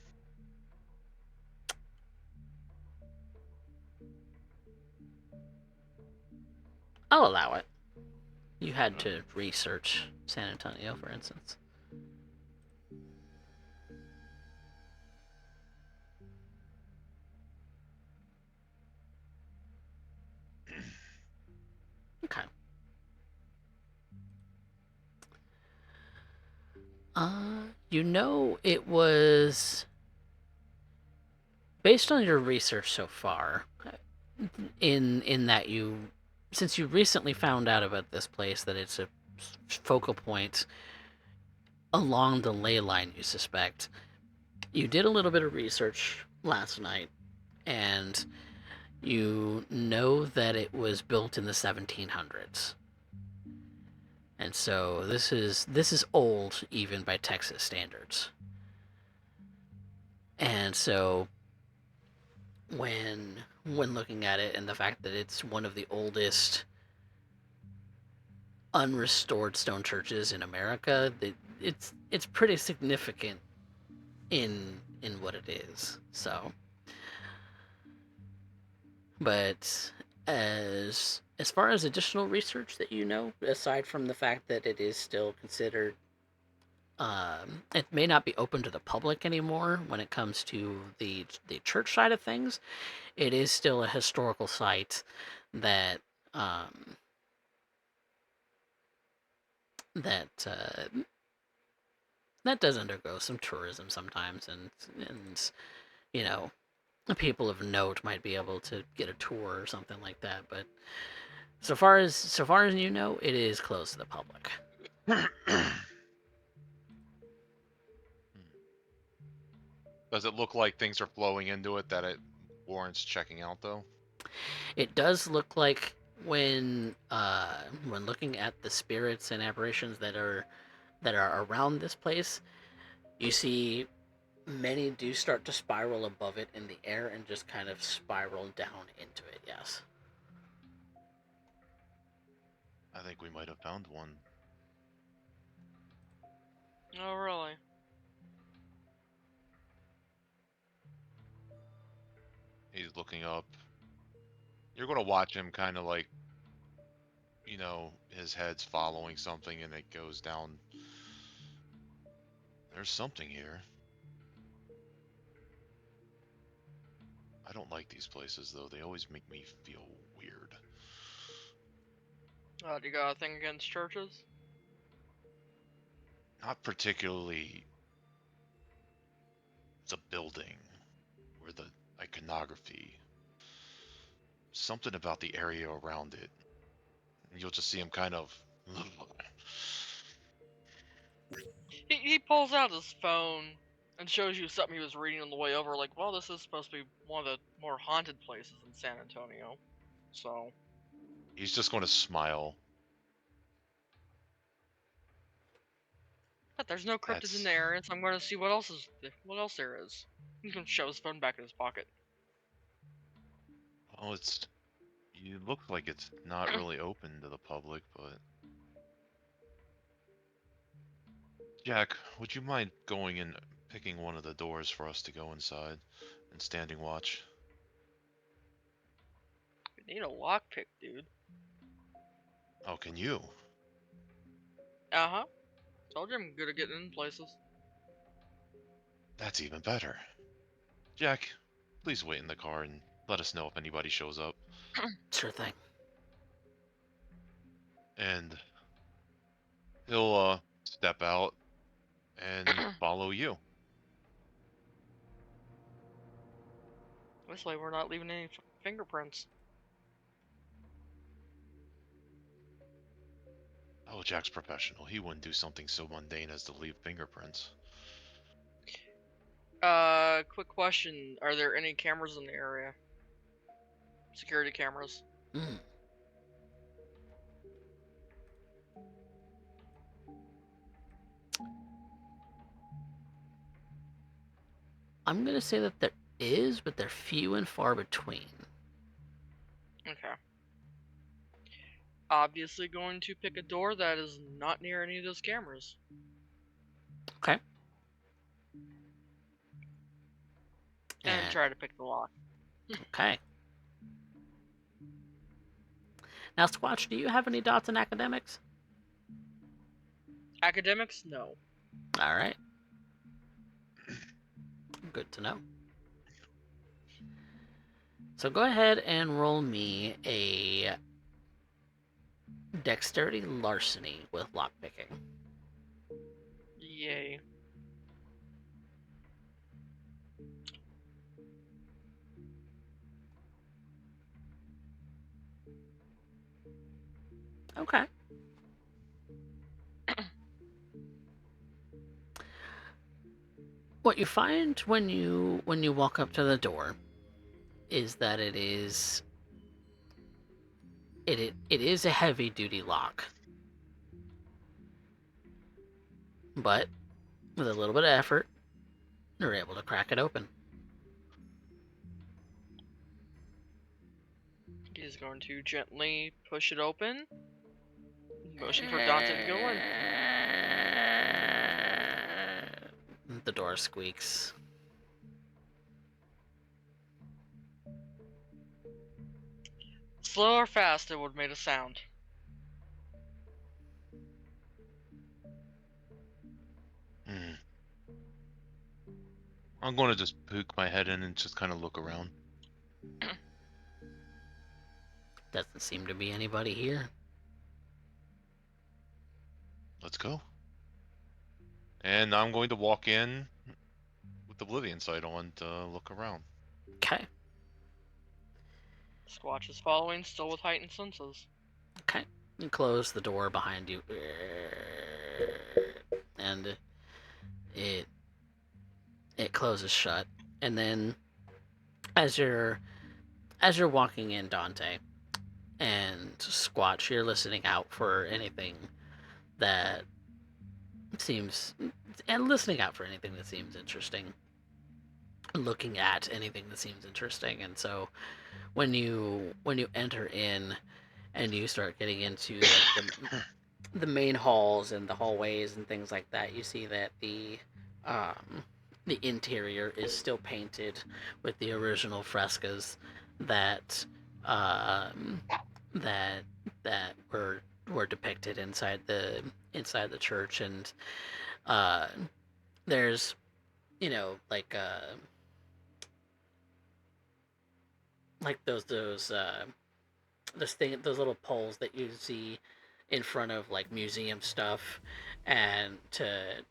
Speaker 1: I'll allow it. You had to research San Antonio, for instance. Okay. It was based on your research so far, in that since you recently found out about this place, that it's a focal point along the ley line, you suspect. You did a little bit of research last night, and you know that it was built in the 1700s. And so this is old even by Texas standards. And so when looking at it, and the fact that it's one of the oldest unrestored stone churches in America, it's pretty significant in what it is. So, but as far as additional research that aside from the fact that it is still considered, it may not be open to the public anymore when it comes to the church side of things, it is still a historical site that that does undergo some tourism sometimes, and people of note might be able to get a tour or something like that. But so far as it is closed to the public.
Speaker 6: Does it look like things are flowing into it that it warrants checking out, though?
Speaker 1: It does look like when looking at the spirits and apparitions that are around this place, you see many do start to spiral above it in the air and just kind of spiral down into it. Yes.
Speaker 6: I think we might have found one.
Speaker 4: Oh, really?
Speaker 6: He's looking up. You're going to watch him kind of like, you know, his head's following something and it goes down. There's something here. I don't like these places, though. They always make me feel weird.
Speaker 4: Do you got a thing against churches?
Speaker 6: Not particularly the building or the iconography. Something about the area around it. And you'll just see him kind of...
Speaker 4: He pulls out his phone and shows you something he was reading on the way over. Like, well, this is supposed to be one of the more haunted places in San Antonio. So
Speaker 6: He's just going to smile.
Speaker 4: but there's no cryptids in the area, so I'm going to see what else there is. He's going to shove his phone back in his pocket.
Speaker 6: Well, it looks like it's not really open to the public, but... Jack, would you mind going and picking one of the doors for us to go inside and standing watch?
Speaker 4: We need a lockpick, dude.
Speaker 6: Oh, can you?
Speaker 4: Uh-huh. Told you I'm good at getting in places.
Speaker 6: That's even better. Jack, please wait in the car and let us know if anybody shows up.
Speaker 1: Sure thing.
Speaker 6: And he'll step out and follow you.
Speaker 4: This way we're not leaving any fingerprints.
Speaker 6: Oh, Jack's professional. He wouldn't do something so mundane as to leave fingerprints.
Speaker 4: Quick question. Are there any cameras in the area? Security cameras?
Speaker 1: Mm. I'm gonna say that there is, but they're few and far between.
Speaker 4: Okay. Obviously going to pick a door that is not near any of those cameras.
Speaker 1: Okay.
Speaker 4: And try to pick the lock.
Speaker 1: Okay. Now, Squatch, do you have any dots in academics?
Speaker 4: Academics? No.
Speaker 1: All right. Good to know. So go ahead and roll me a dexterity larceny with lockpicking.
Speaker 4: Yay.
Speaker 1: Okay. What you find when you walk up to the door is that it is a heavy duty lock. But with a little bit of effort, you're able to crack it open.
Speaker 4: He's going to gently push it open. Motion for Dante to go in.
Speaker 1: The door squeaks.
Speaker 4: Slow or fast, it would have made a sound.
Speaker 6: I'm going to just poke my head in and just kind of look around.
Speaker 1: Doesn't seem to be anybody here.
Speaker 6: Let's go. And I'm going to walk in with the Oblivion sight on to look around.
Speaker 1: Okay.
Speaker 4: Squatch is following, still with heightened senses.
Speaker 1: Okay. You close the door behind you. And it it closes shut, and then as you're walking in, Dante and Squatch, you're listening out for anything that seems listening out for anything that seems interesting, looking at anything that seems interesting. And so when you enter in and you start getting into like the main halls and the hallways and things like that, you see that the interior is still painted with the original frescoes that um, that were depicted inside the church. And uh, there's like those little poles that you see in front of like museum stuff, and to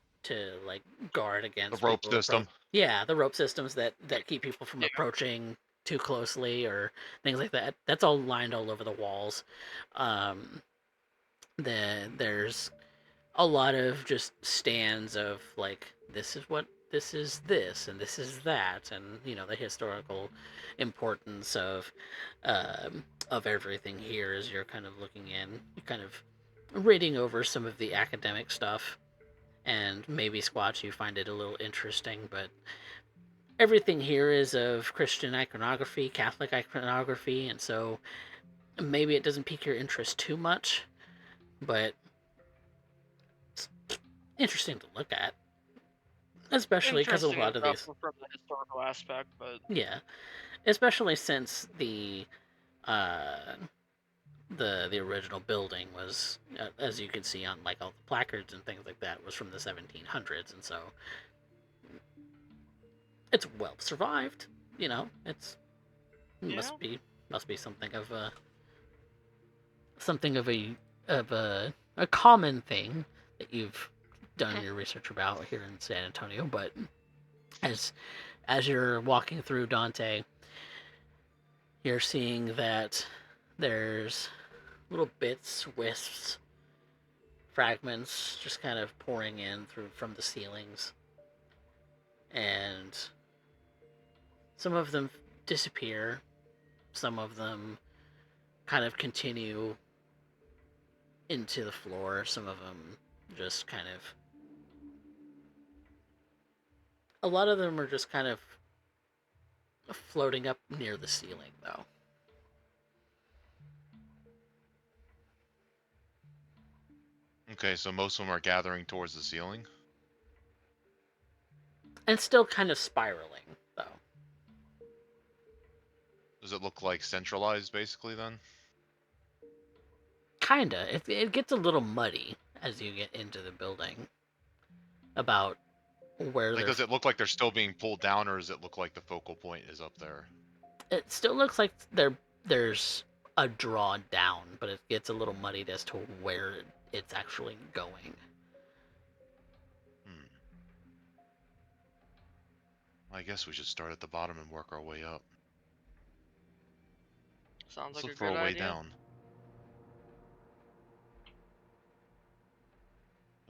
Speaker 1: like guard
Speaker 6: The
Speaker 1: against
Speaker 6: rope
Speaker 1: people
Speaker 6: system.
Speaker 1: yeah, the rope systems that keep people from
Speaker 4: Yeah.
Speaker 1: approaching too closely or things like that. That's all lined all over the walls. um there's a lot of just stands of like, this is this and this is that, and the historical importance of everything here. As you're kind of looking in, you're kind of reading over some of the academic stuff, and maybe Squatch, you find it a little interesting, but everything here is of Christian iconography, Catholic iconography, and so maybe it doesn't pique your interest too much, but interesting to look at, especially because a
Speaker 4: Interesting
Speaker 1: lot of
Speaker 4: enough
Speaker 1: these,
Speaker 4: from the historical aspect, but
Speaker 1: yeah, especially since uh the original building was, as you can see on like all the placards and things like that, was from the 1700s, and so it's well survived. It's
Speaker 4: yeah.
Speaker 1: must be something of a common thing that you've done your research about here in San Antonio. But as you're walking through, Dante, you're seeing that there's little bits, wisps, fragments just kind of pouring in through from the ceilings, and some of them disappear, some of them kind of continue into the floor, some of them just kind of, a lot of them are just kind of floating up near the ceiling though.
Speaker 6: Okay, so most of them are gathering towards the ceiling.
Speaker 1: And still kind of spiraling though.
Speaker 6: Does it look like centralized, basically, then?
Speaker 1: Kinda. It gets a little muddy as you get into the building about where
Speaker 6: Like,
Speaker 1: they're.
Speaker 6: does it look like they're still being pulled down, or does it look like the focal point is up there?
Speaker 1: It still looks like there's a draw down, but it gets a little muddied as to where it's actually going.
Speaker 6: Hmm. I guess we should start at the bottom and work our way up.
Speaker 4: Sounds
Speaker 6: Let's
Speaker 4: like
Speaker 6: look
Speaker 4: a
Speaker 6: for a
Speaker 4: good
Speaker 6: way
Speaker 4: idea.
Speaker 6: down.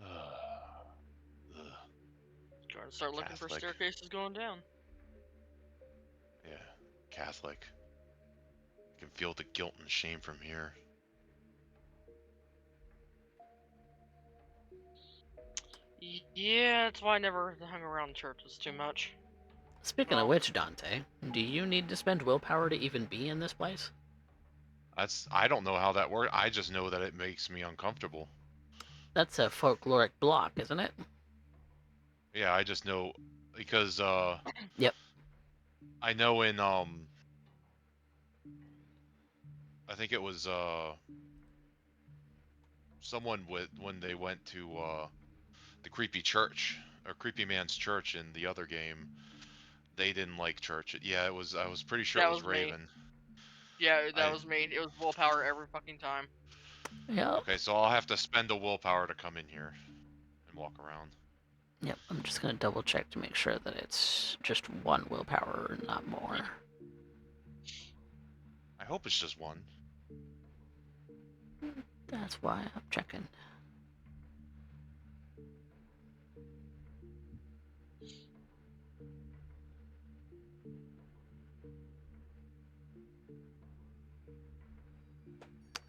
Speaker 6: Ugh.
Speaker 4: Trying to start looking for
Speaker 6: Catholic.
Speaker 4: staircases going down.
Speaker 6: Yeah, Catholic. I can feel the guilt and shame from here.
Speaker 4: Yeah, that's why I never hung around churches too much.
Speaker 1: Speaking of
Speaker 4: Well,
Speaker 1: which, Dante, do you need to spend willpower to even be in this place?
Speaker 6: I don't know how that works. I just know that it makes me uncomfortable.
Speaker 1: That's a folkloric block, isn't it?
Speaker 6: Yeah, I just know because
Speaker 1: Yep.
Speaker 6: I know in I think it was someone with when they went to the creepy church or creepy man's church in the other game, they didn't like church. Yeah, it was. I was pretty sure it
Speaker 4: that
Speaker 6: was
Speaker 4: was me.
Speaker 6: Raven.
Speaker 4: Yeah, that
Speaker 6: I
Speaker 4: was me. It was willpower every fucking time.
Speaker 1: Yep.
Speaker 6: Okay, so I'll have to spend a willpower to come in here and walk around.
Speaker 1: Yep. I'm just gonna double check to make sure that it's just one willpower, not more.
Speaker 6: I hope it's just one.
Speaker 1: That's why I'm checking.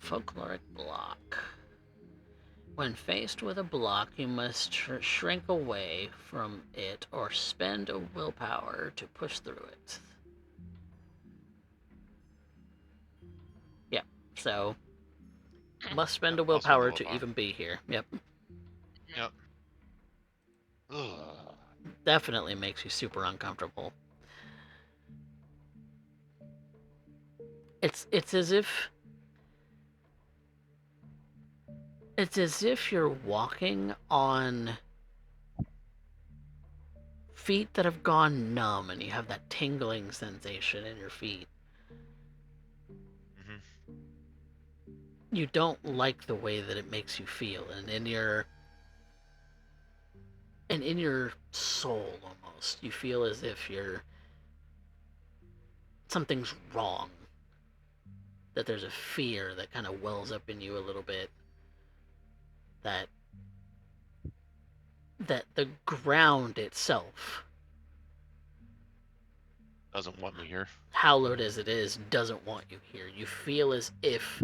Speaker 1: Folkloric block. When faced with a block, you must shrink away from it or spend a willpower to push through it. Yep, so must spend a
Speaker 6: Yep, I'll spend
Speaker 1: willpower
Speaker 6: the
Speaker 1: to
Speaker 6: willpower.
Speaker 1: even be here. Yep.
Speaker 6: Yep. Ugh.
Speaker 1: Definitely makes you super uncomfortable. It's as if you're walking on feet that have gone numb and you have that tingling sensation in your feet.
Speaker 6: Mhm.
Speaker 1: You don't like the way that it makes you feel, and in your soul almost you feel as if something's wrong, that there's a fear that kind of wells up in you a little bit, that the ground itself,
Speaker 6: Doesn't want me here.
Speaker 1: hallowed as it is, doesn't want you here. You feel as if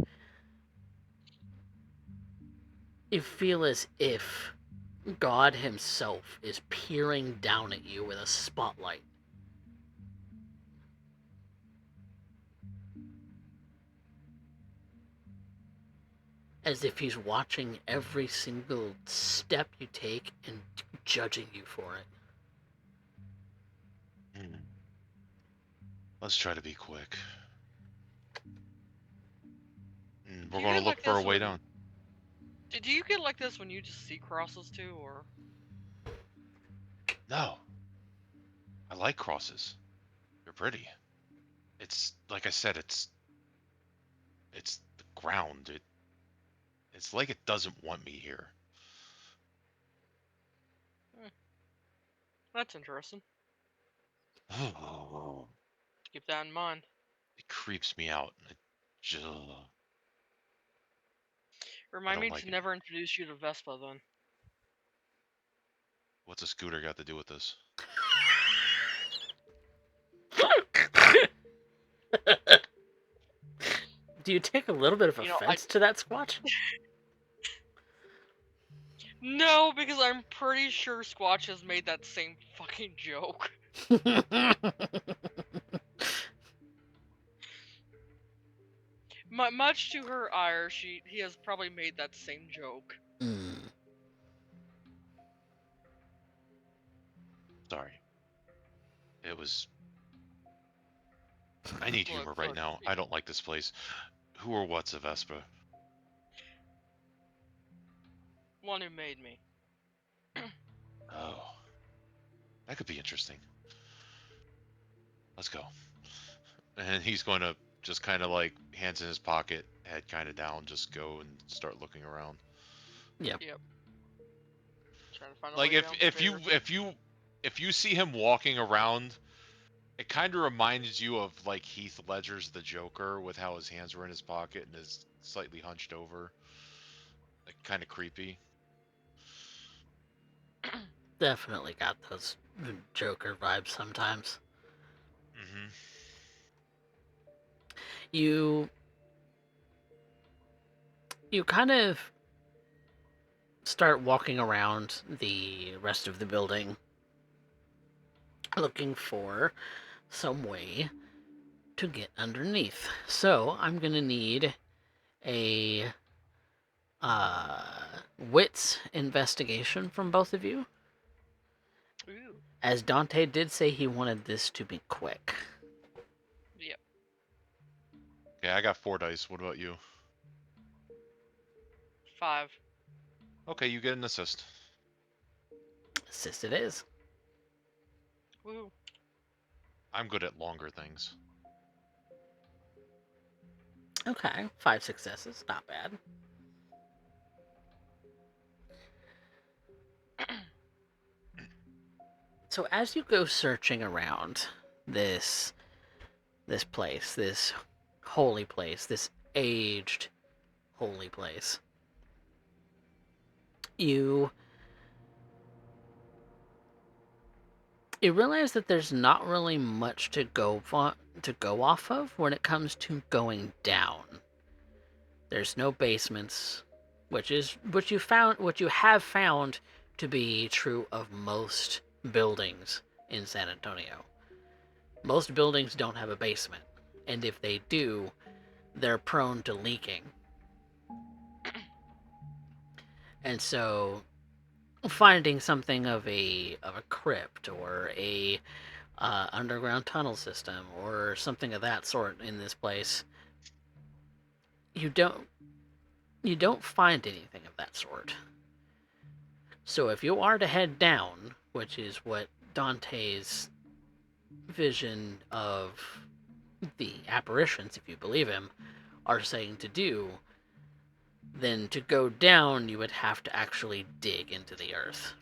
Speaker 1: God himself is peering down at you with a spotlight. As if he's watching every single step you take and judging you for it.
Speaker 6: Let's try to be quick.
Speaker 4: Do
Speaker 6: We're
Speaker 4: you
Speaker 6: going to
Speaker 4: get
Speaker 6: look
Speaker 4: like
Speaker 6: for a
Speaker 4: this
Speaker 6: way
Speaker 4: when-
Speaker 6: down.
Speaker 4: Do you get like this when you just see crosses too, or?
Speaker 6: No. I like crosses. They're pretty. It's like I said, it's the ground. It's like it doesn't want me here.
Speaker 4: That's interesting.
Speaker 6: Oh,
Speaker 4: Keep that in mind.
Speaker 6: it creeps me out. Ugh.
Speaker 4: Remind
Speaker 6: don't
Speaker 4: me
Speaker 6: like
Speaker 4: to
Speaker 6: it.
Speaker 4: never introduce you to Vespa then.
Speaker 6: What's a scooter got to do with this?
Speaker 1: Do you take a little bit of
Speaker 4: You know,
Speaker 1: offense to that, Squatch?
Speaker 4: No, because I'm pretty sure Squatch has made that same fucking joke. Much to her ire, he has probably made that same joke.
Speaker 6: Sorry. It was. I need humor
Speaker 4: Look,
Speaker 6: right
Speaker 4: look,
Speaker 6: now. I don't like this place. Who or what's a Vespa?
Speaker 4: one who made me.
Speaker 6: Oh. That could be interesting. Let's go. And he's going to just kind of like hands in his pocket, head kind of down, just go and start looking around.
Speaker 1: Yep.
Speaker 4: Trying to find a
Speaker 6: Like
Speaker 4: way downstairs.
Speaker 6: if you see him walking around, it kind of reminds you of like Heath Ledger's The Joker with how his hands were in his pocket and is slightly hunched over. Like kind of creepy.
Speaker 1: Definitely got those Joker vibes sometimes.
Speaker 6: Mm-hmm.
Speaker 1: You kind of start walking around the rest of the building looking for some way to get underneath. So I'm gonna need a wits investigation from both of you.
Speaker 4: Ooh.
Speaker 1: As Dante did say he wanted this to be quick.
Speaker 4: Yep.
Speaker 6: Yeah, I got 4 dice. What about you?
Speaker 4: 5.
Speaker 6: Okay, you get an assist.
Speaker 1: Assist it is.
Speaker 4: Woo.
Speaker 6: I'm good at longer things.
Speaker 1: Okay, 5 successes, not bad. So as you go searching around this place, this holy place, this aged holy place, you realize that there's not really much to go off of when it comes to going down. There's no basements, which you have found to be true of most buildings in San Antonio. Most buildings don't have a basement, and if they do, they're prone to leaking. And so finding something of a crypt or a underground tunnel system or something of that sort in this place, you don't find anything of that sort. So if you are to head down, which is what Dante's vision of the apparitions, if you believe him, are saying to do, then to go down you would have to actually dig into the earth.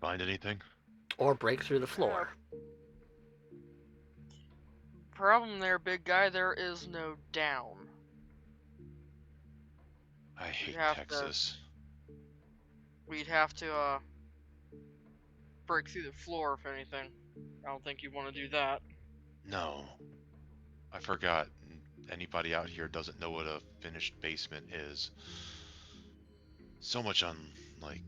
Speaker 6: Find anything?
Speaker 1: Or break through the floor.
Speaker 4: Problem there, big guy, there is no down.
Speaker 6: I hate
Speaker 4: have to-
Speaker 6: Texas.
Speaker 4: We'd have to break through the floor if anything. I don't think you want to do that.
Speaker 6: No. I forgot. Anybody out here doesn't know what a finished basement is. So much on, like,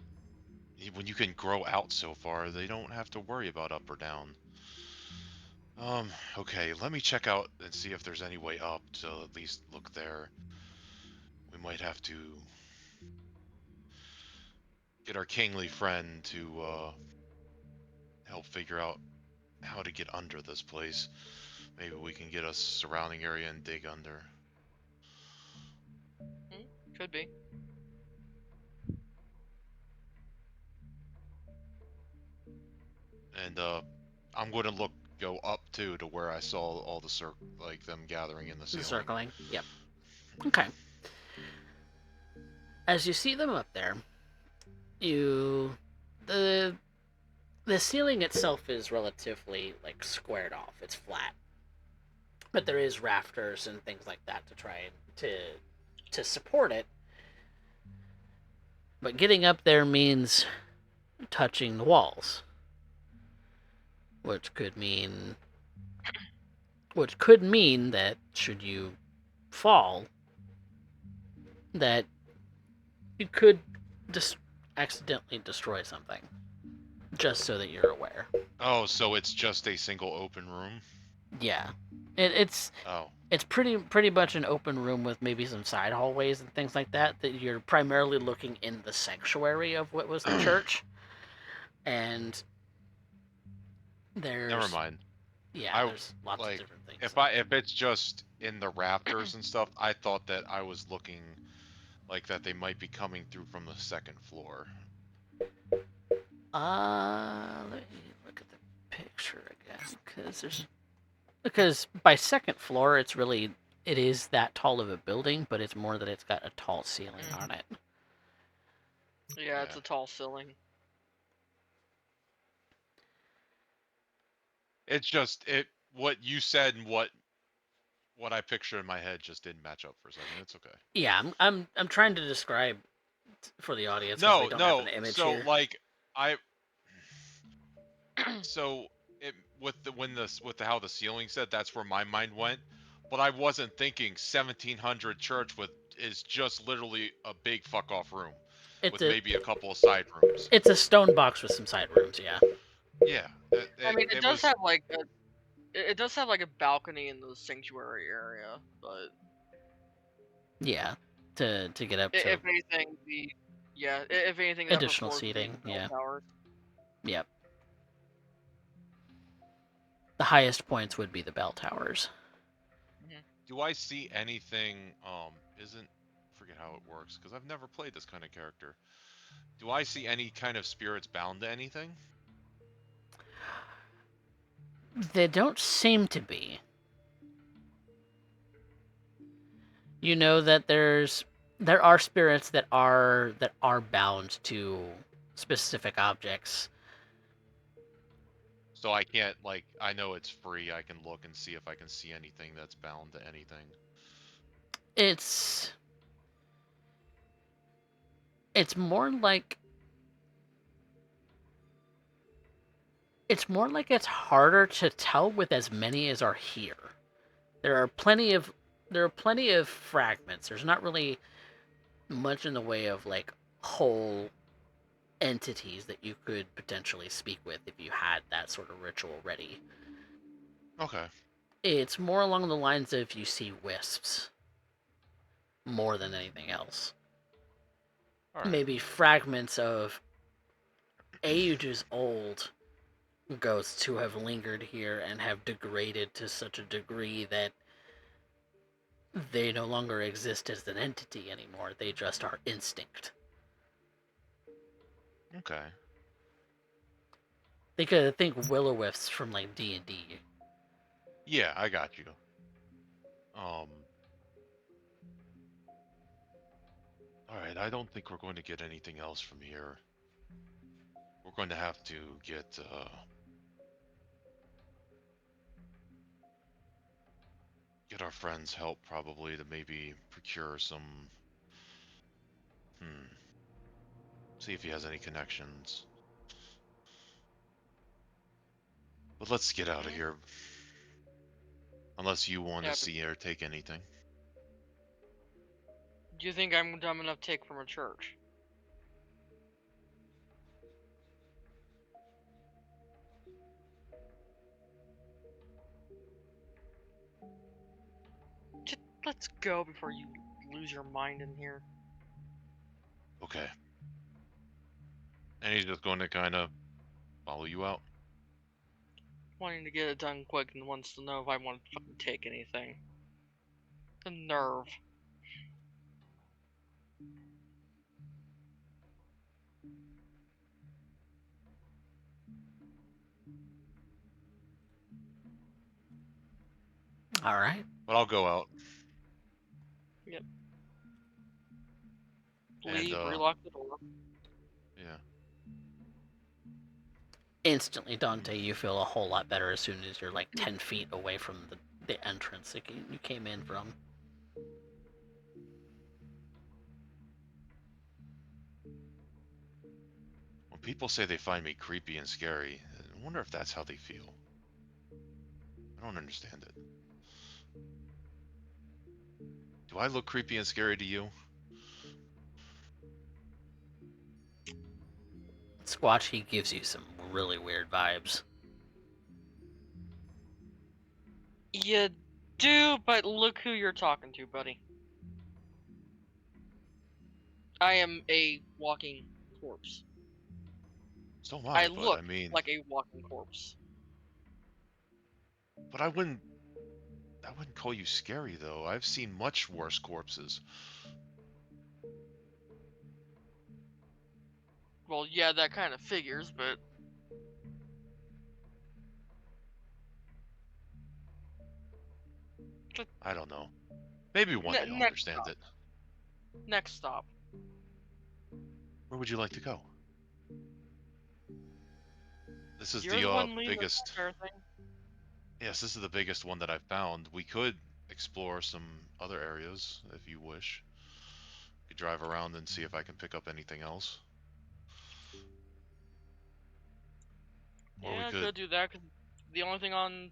Speaker 6: when you can grow out so far, they don't have to worry about up or down. Okay, let me check out and see if there's any way up to at least look there. We might have to get our kingly friend to help figure out how to get under this place. Maybe we can get a surrounding area and dig under.
Speaker 4: Could be.
Speaker 6: And I'm going to go up too to where I saw all the them gathering in the ceiling.
Speaker 1: The circling. Yep. Okay. As you see them up there, the ceiling itself is relatively like squared off. It's flat, but there is rafters and things like that to try to support it. But getting up there means touching the walls, which could mean that should you fall, that you could just accidentally destroy something. Just so that you're aware.
Speaker 6: Oh, so it's just a single open room?
Speaker 1: Yeah, it's pretty much an open room with maybe some side hallways and things like that. That you're primarily looking in the sanctuary of what was the church, and there's
Speaker 6: Never mind.
Speaker 1: Yeah, there's lots of different things.
Speaker 6: If it's just in the rafters and stuff, I thought that I was looking like that they might be coming through from the second floor.
Speaker 1: Let me look at the picture again, because by second floor it is that tall of a building, but it's more that it's got a tall ceiling on it.
Speaker 4: Yeah, it's a tall ceiling.
Speaker 6: It's just what you said and what I pictured in my head just didn't match up for a second. It's okay.
Speaker 1: Yeah, I'm trying to describe for the audience because they don't have an image
Speaker 6: so
Speaker 1: here.
Speaker 6: Like so it with how the ceiling said, that's where my mind went, but I wasn't thinking 1700 church is just literally a big fuck off room with maybe a couple of side rooms.
Speaker 1: It's a stone box with some side rooms, yeah.
Speaker 6: Yeah,
Speaker 4: It does have like a balcony in the sanctuary area, but
Speaker 1: yeah, to get up to.
Speaker 4: If anything, if anything,
Speaker 1: additional seating, yeah.
Speaker 4: Towers.
Speaker 1: Yep. The highest points would be the bell towers.
Speaker 6: Do I see anything? Forget how it works because I've never played this kind of character. Do I see any kind of spirits bound to anything?
Speaker 1: They don't seem to be. You know that there are spirits that are bound to specific objects.
Speaker 6: So I can't, I know it's free. I can look and see if I can see anything that's bound to anything.
Speaker 1: It's more like It's more like it's harder to tell with as many as are here. There are plenty of fragments. There's not really much in the way of like whole entities that you could potentially speak with if you had that sort of ritual ready.
Speaker 6: Okay.
Speaker 1: It's more along the lines of you see wisps more than anything else.
Speaker 6: All right.
Speaker 1: Maybe fragments of ages old ghosts who have lingered here and have degraded to such a degree that they no longer exist as an entity anymore. They just are instinct.
Speaker 6: Okay.
Speaker 1: Think will-o-wisps from like D&D.
Speaker 6: Yeah, I got you. All right. I don't think we're going to get anything else from here. We're going to have to get our friends' help probably to maybe procure some. See if he has any connections. But let's get out of here. Unless you want
Speaker 4: Yeah,
Speaker 6: to see or take anything.
Speaker 4: do you think I'm dumb enough to take from a church? Just let's go before you lose your mind in here.
Speaker 6: Okay. And he's just going to kind of follow you out.
Speaker 4: Wanting to get it done quick and wants to know if I want to fucking take anything. The nerve.
Speaker 1: All right.
Speaker 6: But I'll go out.
Speaker 4: Yep.
Speaker 6: And,
Speaker 4: Leave, relock the door.
Speaker 6: Yeah.
Speaker 1: Instantly, Dante, you feel a whole lot better as soon as you're like 10 feet away from the entrance that you came in from.
Speaker 6: When people say they find me creepy and scary, I wonder if that's how they feel. I don't understand it. Do I look creepy and scary to you?
Speaker 1: Squatch, he gives you some really weird vibes.
Speaker 4: You do, but look who you're talking to, buddy. I am a walking corpse.
Speaker 6: So am
Speaker 4: I
Speaker 6: but
Speaker 4: look
Speaker 6: I mean,
Speaker 4: like a walking corpse.
Speaker 6: but I wouldn't call you scary though. I've seen much worse corpses.
Speaker 4: Well, yeah, that kind of figures, but
Speaker 6: I don't know. Maybe one day I'll
Speaker 4: next
Speaker 6: understand
Speaker 4: stop.
Speaker 6: it.
Speaker 4: Next stop.
Speaker 6: Where would you like to go? This is
Speaker 4: You're
Speaker 6: the
Speaker 4: the one leading
Speaker 6: biggest.
Speaker 4: the thing.
Speaker 6: Yes, this is the biggest one that I've found. We could explore some other areas if you wish. Could drive around and see if I can pick up anything else. Or we
Speaker 4: Yeah, I
Speaker 6: could.
Speaker 4: could do that, because the only thing on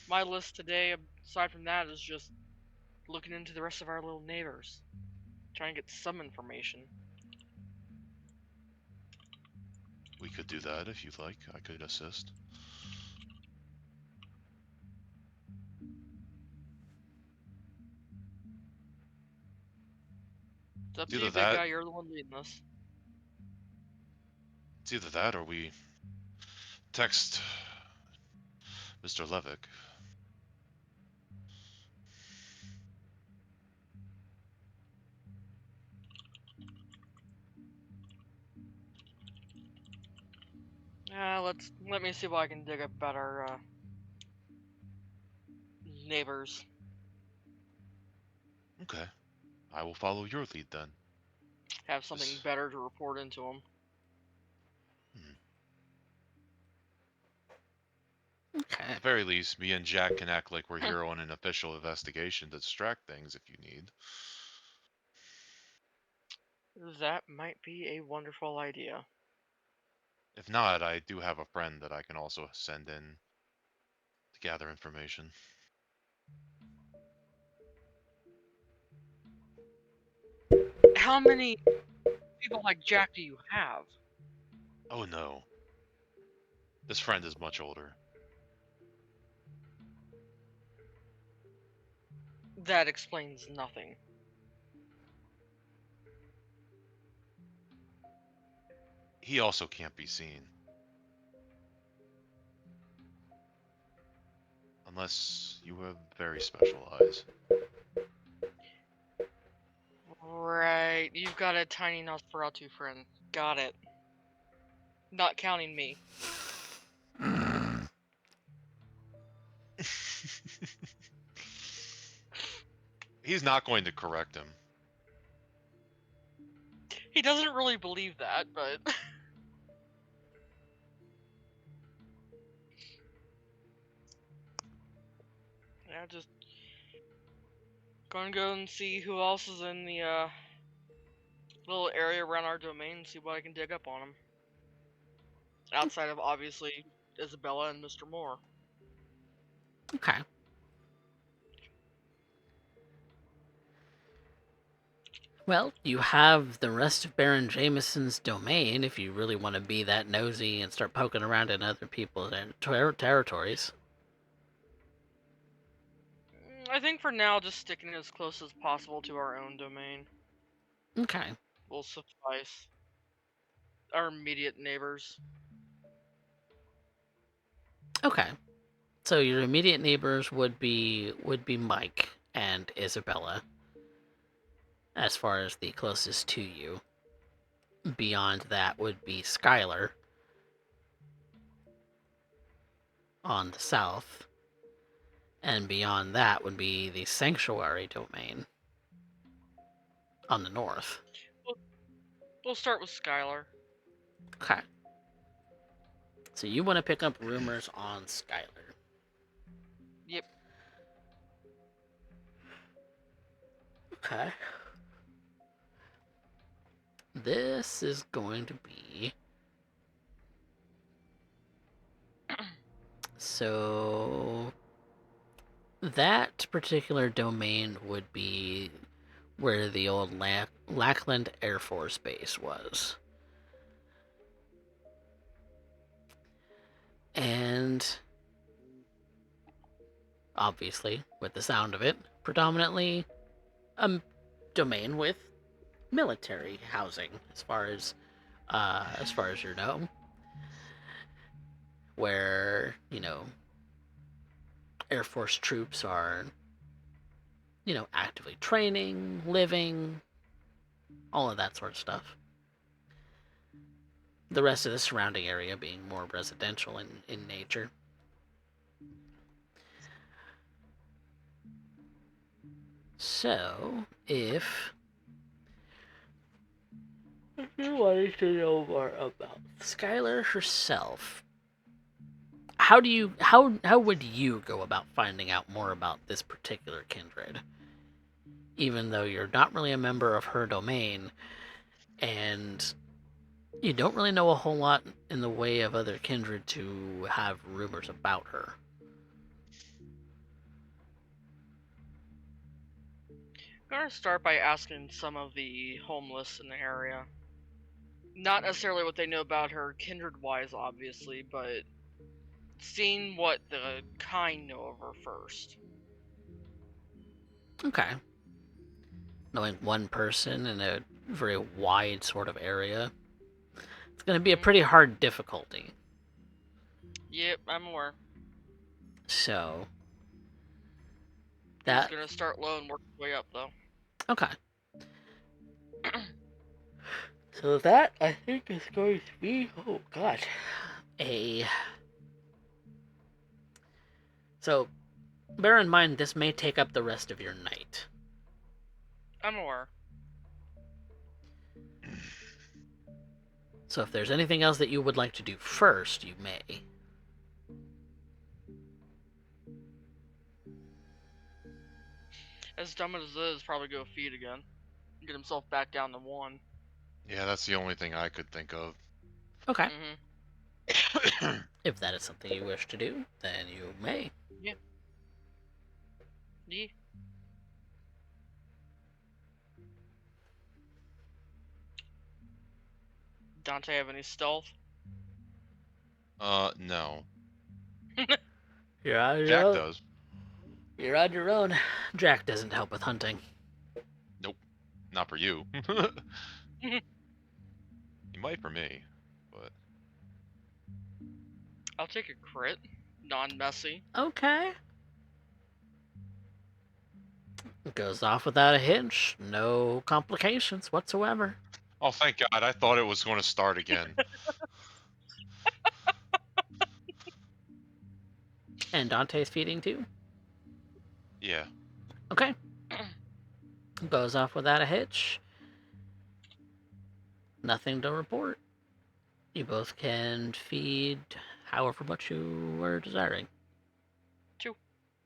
Speaker 4: my list today, aside from that, is just looking into the rest of our little neighbors. Trying to get some information.
Speaker 6: We could do that if you'd like. I could assist.
Speaker 4: It's up
Speaker 6: It's
Speaker 4: to
Speaker 6: either
Speaker 4: you, big
Speaker 6: that.
Speaker 4: guy. You're the one leading us.
Speaker 6: It's either that or we text Mr. Levick.
Speaker 4: Let me see if I can dig up better neighbors.
Speaker 6: Okay. I will follow your lead then.
Speaker 4: Have something better to report into them.
Speaker 1: Okay.
Speaker 6: At the very least, me and Jack can act like we're here on an official investigation to distract things if you need.
Speaker 4: That might be a wonderful idea.
Speaker 6: If not, I do have a friend that I can also send in to gather information.
Speaker 4: How many people like Jack do you have?
Speaker 6: Oh no. This friend is much older.
Speaker 4: That explains nothing.
Speaker 6: He also can't be seen. Unless you have very special eyes.
Speaker 4: Right, you've got a tiny Nosferatu friend. Got it. Not counting me.
Speaker 6: He's not going to correct him.
Speaker 4: He doesn't really believe that, but... yeah, just... gonna go and see who else is in the, little area around our domain, see what I can dig up on him. Outside of, obviously, Isabella and Mr. Moore.
Speaker 1: Okay. Well, you have the rest of Baron Jameson's domain if you really want to be that nosy and start poking around in other people's territories.
Speaker 4: I think for now, just sticking as close as possible to our own domain
Speaker 1: Okay.
Speaker 4: will suffice. Our immediate neighbors.
Speaker 1: Okay. So your immediate neighbors would be Mike and Isabella, as far as the closest to you. Beyond that would be Skylar on the south, and beyond that would be the Sanctuary domain on the north.
Speaker 4: We'll start with Skylar.
Speaker 1: Okay. So you want to pick up rumors on Skylar.
Speaker 4: Yep.
Speaker 1: Okay. This is going to be... So... that particular domain would be where the old Lackland Air Force Base was. And... obviously, with the sound of it, predominantly a domain with military housing, as far as you know, where Air Force troops are actively training, living, all of that sort of stuff. The rest of the surrounding area being more residential in nature. So, if you wanted to know more about Skylar herself, how would you go about finding out more about this particular kindred? Even though you're not really a member of her domain, and you don't really know a whole lot in the way of other kindred to have rumors about her.
Speaker 4: I'm gonna start by asking some of the homeless in the area. Not necessarily what they know about her kindred-wise, obviously, but seeing what the kind know of her first.
Speaker 1: Okay. Knowing one person in a very wide sort of area, it's going to be a pretty hard difficulty.
Speaker 4: Yep, I'm aware.
Speaker 1: So,
Speaker 4: He's gonna start low and work his way up, though.
Speaker 1: Okay. So that, I think, is going to be, oh god, So, bear in mind, this may take up the rest of your night.
Speaker 4: I'm aware.
Speaker 1: So if there's anything else that you would like to do first, you may.
Speaker 4: As dumb as it is, probably go feed again. Get himself back down to 1.
Speaker 6: Yeah, that's the only thing I could think of.
Speaker 1: Okay.
Speaker 4: Mm-hmm.
Speaker 1: If that is something you wish to do, then you may.
Speaker 4: Yeah. Dante have any stealth?
Speaker 6: No.
Speaker 1: You're on your
Speaker 6: Jack
Speaker 1: own.
Speaker 6: does.
Speaker 1: You're on your own. Jack doesn't help with hunting.
Speaker 6: Nope. Not for you. He might for me, but
Speaker 4: I'll take a crit. Non-messy.
Speaker 1: Okay. It goes off without a hitch. No complications whatsoever.
Speaker 6: oh, thank God! I thought it was going to start again.
Speaker 1: And Dante's feeding too?
Speaker 6: Yeah.
Speaker 1: Okay. Goes off without a hitch. Nothing to report. You both can feed however much you were desiring.
Speaker 4: Two.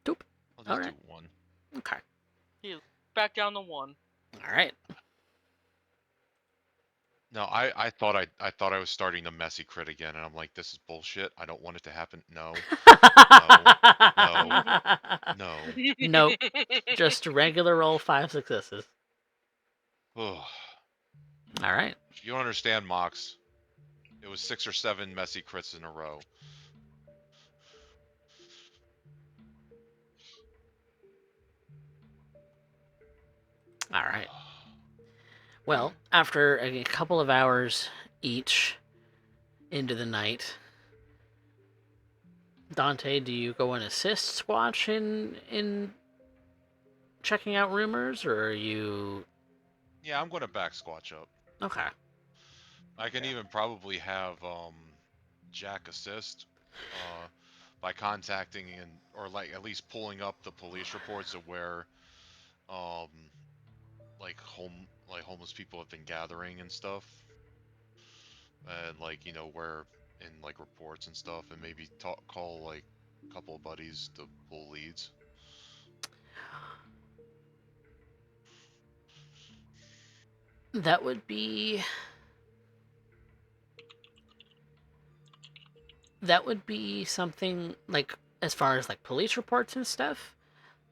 Speaker 6: I'll just
Speaker 1: Alright.
Speaker 6: do one.
Speaker 1: Okay.
Speaker 4: Back down to 1.
Speaker 1: Alright.
Speaker 6: No, I thought I was starting the messy crit again, and I'm like, this is bullshit. I don't want it to happen. No. No.
Speaker 1: Nope. Just regular roll 5 successes.
Speaker 6: Ugh.
Speaker 1: Alright.
Speaker 6: You don't understand, Mox. It was 6 or 7 messy crits in a row.
Speaker 1: Alright. Well, after a couple of hours each into the night, Dante, do you go and assist Squatch in checking out rumors, or are you...
Speaker 6: Yeah, I'm going to back Squatch up.
Speaker 1: Okay.
Speaker 6: I can even probably have Jack assist by contacting or like at least pulling up the police reports of where like homeless people have been gathering and stuff, and like where in like reports and stuff, and maybe call like a couple of buddies to pull leads.
Speaker 1: That would be something like, as far as like police reports and stuff,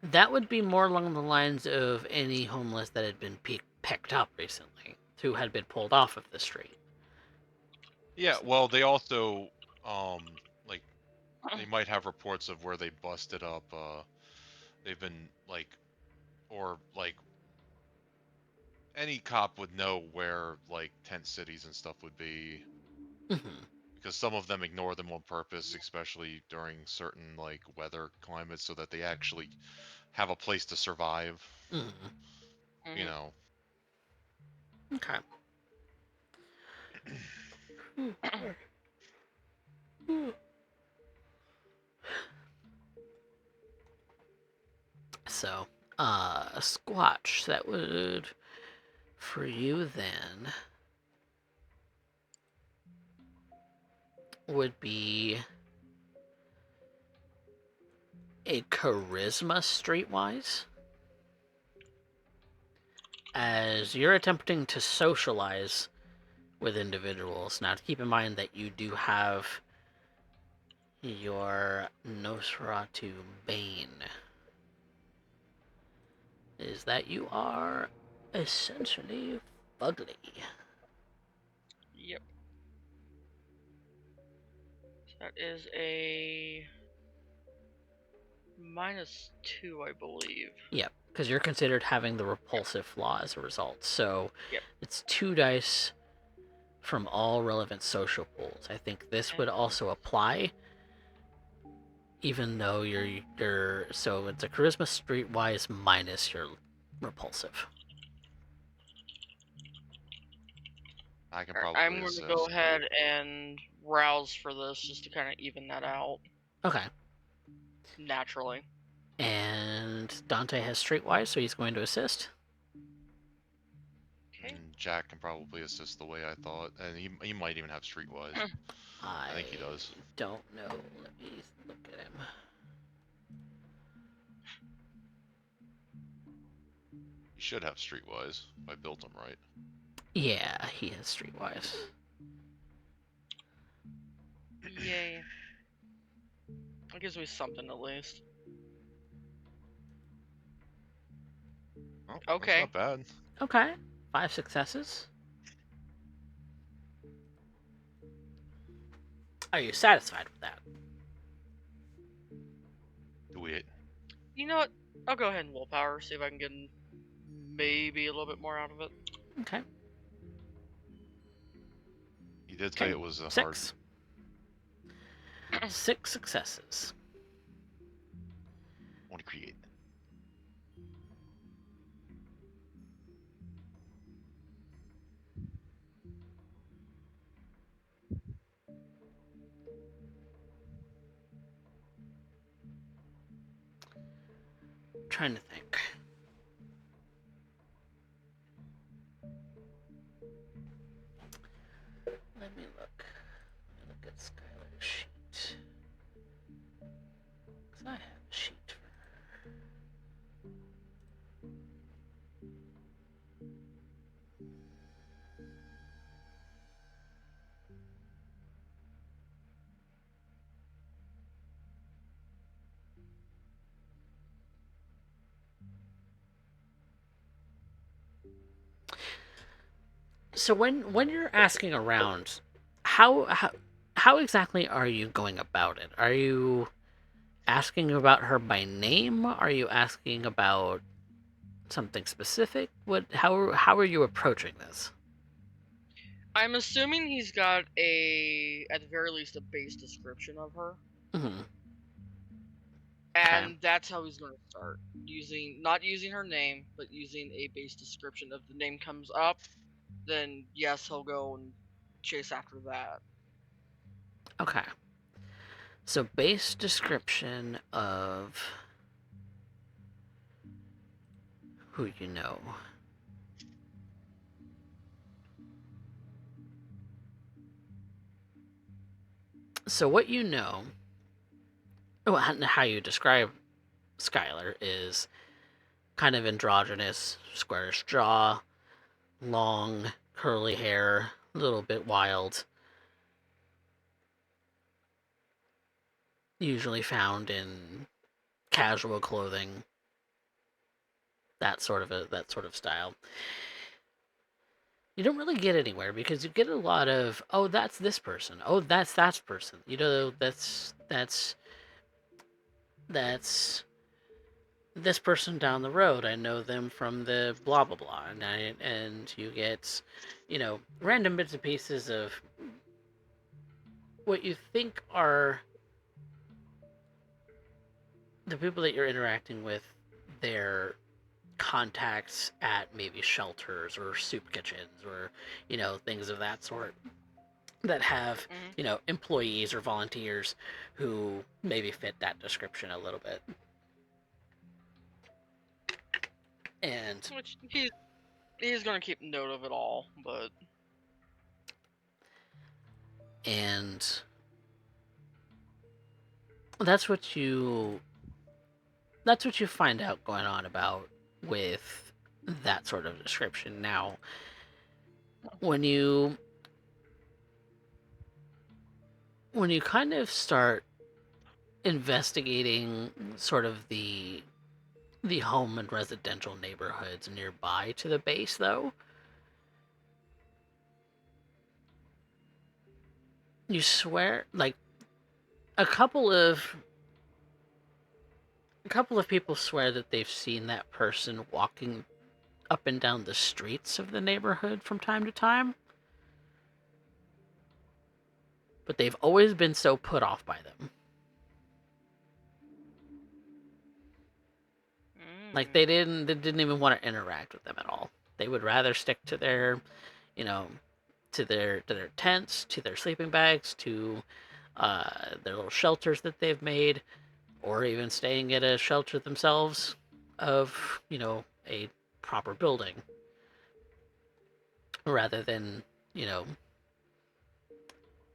Speaker 1: that would be more along the lines of any homeless that had been picked up recently, who had been pulled off of the street.
Speaker 6: Yeah, well, they also like they might have reports of where they busted up they've been like, or like any cop would know where like tent cities and stuff would be, because some of them ignore them on purpose, especially during certain like weather climates, so that they actually have a place to survive. You know.
Speaker 1: Okay. So, Squatch, that would, for you then, would be a charisma streetwise, as you're attempting to socialize with individuals. Now, to keep in mind that you do have your Nosferatu Bane, is that you are essentially fugly.
Speaker 4: Yep. That is a -2, I believe.
Speaker 1: Yep, because you're considered having the repulsive flaw as a result. So
Speaker 4: Yep.
Speaker 1: it's 2 dice from all relevant social pools. I think this would also apply, even though you're so it's a charisma streetwise minus your repulsive.
Speaker 6: I can probably
Speaker 4: I'm going
Speaker 6: assist.
Speaker 4: to go ahead and rouse for this just to kind of even that out.
Speaker 1: Okay.
Speaker 4: Naturally.
Speaker 1: And Dante has streetwise, so he's going to assist.
Speaker 4: Okay.
Speaker 6: And Jack can probably assist the way I thought, and he might even have streetwise. I think he does.
Speaker 1: Don't know. Let me look at him.
Speaker 6: He should have streetwise if I built him right.
Speaker 1: Yeah, he has streetwise.
Speaker 4: Yay. That gives me something at least.
Speaker 6: Oh,
Speaker 4: Okay.
Speaker 6: That's not bad.
Speaker 1: Okay, 5 successes. Are you satisfied with that?
Speaker 6: Do it.
Speaker 4: You know what? I'll go ahead and willpower, see if I can get maybe a little bit more out of it.
Speaker 1: Okay.
Speaker 6: He did say
Speaker 1: Okay.
Speaker 6: it was a hard.
Speaker 1: 6. 6 successes.
Speaker 6: Want to create.
Speaker 1: Trying to think. Let me look. Let me look at Skylar's sheet. Because I have a sheet for her. So when you're asking around, how exactly are you going about it? Are you asking about her by name? Are you asking about something specific? How are you approaching this?
Speaker 4: I'm assuming he's got at the very least, a base description of her.
Speaker 1: Mm-hmm.
Speaker 4: And that's how he's going to start. Not using her name, but using a base description. If the name comes up, then yes, he'll go and chase after that.
Speaker 1: Okay. So base description of who you know. So what you know, how you describe Skylar is kind of androgynous, squarish jaw, long curly hair, a little bit wild. Usually found in casual clothing. That sort of style. You don't really get anywhere because you get a lot of, oh, that's this person. Oh, that's that person. You know, that's this person down the road. I know them from the blah blah blah, and you get, random bits and pieces of what you think are the people that you're interacting with, their contacts at maybe shelters or soup kitchens or things of that sort that have employees or volunteers who maybe fit that description a little bit. And
Speaker 4: which he's going to keep note of it all, but
Speaker 1: and that's what you find out going on about with that sort of description. Now, when you kind of start investigating sort of the home and residential neighborhoods nearby to the base, though, you swear, like, a couple of people swear that they've seen that person walking up and down the streets of the neighborhood from time to time. But they've always been so put off by them. Like, they didn't even want to interact with them at all. They would rather stick to their, to their tents, to their sleeping bags, to their little shelters that they've made, or even staying at a shelter themselves of, a proper building, rather than,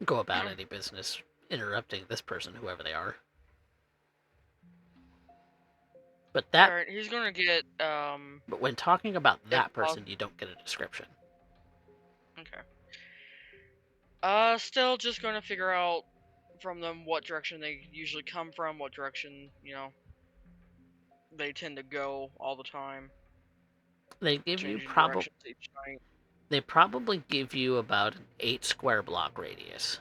Speaker 1: go about any business interrupting this person, whoever they are. But that,
Speaker 4: alright, he's gonna get
Speaker 1: but when talking about that person, you don't get a description.
Speaker 4: Okay. Still just gonna figure out from them what direction they usually come from, what direction, they tend to go all the time,
Speaker 1: They give you
Speaker 4: changing directions each night.
Speaker 1: They probably give you about an 8 square block radius.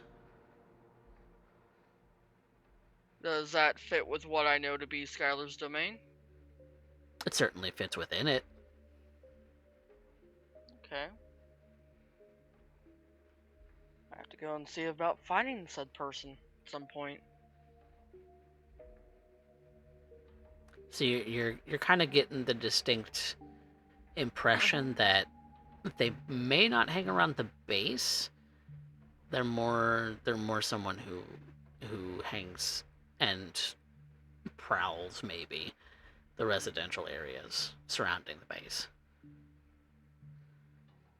Speaker 4: Does that fit with what I know to be Skylar's domain?
Speaker 1: It certainly fits within it.
Speaker 4: Okay. I have to go and see about finding said person at some point.
Speaker 1: So you're kind of getting the distinct impression that they may not hang around the base. They're more someone who hangs and prowls maybe the residential areas surrounding the base.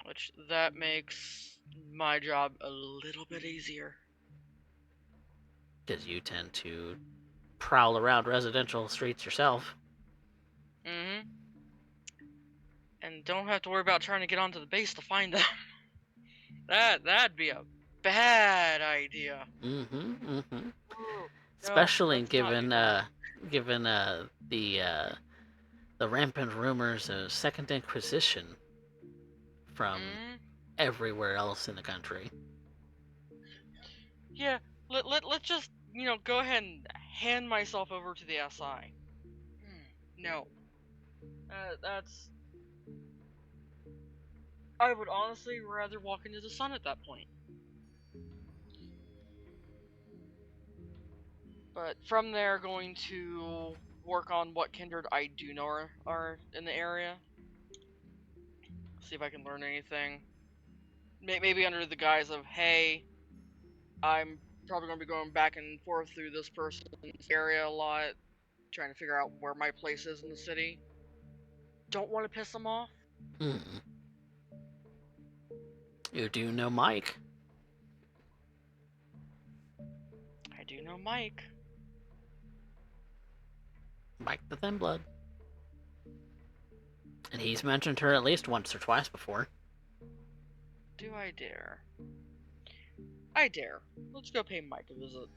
Speaker 4: Which that makes my job a little bit easier.
Speaker 1: Because you tend to prowl around residential streets yourself.
Speaker 4: Mm-hmm. And don't have to worry about trying to get onto the base to find them. That'd be a bad idea.
Speaker 1: Mm-hmm.
Speaker 4: No,
Speaker 1: Especially
Speaker 4: let's not do
Speaker 1: given the rampant rumors of Second Inquisition from everywhere else in the country.
Speaker 4: Yeah, let's just, go ahead and hand myself over to the SI. No. That's... I would honestly rather walk into the sun at that point. But from there, going to work on what kindred I do know are in the area. See if I can learn anything. Maybe under the guise of, hey, I'm probably going to be going back and forth through this person's area a lot, trying to figure out where my place is in the city. Don't want to piss them off.
Speaker 1: You do know Mike.
Speaker 4: I do know Mike.
Speaker 1: Mike the Thin Blood. And he's mentioned her at least once or twice before.
Speaker 4: Do I dare? I dare. Let's go pay Mike a visit.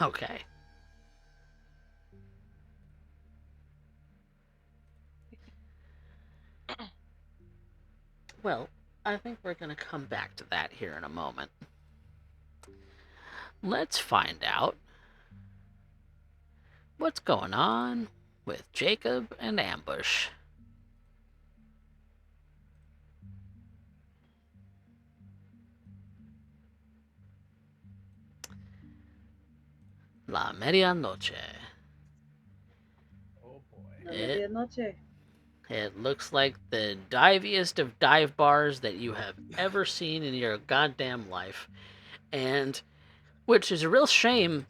Speaker 1: Okay. Well, I think we're going to come back to that here in a moment. Let's find out what's going on with Jacob and Ambush. La Medianoche.
Speaker 5: Oh boy.
Speaker 3: La medianoche.
Speaker 1: It looks like the diviest of dive bars that you have ever seen in your goddamn life. And which is a real shame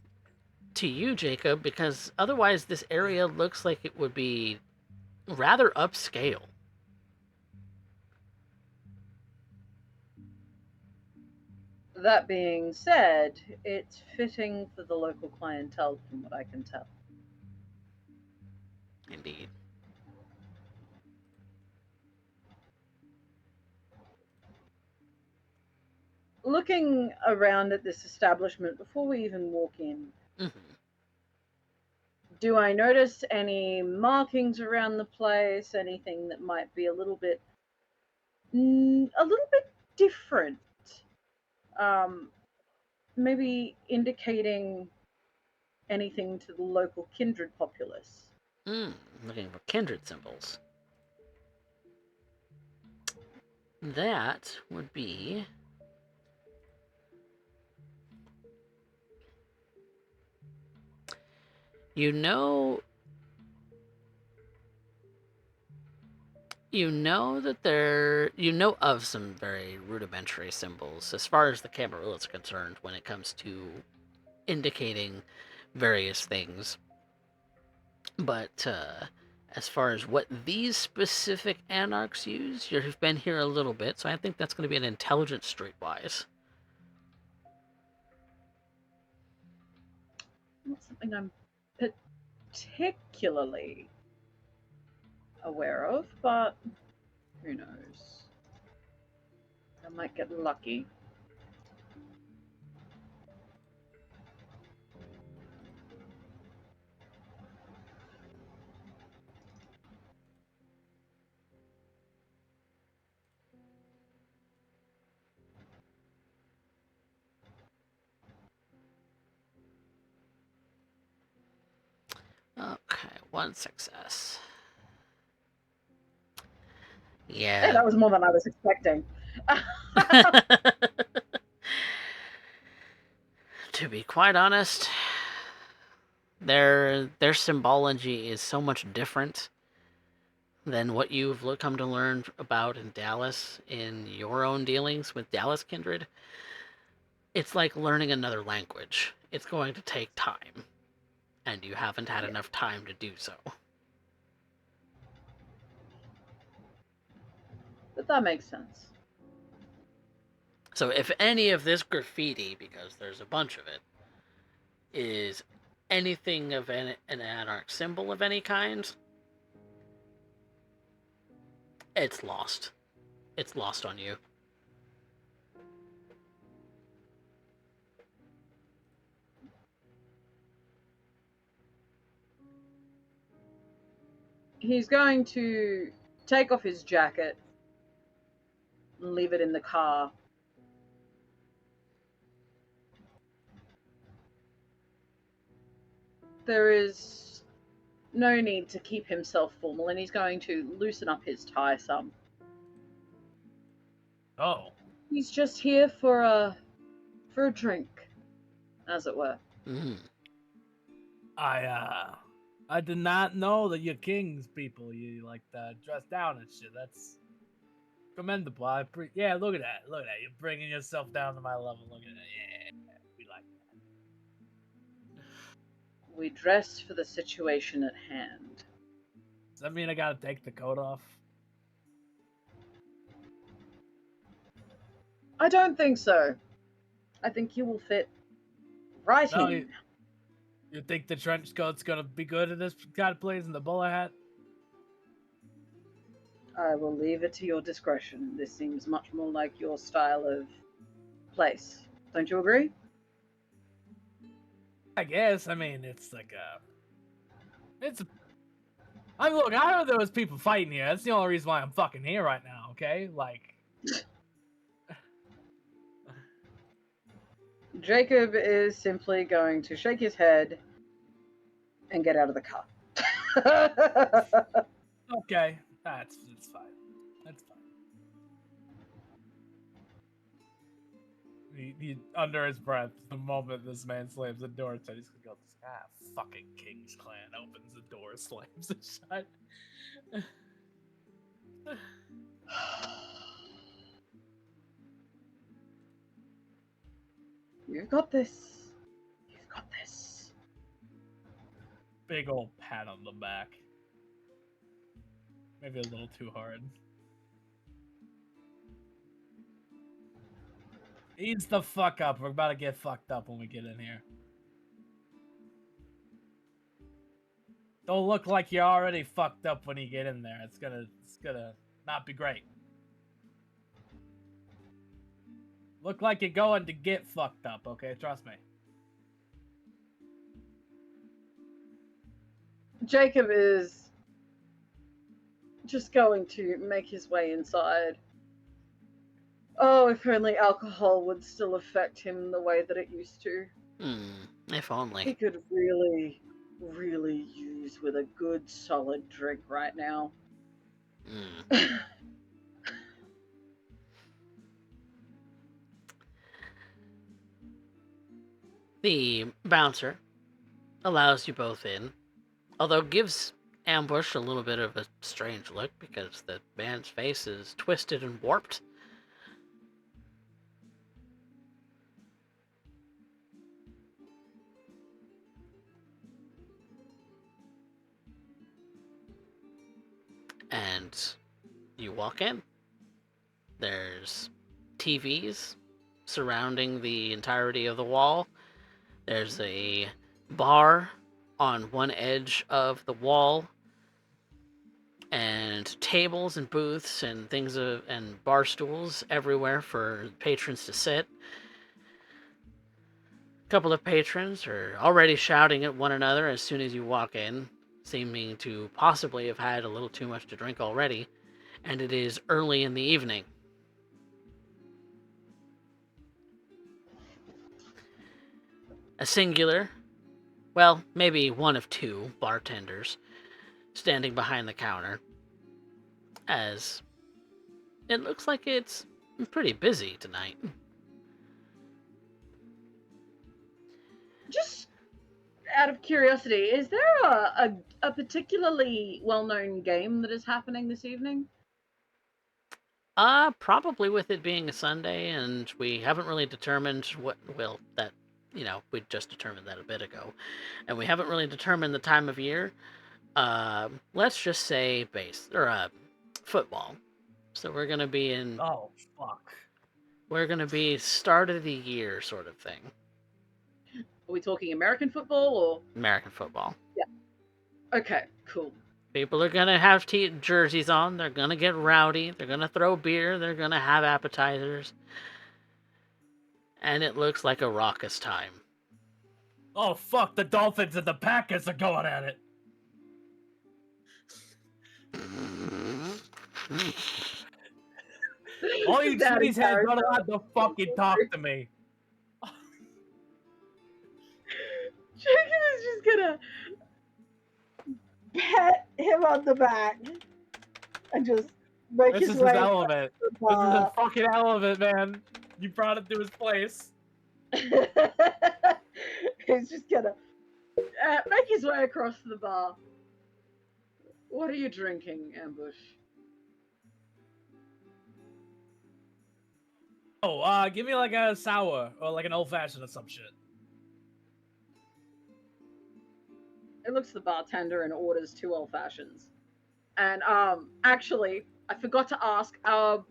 Speaker 1: to you, Jacob, because otherwise this area looks like it would be rather upscale.
Speaker 3: That being said, it's fitting for the local clientele from what I can tell.
Speaker 1: Indeed.
Speaker 3: Looking around at this establishment before we even walk in, do I notice any markings around the place? Anything that might be a little bit different? Maybe indicating anything to the local kindred populace.
Speaker 1: Looking for kindred symbols. That would be... You know that of some very rudimentary symbols as far as the Camarilla is concerned when it comes to indicating various things. But as far as what these specific anarchs use, you've been here a little bit, so I think that's going to be an intelligence streetwise.
Speaker 3: Not something I'm particularly aware of, but who knows? I might get lucky.
Speaker 1: 1 success.
Speaker 3: Hey,
Speaker 1: Yeah.
Speaker 3: that was more than I was expecting.
Speaker 1: To be quite honest, their symbology is so much different than what you've come to learn about in Dallas in your own dealings with Dallas Kindred. It's like learning another language. It's going to take time, and you haven't had enough time to do so.
Speaker 3: But that makes sense.
Speaker 1: So if any of this graffiti, because there's a bunch of it, is anything of an anarch symbol of any kind, it's lost. It's lost on you.
Speaker 3: He's going to take off his jacket and leave it in the car. There is no need to keep himself formal, and he's going to loosen up his tie some.
Speaker 5: Oh.
Speaker 3: He's just here for a drink, as it were.
Speaker 1: Mm.
Speaker 5: I did not know that you're kings people. You like dress down and shit. That's commendable. Yeah, look at that. Look at that. You're bringing yourself down to my level. Look at that. Yeah, we like that.
Speaker 3: We dress for the situation at hand.
Speaker 5: Does that mean I gotta take the coat off?
Speaker 3: I don't think so. I think you will fit right
Speaker 5: No,
Speaker 3: in.
Speaker 5: You think the trench coat's gonna be good in this kind of place and the bowler hat?
Speaker 3: I will leave it to your discretion. This seems much more like your style of place. Don't you agree?
Speaker 5: I guess. I mean, it's like look, I heard there was people fighting here. That's the only reason why I'm fucking here right now, okay? Like...
Speaker 3: Jacob is simply going to shake his head and get out of the car.
Speaker 5: Okay, that's fine. That's fine. He under his breath, the moment this man slams the door, so he's gonna go, fucking King's Clan opens the door, slams it shut.
Speaker 3: You've got this. You've got this.
Speaker 5: Big old pat on the back. Maybe a little too hard. Ease the fuck up. We're about to get fucked up when we get in here. Don't look like you're already fucked up when you get in there. It's gonna not be great. Look like you're going to get fucked up, okay? Trust me.
Speaker 3: Jacob is just going to make his way inside. Oh, if only alcohol would still affect him the way that it used to.
Speaker 1: If only.
Speaker 3: He could really, really use with a good solid drink right now.
Speaker 1: The bouncer allows you both in, although gives Ambush a little bit of a strange look because the man's face is twisted and warped. And you walk in. There's TVs surrounding the entirety of the wall. There's a bar on one edge of the wall, and tables and booths and things and bar stools everywhere for patrons to sit. A couple of patrons are already shouting at one another as soon as you walk in, seeming to possibly have had a little too much to drink already, and it is early in the evening. A singular, well, maybe one of two bartenders standing behind the counter, as it looks like it's pretty busy tonight.
Speaker 3: Just out of curiosity, is there a particularly well-known game that is happening this evening?
Speaker 1: Probably with it being a Sunday, and we haven't really determined what, well, that, we just determined that a bit ago, and we haven't really determined the time of year. Let's just say football. So we're gonna be in,
Speaker 5: Oh fuck.
Speaker 1: we're gonna be start of the year sort of thing.
Speaker 3: Are we talking American football or?
Speaker 1: American football.
Speaker 3: Okay, cool.
Speaker 1: People are gonna have jerseys on. They're gonna get rowdy. They're gonna throw beer. They're gonna have appetizers. And it looks like a raucous time.
Speaker 5: Oh fuck, the Dolphins and the Packers are going at it. All you
Speaker 3: Daddy
Speaker 5: cheese heads don't
Speaker 3: character.
Speaker 5: have to fucking talk to me.
Speaker 3: Jacob is just gonna pat him on the back and just make
Speaker 5: This
Speaker 3: his
Speaker 5: is his
Speaker 3: way.
Speaker 5: element. This is his fucking element, man. You brought him to his place.
Speaker 3: He's just gonna make his way across the bar. What are you drinking, Ambush?
Speaker 5: Oh, give me like a sour or like an old fashioned or some shit.
Speaker 3: It looks at the bartender and orders 2 old fashions. And actually, I forgot to ask, are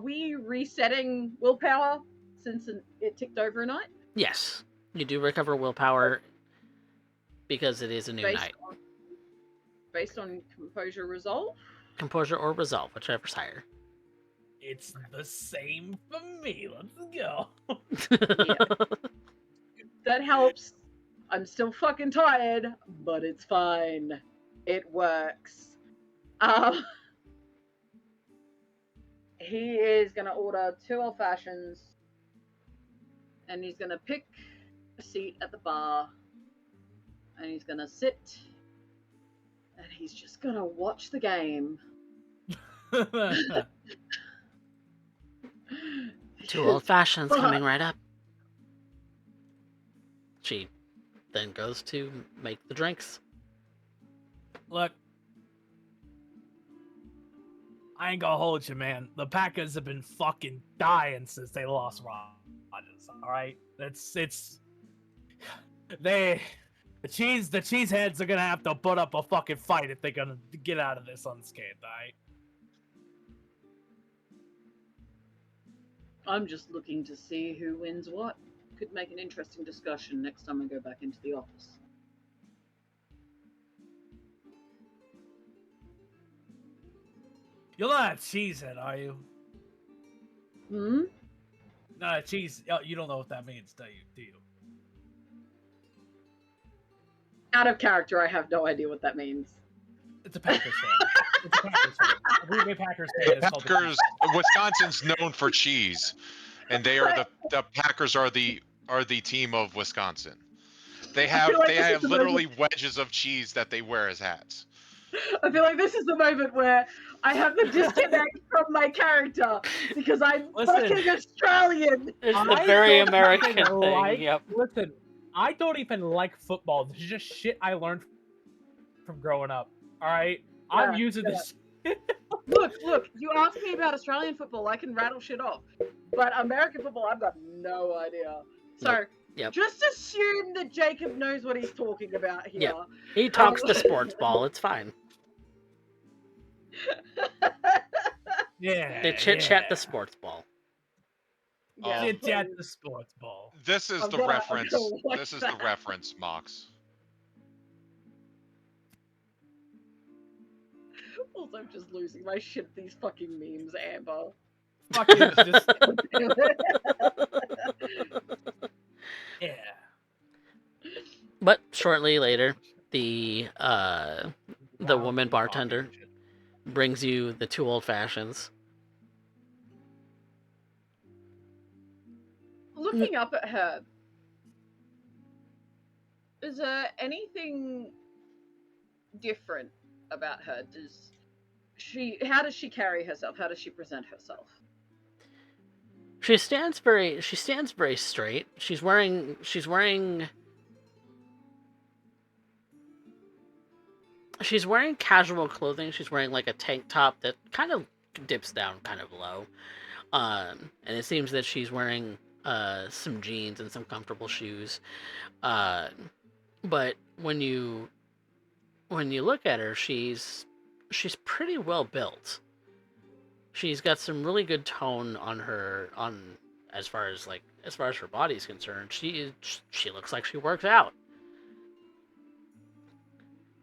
Speaker 3: we resetting willpower since it ticked over a night?
Speaker 1: Yes, you do recover willpower because it is a new night.
Speaker 3: Based on composure resolve?
Speaker 1: Composure or resolve, whichever's higher.
Speaker 5: It's the same for me. Let's go.
Speaker 3: That helps. I'm still fucking tired, but it's fine. It works. He is gonna order 2 old fashions, and he's gonna pick a seat at the bar, and he's gonna sit, and he's just gonna watch the game.
Speaker 1: 2 old fashions coming right up. She then goes to make the drinks.
Speaker 5: Look, I ain't gonna hold you, man. The Packers have been fucking dying since they lost Rodgers. All right, the cheeseheads are gonna have to put up a fucking fight if they're gonna get out of this unscathed. All right.
Speaker 3: I'm just looking to see who wins what. Could make an interesting discussion next time I go back into the office.
Speaker 5: You're not a cheesehead, are you?
Speaker 3: Hmm?
Speaker 5: Not a cheese. Oh, you don't know what that means, do you? Do you?
Speaker 3: Out of character, I have no idea what that means.
Speaker 5: It's a Packers fan. It's a Packers fan. A Green Bay Packers fan. It's called the
Speaker 6: Packers, Wisconsin's known for cheese, and they are the Packers are the team of Wisconsin. They have
Speaker 3: feel like
Speaker 6: they
Speaker 3: this is
Speaker 6: have
Speaker 3: the
Speaker 6: literally wedges of cheese that they wear as hats.
Speaker 3: I feel like this is the moment where I have the disconnect from my character because I'm fucking Australian.
Speaker 1: It's
Speaker 5: I
Speaker 1: the very
Speaker 5: don't
Speaker 1: American
Speaker 5: fucking
Speaker 1: thing.
Speaker 5: like-
Speaker 1: Yep.
Speaker 5: Listen, I don't even like football. This is just shit I learned from growing up. All right, I'm
Speaker 3: Yeah,
Speaker 5: using this.
Speaker 3: Look, you asked me about Australian football, I can rattle shit off. But American football, I've got no idea. So,
Speaker 1: Yep.
Speaker 3: just assume that Jacob knows what he's talking about here.
Speaker 1: Yep. He talks to sports ball. It's fine.
Speaker 5: Yeah.
Speaker 1: They chit chat the sports ball.
Speaker 3: Yeah,
Speaker 5: Chit chat the sports ball.
Speaker 6: This is
Speaker 3: I'm
Speaker 6: the
Speaker 3: gonna
Speaker 6: reference.
Speaker 3: watch
Speaker 6: This is the
Speaker 3: that.
Speaker 6: reference, Mox.
Speaker 3: Also, I'm just losing my shit at these fucking memes, Amber.
Speaker 5: Fucking just yeah.
Speaker 1: But shortly later, the woman bartender brings you the 2 old fashions.
Speaker 3: Looking up at her, is there anything different about her? How does she carry herself? How does she present herself?
Speaker 1: She stands very straight. She's wearing casual clothing. She's wearing like a tank top that kind of dips down kind of low. And it seems that she's wearing some jeans and some comfortable shoes. But when you look at her, she's pretty well built. She's got some really good tone on her as far as her body's concerned. She looks like she works out.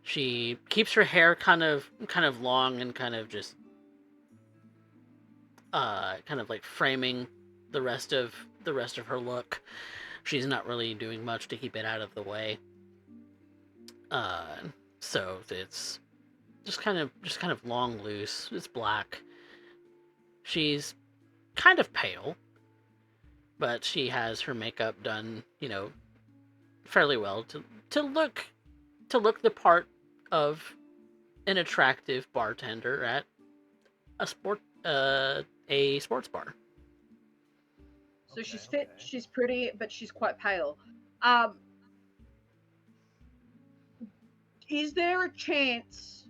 Speaker 1: She keeps her hair kind of long and kind of just kind of like framing the rest of her look. She's not really doing much to keep it out of the way. So it's just kind of long, loose. It's black. She's kind of pale, but she has her makeup done, fairly well to look the part of an attractive bartender at a sports bar.
Speaker 3: So
Speaker 5: Okay,
Speaker 3: she's fit,
Speaker 5: okay.
Speaker 3: she's pretty, but she's quite pale. Is there a chance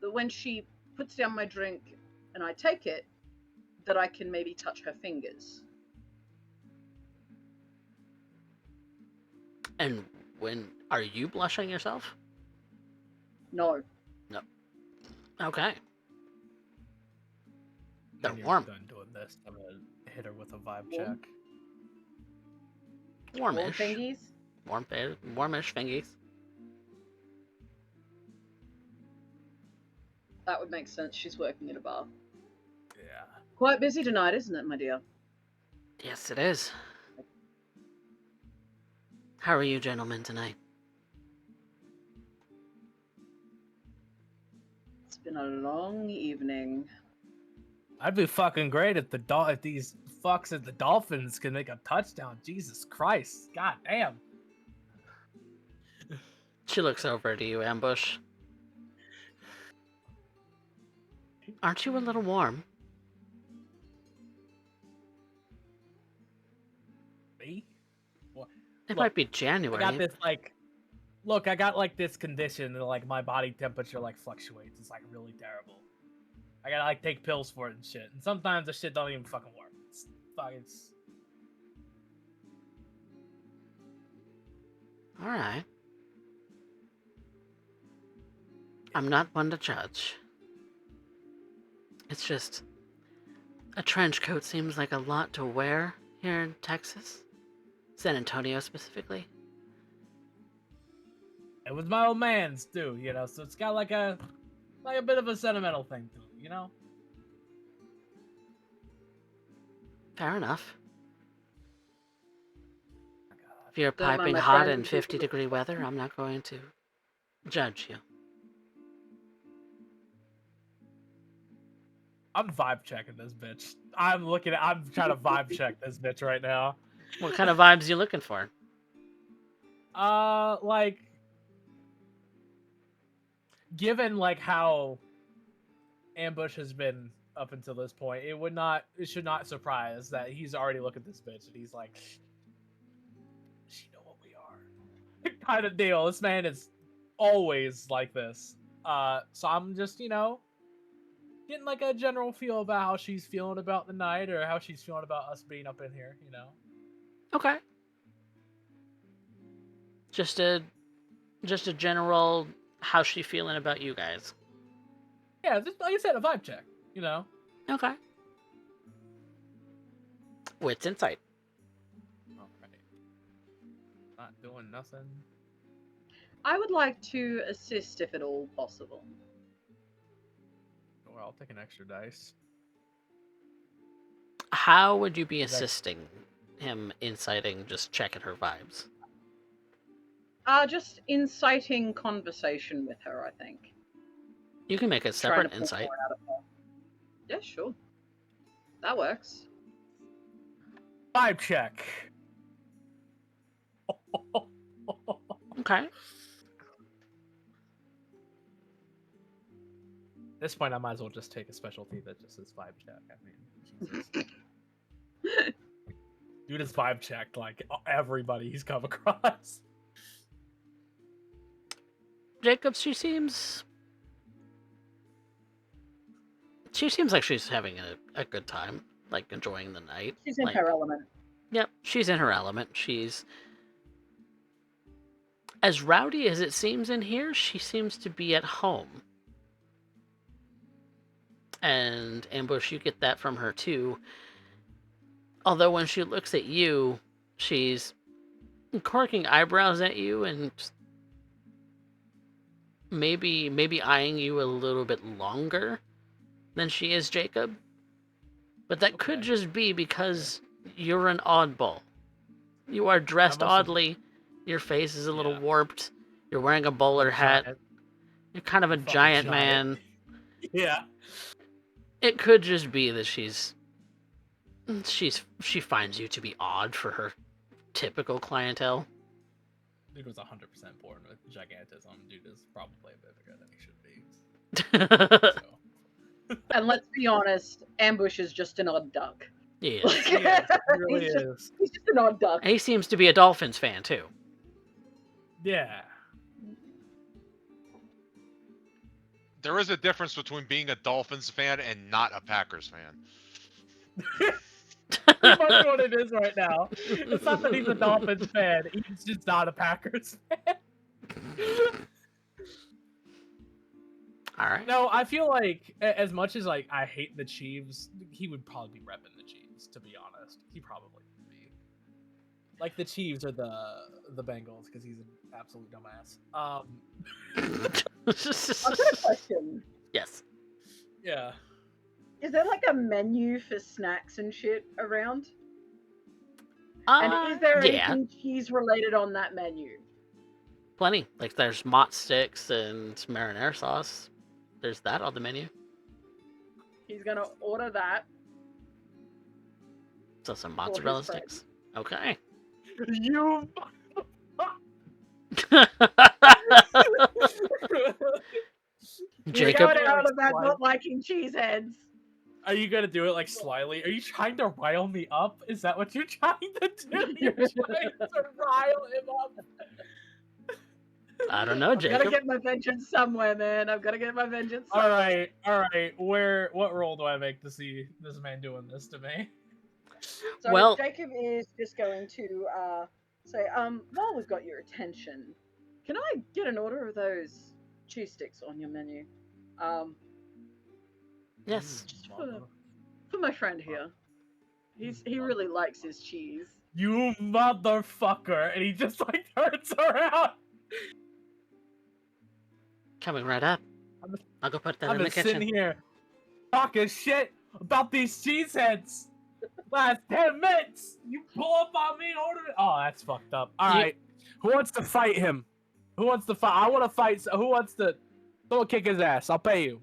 Speaker 3: that when she puts down my drink and I take it, that I can maybe touch her fingers?
Speaker 1: And are you blushing yourself?
Speaker 3: No.
Speaker 1: Okay. They're
Speaker 5: When you're
Speaker 1: warm.
Speaker 5: done doing this, I'm gonna hit her with a vibe
Speaker 3: Warm?
Speaker 5: check.
Speaker 1: Warmish.
Speaker 3: Warm fingies?
Speaker 1: Warmish fingies.
Speaker 3: That would make sense. She's working at a bar.
Speaker 5: Yeah.
Speaker 3: Quite busy tonight, isn't it, my dear?
Speaker 1: Yes, it is. How are you gentlemen tonight?
Speaker 3: It's been a long evening.
Speaker 5: I'd be fucking great if if these fucks at the Dolphins can make a touchdown. Jesus Christ. God damn.
Speaker 1: She looks over to you, Ambush. Aren't you a little warm?
Speaker 5: Me?
Speaker 1: It
Speaker 5: Look,
Speaker 1: might be
Speaker 5: I
Speaker 1: January.
Speaker 5: got this I got this condition that my body temperature fluctuates. It's really terrible. I gotta take pills for it and shit. And sometimes the shit don't even fucking work. It's
Speaker 1: All right. I'm not one to judge. It's just a trench coat seems like a lot to wear here in Texas, San Antonio specifically.
Speaker 5: It was my old man's too, so it's got a bit of a sentimental thing to it,
Speaker 1: Fair enough.
Speaker 5: Oh, God.
Speaker 1: If you're
Speaker 3: Don't mind
Speaker 1: piping
Speaker 3: my
Speaker 1: hot
Speaker 3: friend.
Speaker 1: in 50-degree weather, I'm not going to judge you.
Speaker 5: I'm vibe checking this bitch. I'm trying to vibe check this bitch right now.
Speaker 1: What kind of vibes you looking for?
Speaker 5: Given how Ambush has been up until this point, it should not surprise that he's already looking at this bitch and he's like, she know what we are. Kind of deal. This man is always like this. So I'm just, getting a general feel about how she's feeling about the night or how she's feeling about us being up in here,
Speaker 1: Okay. Just a general, how's she feeling about you guys?
Speaker 5: Yeah, just like I said, a vibe check,
Speaker 1: Okay. Wits insight.
Speaker 5: Alright. Not doing nothing.
Speaker 3: I would like to assist if at all possible.
Speaker 5: Well, I'll take an extra dice.
Speaker 1: How would you be
Speaker 5: Is that-
Speaker 1: assisting him inciting, just checking her vibes?
Speaker 3: Just inciting conversation with her, I think.
Speaker 1: You can make a
Speaker 3: Trying to
Speaker 1: separate
Speaker 3: pull
Speaker 1: insight.
Speaker 3: more out of her. Yeah, sure. That works.
Speaker 5: Vibe check.
Speaker 1: Okay.
Speaker 5: this point, I might as well just take a specialty that just says vibe check. I mean, Jesus. Dude has vibe checked like everybody he's come across.
Speaker 1: Jacob, she seems like she's having a good time, like enjoying the night.
Speaker 3: She's in
Speaker 1: like,
Speaker 3: her element.
Speaker 1: Yep, she's in her element. She's as rowdy as it seems in here. She seems to be at home. And Ambush, you get that from her too. Although when she looks at you, she's corking eyebrows at you and maybe eyeing you a little bit longer than she is Jacob. But that could just be because you're an oddball. You are dressed oddly. Your face is a little warped. You're wearing a bowler hat. You're kind of a giant man.
Speaker 5: Yeah.
Speaker 1: It could just be that she finds you to be odd for her typical clientele.
Speaker 5: Dude was 100% born with gigantism. Dude is probably a bit bigger than he should be. So.
Speaker 3: And let's be honest, Ambush is just an odd duck.
Speaker 1: He
Speaker 5: is. He really is.
Speaker 3: He's just an odd duck.
Speaker 1: He seems to be a Dolphins fan too.
Speaker 5: Yeah.
Speaker 6: There is a difference between being a Dolphins fan and not a Packers fan.
Speaker 5: Pretty much what it is right now. It's not that he's a Dolphins fan, he's just not a Packers fan.
Speaker 1: Alright.
Speaker 5: No, I feel like as much as like I hate the Chiefs, he would probably be repping the Chiefs, to be honest. He probably would be. Like the Chiefs are the Bengals because he's an absolute dumbass.
Speaker 3: I've got a question.
Speaker 1: Yes.
Speaker 5: Yeah.
Speaker 3: Is there like a menu for snacks and shit around? And is there anything cheese related on that menu?
Speaker 1: Plenty. Like there's mott sticks and marinara sauce. There's that on the menu.
Speaker 3: He's gonna order that.
Speaker 1: So some mozzarella sticks. Okay.
Speaker 5: You.
Speaker 1: Jacob.
Speaker 3: You're going out of that not liking cheese heads.
Speaker 5: Are you gonna do it like slyly? Are you trying to rile me up? Is that what you're trying to do? You're trying to rile him up.
Speaker 1: I don't know, Jacob.
Speaker 3: I've got to get my vengeance somewhere, man. I've got to get my vengeance
Speaker 5: somewhere. All right. What role do I make to see this man doing this to me?
Speaker 3: So
Speaker 1: well,
Speaker 3: Jacob is just going to say, while we've got your attention, can I get an order of those cheese sticks on your menu?
Speaker 1: Yes.
Speaker 3: Just for my friend here. He really likes his cheese.
Speaker 5: You motherfucker! And he just like turns around.
Speaker 1: Coming right up. I'll go put that in the kitchen.
Speaker 5: I've been sitting here talking shit about these cheese heads. Last 10 minutes, you pull up on me, order it. Oh, that's fucked up. All right, who wants to fight him? Who wants to fight? I want to fight. Who wants to? Don't kick his ass. I'll pay you.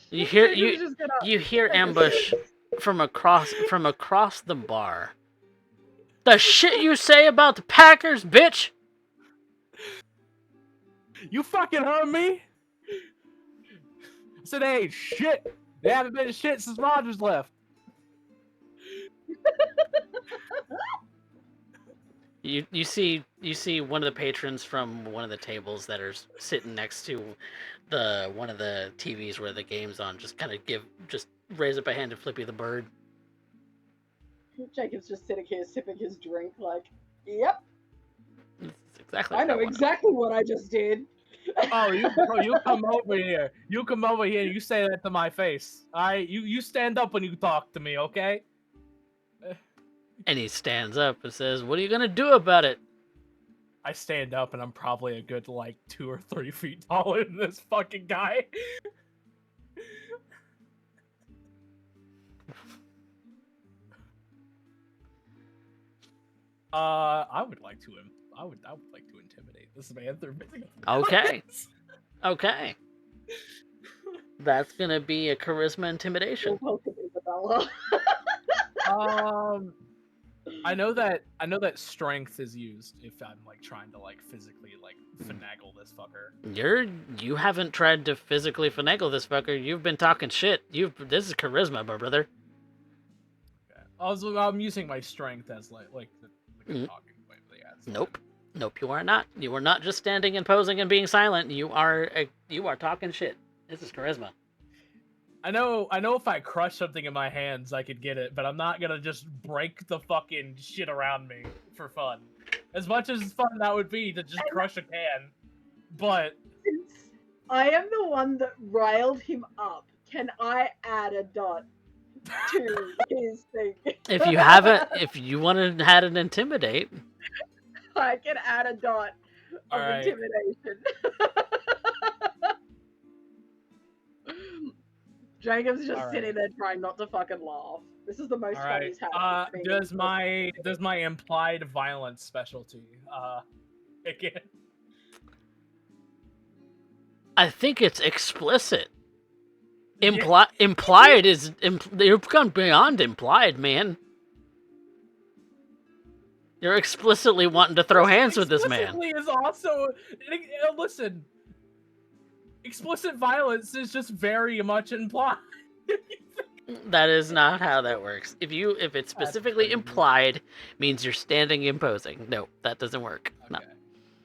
Speaker 1: You hear Ambush from across the bar. The shit you say about the Packers, bitch!
Speaker 5: You fucking heard me? I said they ain't shit. They haven't been shit since Rodgers left.
Speaker 1: You see one of the patrons from one of the tables that are sitting next to one of the TVs where the game's on just raise up a hand and Flippy the bird.
Speaker 3: Jacob's just sitting here sipping his drink like, yep.
Speaker 1: That's exactly.
Speaker 3: I know exactly what I just did.
Speaker 5: Oh, you come over here. You come over here and you say that to my face. Alright? You stand up when you talk to me, okay?
Speaker 1: And he stands up and says, "What are you gonna do about it?"
Speaker 5: I stand up and I'm probably a good like 2 or 3 feet taller than this fucking guy. I would like to intimidate this man through physical violence.
Speaker 1: Okay. That's gonna be a charisma intimidation.
Speaker 3: Welcome, Isabella.
Speaker 5: I know that strength is used if I'm like trying to like physically like finagle this fucker.
Speaker 1: You haven't tried to physically finagle this fucker. You've been talking shit. This is charisma, my brother.
Speaker 5: Okay. I'm using my strength as like the
Speaker 1: Mm.
Speaker 5: talking point. But yeah, it's
Speaker 1: Nope.
Speaker 5: fine.
Speaker 1: Nope, you are not. You are not just standing and posing and being silent. You are talking shit. This is charisma.
Speaker 5: I know if I crush something in my hands, I could get it, but I'm not gonna just break the fucking shit around me for fun. As much as fun that would be to just crush a can, but
Speaker 3: Since I am the one that riled him up, can I add a dot to his thing?
Speaker 1: If you want to add an intimidate,
Speaker 3: I can add a dot of
Speaker 5: Alright.
Speaker 3: intimidation. Jacob's just sitting there trying not to fucking laugh. This is the most fun he's had.
Speaker 5: Does my implied violence specialty again?
Speaker 1: I think it's explicit. Implied is you've gone beyond implied, man. You're explicitly wanting to throw hands with this man.
Speaker 5: Explicitly is also listen. Explicit violence is just very much implied.
Speaker 1: That is not how that works. If it's specifically implied, means you're standing imposing. No, that doesn't work.
Speaker 5: Okay.
Speaker 1: No.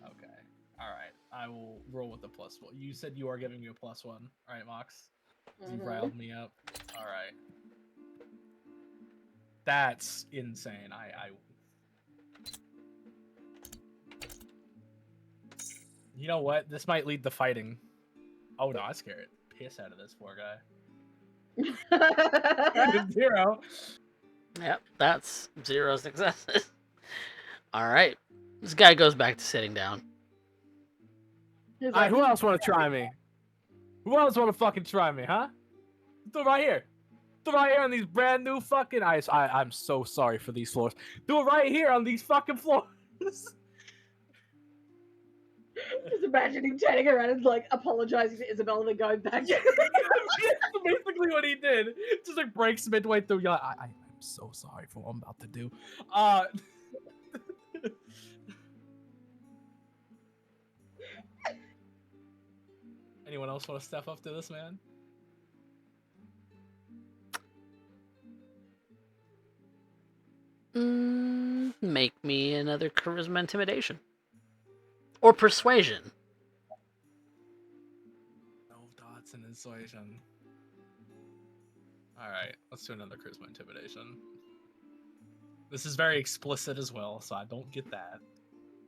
Speaker 5: Okay. All right. I will roll with the +1. You said you are giving me a +1. All right, Mox. You riled me up. All right. That's insane. I. You know what? This might lead to fighting. Oh no, I scared the piss out of this poor guy. 0.
Speaker 1: Yep, that's 0 successes. All right, this guy goes back to sitting down.
Speaker 5: All right, who else want to try me? Who else want to fucking try me, huh? Do it right here. Do it right here on these brand new fucking ice. I'm so sorry for these floors. Do it right here on these fucking floors.
Speaker 3: Just imagine him turning around and like apologizing to Isabella and then going back.
Speaker 5: That's basically what he did. Just like breaks midway through. You're like, I'm so sorry for what I'm about to do. Anyone else want to step up to this man?
Speaker 1: Make me another charisma intimidation. Or persuasion.
Speaker 5: No dots in persuasion. Alright, let's do another charisma intimidation. This is very explicit as well, so I don't get that.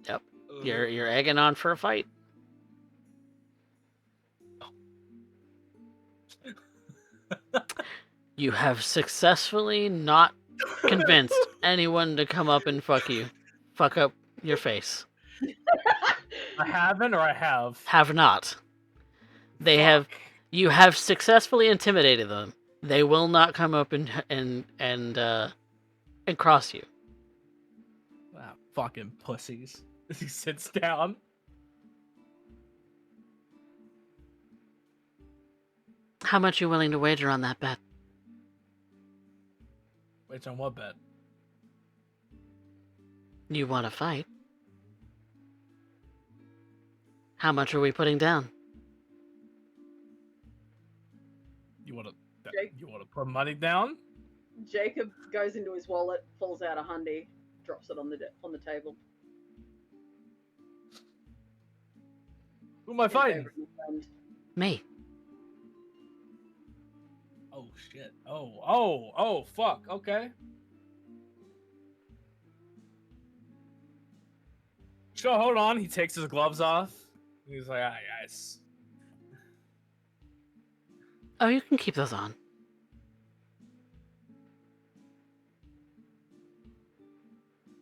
Speaker 1: Yep. You're egging on for a fight. You have successfully not convinced anyone to come up and fuck up your face.
Speaker 5: I haven't, or I have?
Speaker 1: Have not. You have successfully intimidated them. They will not come up and cross you.
Speaker 5: Ah, fucking pussies. He sits down.
Speaker 1: How much are you willing to wager on that bet?
Speaker 5: Wait, on what bet?
Speaker 1: You want to fight? How much are we putting down?
Speaker 5: You want to put money down?
Speaker 3: Jacob goes into his wallet, pulls out $100, drops it on the table.
Speaker 5: Who am I fighting?
Speaker 1: Me.
Speaker 5: Oh shit. Oh, fuck. Okay. Sure, hold on. He takes his gloves off. He's like, "Ah, guys."
Speaker 1: Oh, you can keep those on.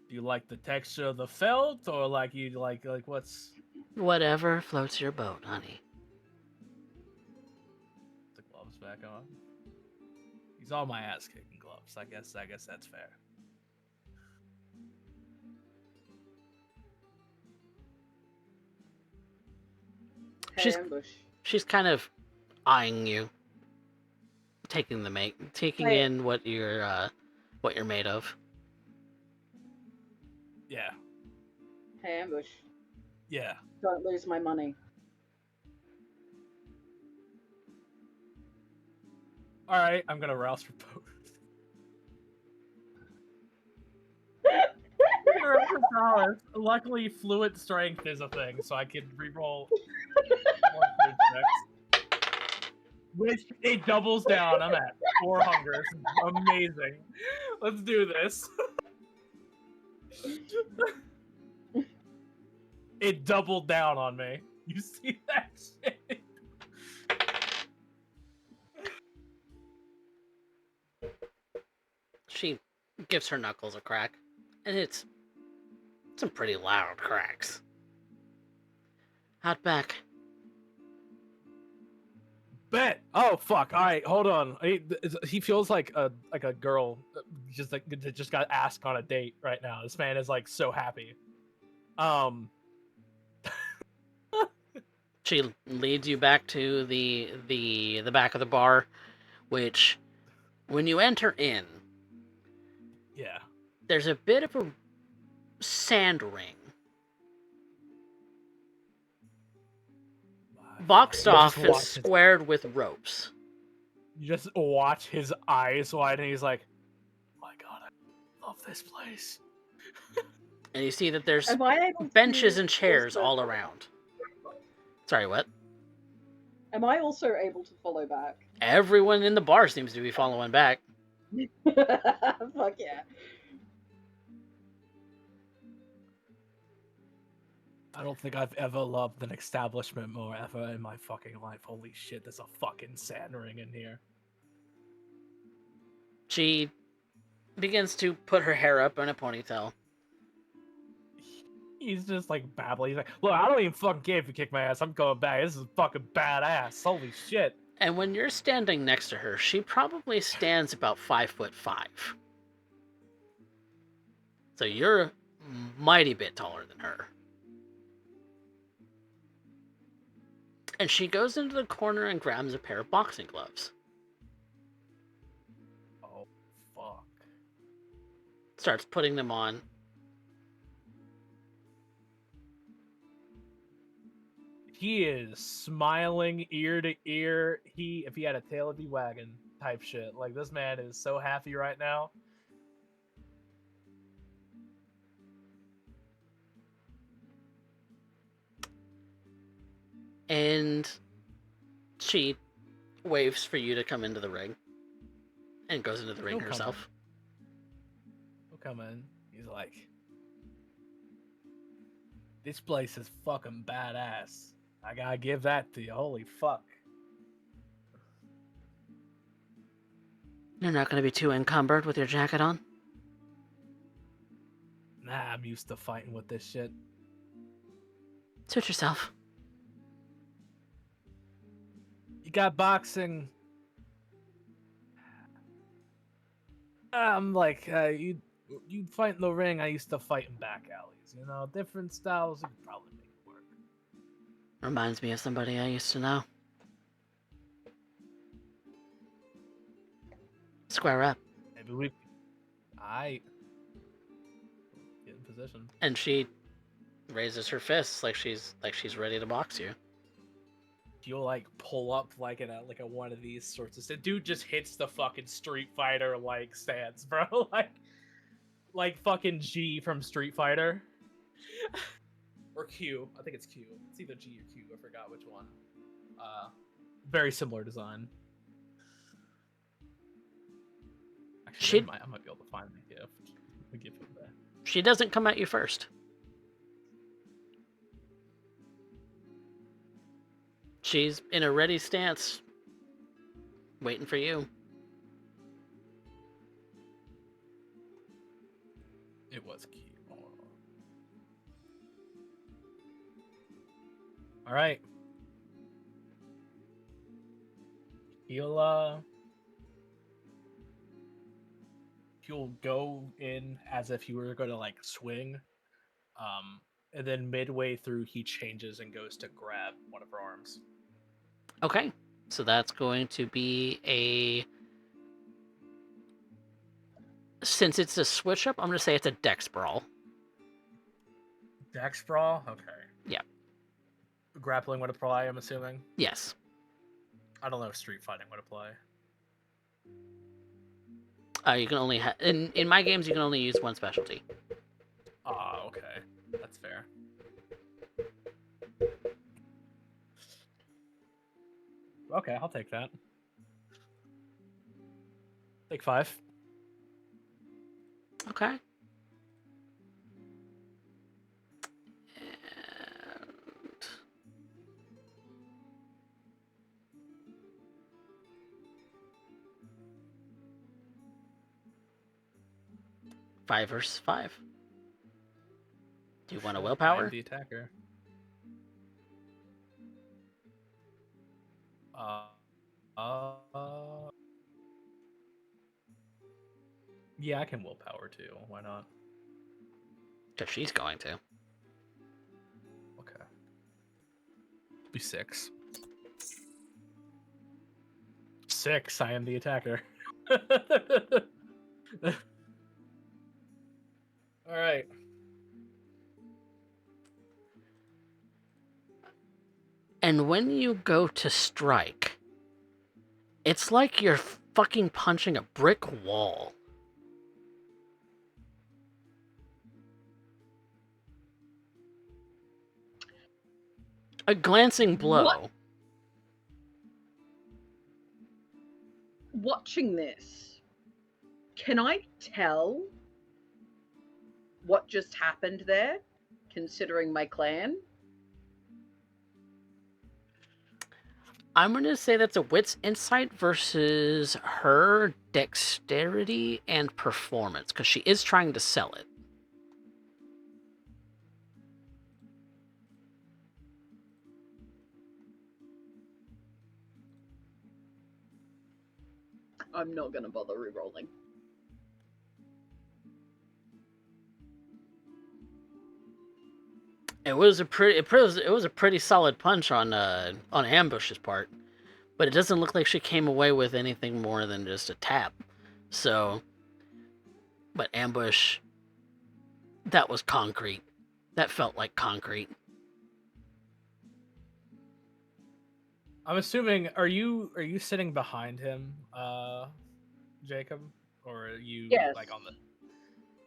Speaker 5: Do you like the texture of the felt, or like you like what's?
Speaker 1: Whatever floats your boat, honey.
Speaker 5: The gloves back on. He's all my ass kicking gloves. I guess that's fair.
Speaker 1: She's kind of eyeing you, taking in what you're made of.
Speaker 5: Yeah.
Speaker 3: Hey, Ambush.
Speaker 5: Yeah.
Speaker 3: Don't lose my money.
Speaker 5: All right, I'm gonna rouse for post. Luckily, fluent strength is a thing, so I can reroll more food checks. Which it doubles down. I'm at 4 hungers. Amazing. Let's do this. It doubled down on me. You see that shit?
Speaker 1: She gives her knuckles a crack, and it's some pretty loud cracks. Outback.
Speaker 5: Bet. Oh fuck! All right, hold on. He feels like a girl, just like that just got asked on a date right now. This man is like so happy.
Speaker 1: She leads you back to the back of the bar, which, when you enter in,
Speaker 5: Yeah.
Speaker 1: there's a bit of a sand ring. Boxed
Speaker 5: You
Speaker 1: off
Speaker 5: just
Speaker 1: and
Speaker 5: watch his-
Speaker 1: squared with ropes.
Speaker 5: You just watch his eyes widen. And he's like, oh "My God, I love this place."
Speaker 1: And you see that there's
Speaker 3: Am I able
Speaker 1: benches
Speaker 3: to
Speaker 1: and chairs
Speaker 3: also-
Speaker 1: all around. Sorry, what?
Speaker 3: Am I also able to follow back?
Speaker 1: Everyone in the bar seems to be following back.
Speaker 3: Fuck yeah.
Speaker 5: I don't think I've ever loved an establishment more ever in my fucking life. Holy shit, there's a fucking sand ring in here.
Speaker 1: She begins to put her hair up in a ponytail.
Speaker 5: He's just like babbling. He's like, look, I don't even fucking care if you kick my ass. I'm going back. This is fucking badass. Holy shit.
Speaker 1: And when you're standing next to her, she probably stands about 5'5". So you're a mighty bit taller than her. And she goes into the corner and grabs a pair of boxing gloves.
Speaker 5: Oh, fuck.
Speaker 1: Starts putting them on.
Speaker 5: He is smiling ear to ear. If he had a tail, it'd be wagging type shit. Like, this man is so happy right now.
Speaker 1: And she waves for you to come into the ring. And goes into the ring
Speaker 5: He'll come
Speaker 1: herself.
Speaker 5: He'll come in. He's like, this place is fucking badass. I gotta give that to you. Holy fuck.
Speaker 1: You're not going to be too encumbered with your jacket on?
Speaker 5: Nah, I'm used to fighting with this shit.
Speaker 1: Suit yourself.
Speaker 5: You got boxing. I'm like, you fight in the ring. I used to fight in back alleys. You know, different styles. You could probably make it work.
Speaker 1: Reminds me of somebody I used to know. Square up.
Speaker 5: Maybe we. I get in position.
Speaker 1: And she raises her fists like she's ready to box you.
Speaker 5: You'll like pull up like in a one of these sorts of stuff. Dude just hits the fucking Street Fighter like stance, bro. like fucking G from Street Fighter. Or Q. I think it's Q. It's either G or Q. I forgot which one. Very similar design. Actually, I might be able to find the gift. The gift of that.
Speaker 1: She doesn't come at you first. She's in a ready stance, waiting for you.
Speaker 5: It was Q. All right. He'll go in as if he were going to like swing, and then midway through he changes and goes to grab one of her arms.
Speaker 1: Okay, so that's going to be since it's a switch up, I'm going to say it's a dex brawl.
Speaker 5: Dex brawl? Okay.
Speaker 1: Yeah.
Speaker 5: Grappling would apply, I'm assuming?
Speaker 1: Yes.
Speaker 5: I don't know if street fighting would apply.
Speaker 1: You can only in my games you can only use one specialty.
Speaker 5: Ah, okay. That's fair. Okay, I'll take that. Take 5.
Speaker 1: Okay. And 5 versus 5. Do you want a willpower?
Speaker 5: I'm the attacker. Yeah, I can willpower too. Why not?
Speaker 1: Because she's going to.
Speaker 5: Okay. Be 6. 6. I am the attacker. All right.
Speaker 1: And when you go to strike, it's like you're fucking punching a brick wall. A glancing blow.
Speaker 3: What? Watching this, can I tell what just happened there, considering my clan?
Speaker 1: I'm going to say that's a wit's insight versus her dexterity and performance, because she is trying to sell it.
Speaker 3: I'm not going to bother re-rolling.
Speaker 1: It was a pretty solid punch on Ambush's part, but it doesn't look like she came away with anything more than just a tap. So, but Ambush, that was concrete. That felt like concrete.
Speaker 5: I'm assuming. Are you sitting behind him, Jacob, or are you like on the?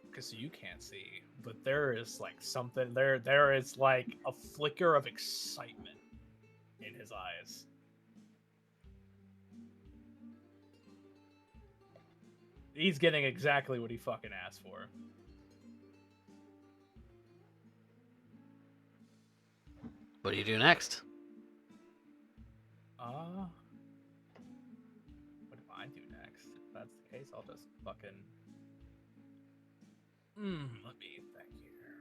Speaker 5: Because you can't see, but there is like something there. There is like a flicker of excitement in his eyes. He's getting exactly what he fucking asked for.
Speaker 1: What do you do next?
Speaker 5: What do I do next? If that's the case, I'll just fucking. Let me think here.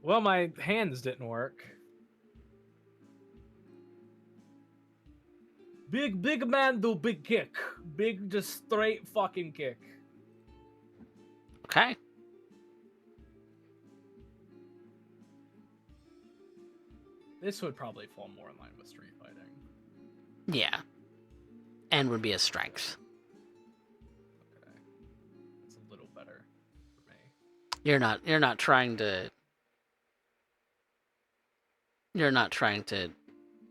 Speaker 5: Well, my hands didn't work. Big man do big kick. Big, just straight fucking kick.
Speaker 1: Okay.
Speaker 5: This would probably fall more in line with street fighting.
Speaker 1: Yeah. And would be a strength.
Speaker 5: Okay. It's a little better for me.
Speaker 1: You're not trying to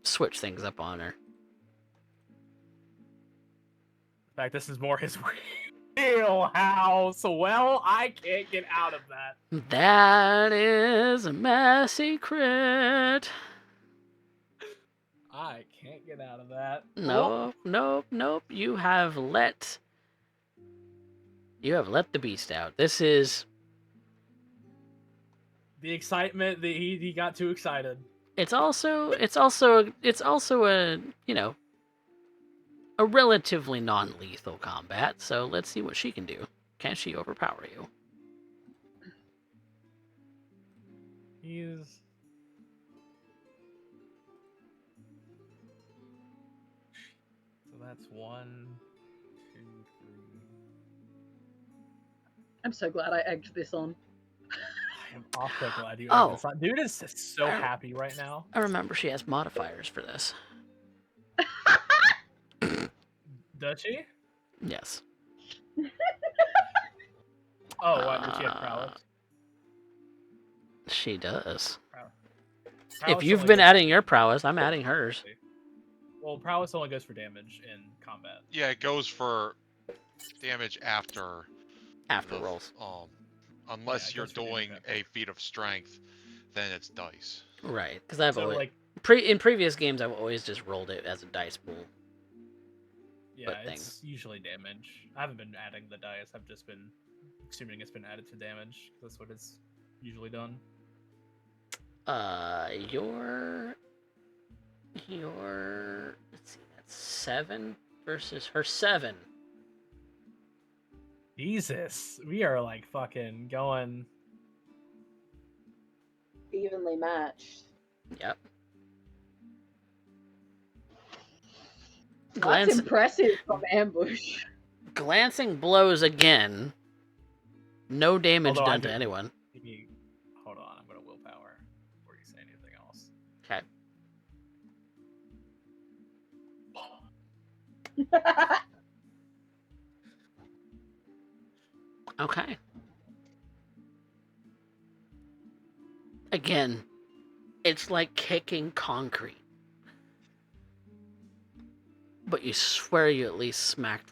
Speaker 1: switch things up on her.
Speaker 5: In fact, this is more his wheelhouse. Well, I can't get out of that.
Speaker 1: That is a messy crit.
Speaker 5: I can't get out of that.
Speaker 1: Nope. You have let the beast out. This is
Speaker 5: the excitement that he got too excited.
Speaker 1: It's also a, a relatively non-lethal combat. So let's see what she can do. Can she overpower you?
Speaker 5: So that's 1, 2, 3.
Speaker 3: I'm so glad I egged this on.
Speaker 5: I am also glad you.
Speaker 1: Oh,
Speaker 5: dude is so happy right now.
Speaker 1: I remember she has modifiers for this.
Speaker 5: Does she?
Speaker 1: Yes.
Speaker 5: Oh, what? Does she have prowess?
Speaker 1: She does. If
Speaker 5: Prowess
Speaker 1: you've
Speaker 5: only
Speaker 1: been
Speaker 5: goes
Speaker 1: adding your prowess, I'm adding hers.
Speaker 5: Well, prowess only goes for damage in combat.
Speaker 6: Yeah, it goes for damage after
Speaker 1: After
Speaker 6: the
Speaker 1: rolls.
Speaker 6: unless
Speaker 5: it
Speaker 6: you're
Speaker 5: goes for damage
Speaker 6: doing
Speaker 5: after.
Speaker 6: a feat of strength, then it's dice.
Speaker 1: Right, because I've
Speaker 5: So,
Speaker 1: always
Speaker 5: like,
Speaker 1: in previous games I've always just rolled it as a dice pool.
Speaker 5: yeah,
Speaker 1: But
Speaker 5: it's usually damage. I haven't been adding the dice. I've just been assuming it's been added to damage. That's what it's usually done.
Speaker 1: Your let's see, that's 7 versus her 7.
Speaker 5: Jesus, we are like fucking going.
Speaker 3: Evenly matched.
Speaker 1: Yep.
Speaker 3: That's impressive from Ambush.
Speaker 1: Glancing blows again. No damage
Speaker 5: Although I
Speaker 1: done to
Speaker 5: do-
Speaker 1: anyone.
Speaker 5: Maybe, hold on, I'm gonna willpower before you say anything else.
Speaker 1: Okay. Okay. Again, it's like kicking concrete. But you swear you at least smacked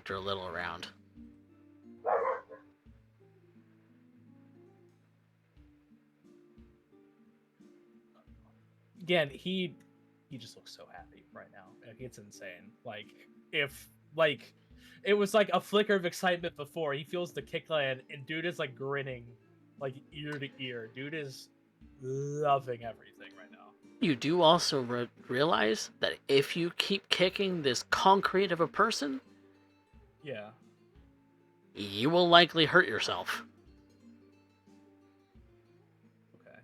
Speaker 1: her a little around.
Speaker 5: Again, he just looks so happy right now. Like, it's insane. Like, if like it was like a flicker of excitement before, he feels the kick land, and dude is like grinning, like ear to ear. Dude is loving everything right now.
Speaker 1: You do also realize that if you keep kicking this concrete of a person,
Speaker 5: Yeah.
Speaker 1: you will likely hurt yourself.
Speaker 5: Okay.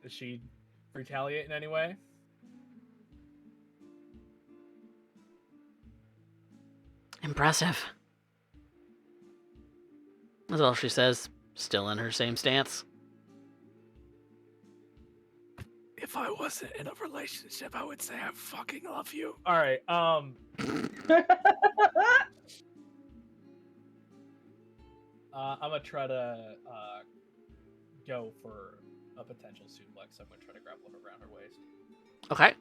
Speaker 5: Does she retaliate in any way?
Speaker 1: Impressive. That's all she says, still in her same stance.
Speaker 5: If I wasn't in a relationship, I would say I fucking love you. All right. I'm gonna try to go for a potential suplex. I'm gonna try to grapple her around her waist.
Speaker 1: Okay.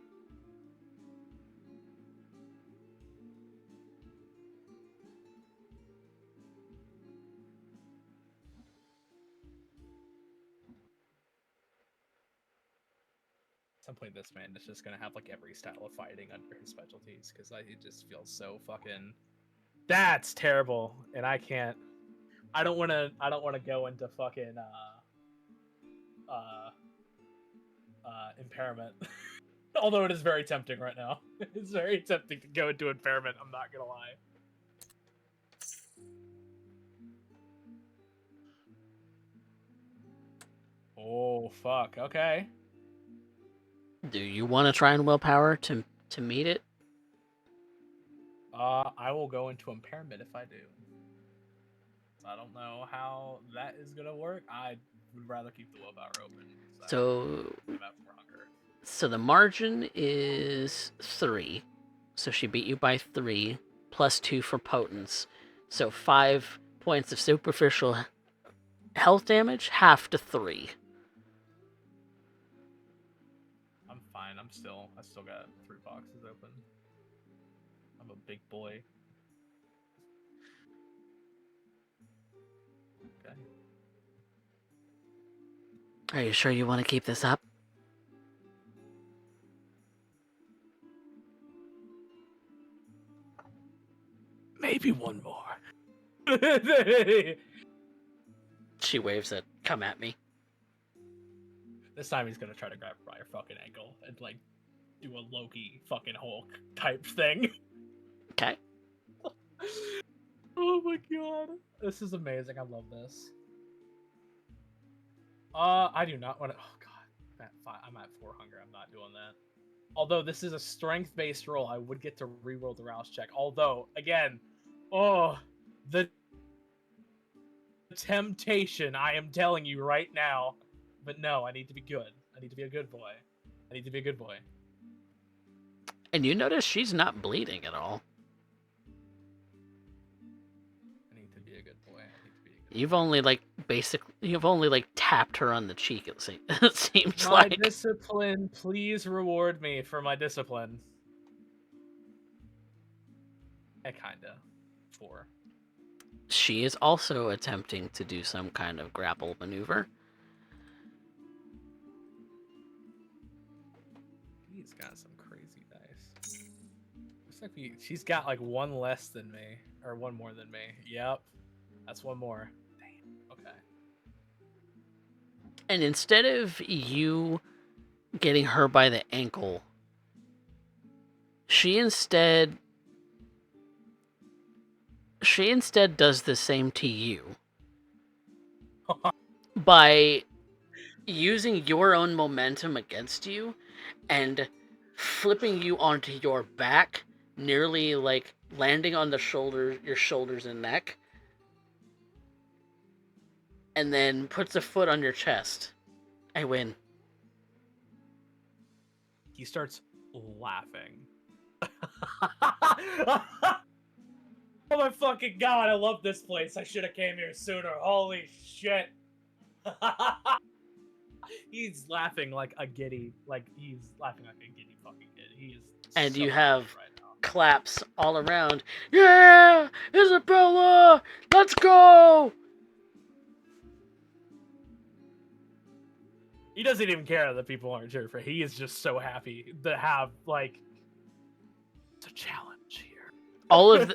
Speaker 5: At some point, this man is just gonna have like every style of fighting under his specialties because he just feels so fucking. That's terrible, and I can't. I don't want to go into fucking impairment. Although it is very tempting right now. It's very tempting to go into impairment. I'm not gonna lie. Oh fuck. Okay.
Speaker 1: Do you want to try and willpower to meet it?
Speaker 5: I will go into impairment if I do. I don't know how that is gonna work. I would rather keep the willpower open.
Speaker 1: So
Speaker 5: I'm at 4 hunger.
Speaker 1: So the margin is 3. So she beat you by 3, plus 2 for potence. So 5 points of superficial health damage, half to 3.
Speaker 5: I'm fine. I still got 3 boxes open. I'm a big boy. Okay.
Speaker 1: Are you sure you want to keep this up?
Speaker 5: Maybe one more.
Speaker 1: She waves at, come at me.
Speaker 5: This time he's gonna try to grab her by her fucking ankle and like do a Loki fucking Hulk type thing.
Speaker 1: Okay.
Speaker 5: Oh my god. This is amazing. I love this. I do not want to. Oh god. I'm at 4 hunger. I'm not doing that. Although this is a strength-based roll, I would get to reroll the rouse check. Although, again, the temptation, I am telling you right now. But no, I need to be good. I need to be a good boy. I need to be a good boy.
Speaker 1: And you notice she's not bleeding at all. You've only tapped her on the cheek. It seems
Speaker 5: My
Speaker 1: like
Speaker 5: discipline, please reward me for my discipline. Kinda. 4.
Speaker 1: she is also attempting to do some kind of grapple maneuver.
Speaker 5: He's got some crazy dice. Looks like she's got like one less than me, or one more than me. Yep, that's one more. Damn. Okay.
Speaker 1: And instead of you getting her by the ankle, she instead does the same to you by using your own momentum against you and flipping you onto your back, nearly like landing on your shoulders and neck, and then puts a foot on your chest. I win.
Speaker 5: He starts laughing. Oh my fucking god, I love this place. I should have came here sooner. Holy shit. He's laughing like a giddy, he's laughing like a giddy fucking kid. He is
Speaker 1: And
Speaker 5: so
Speaker 1: you
Speaker 5: happy
Speaker 1: have
Speaker 5: right now.
Speaker 1: claps all around. Yeah, Isabella, let's go.
Speaker 5: He doesn't even care that people aren't cheering for him. He is just so happy to have, it's a challenge here.
Speaker 1: All of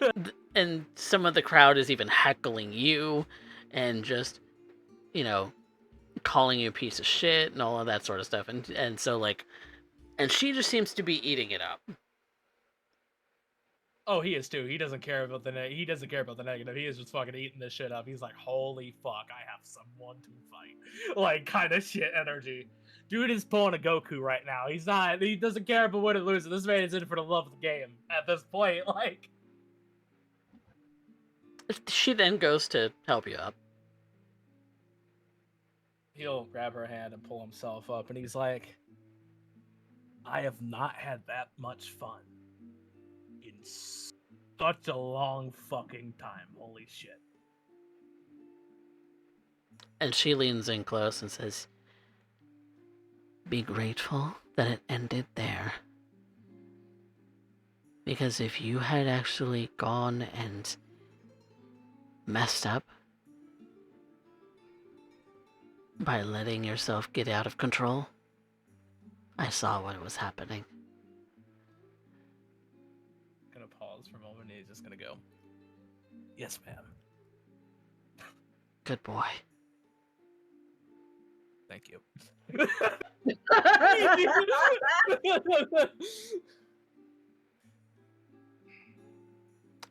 Speaker 1: and some of the crowd is even heckling you and just, calling you a piece of shit and all of that sort of stuff. And so, and she just seems to be eating it up.
Speaker 5: Oh, he is too. He doesn't care about the negative. He is just fucking eating this shit up. He's like, holy fuck, I have someone to fight. Kind of shit energy. Dude is pulling a Goku right now. He doesn't care about winning or losing. This man is in it for the love of the game at this point.
Speaker 1: She then goes to help you up.
Speaker 5: He'll grab her hand and pull himself up, and he's like, I have not had that much fun in such a long fucking time. Holy shit.
Speaker 1: And she leans in close and says, be grateful that it ended there. Because if you had actually gone and messed up by letting yourself get out of control, I saw what was happening.
Speaker 5: Gonna pause for a moment, and he's just gonna go, yes, ma'am.
Speaker 1: Good boy.
Speaker 5: Thank you.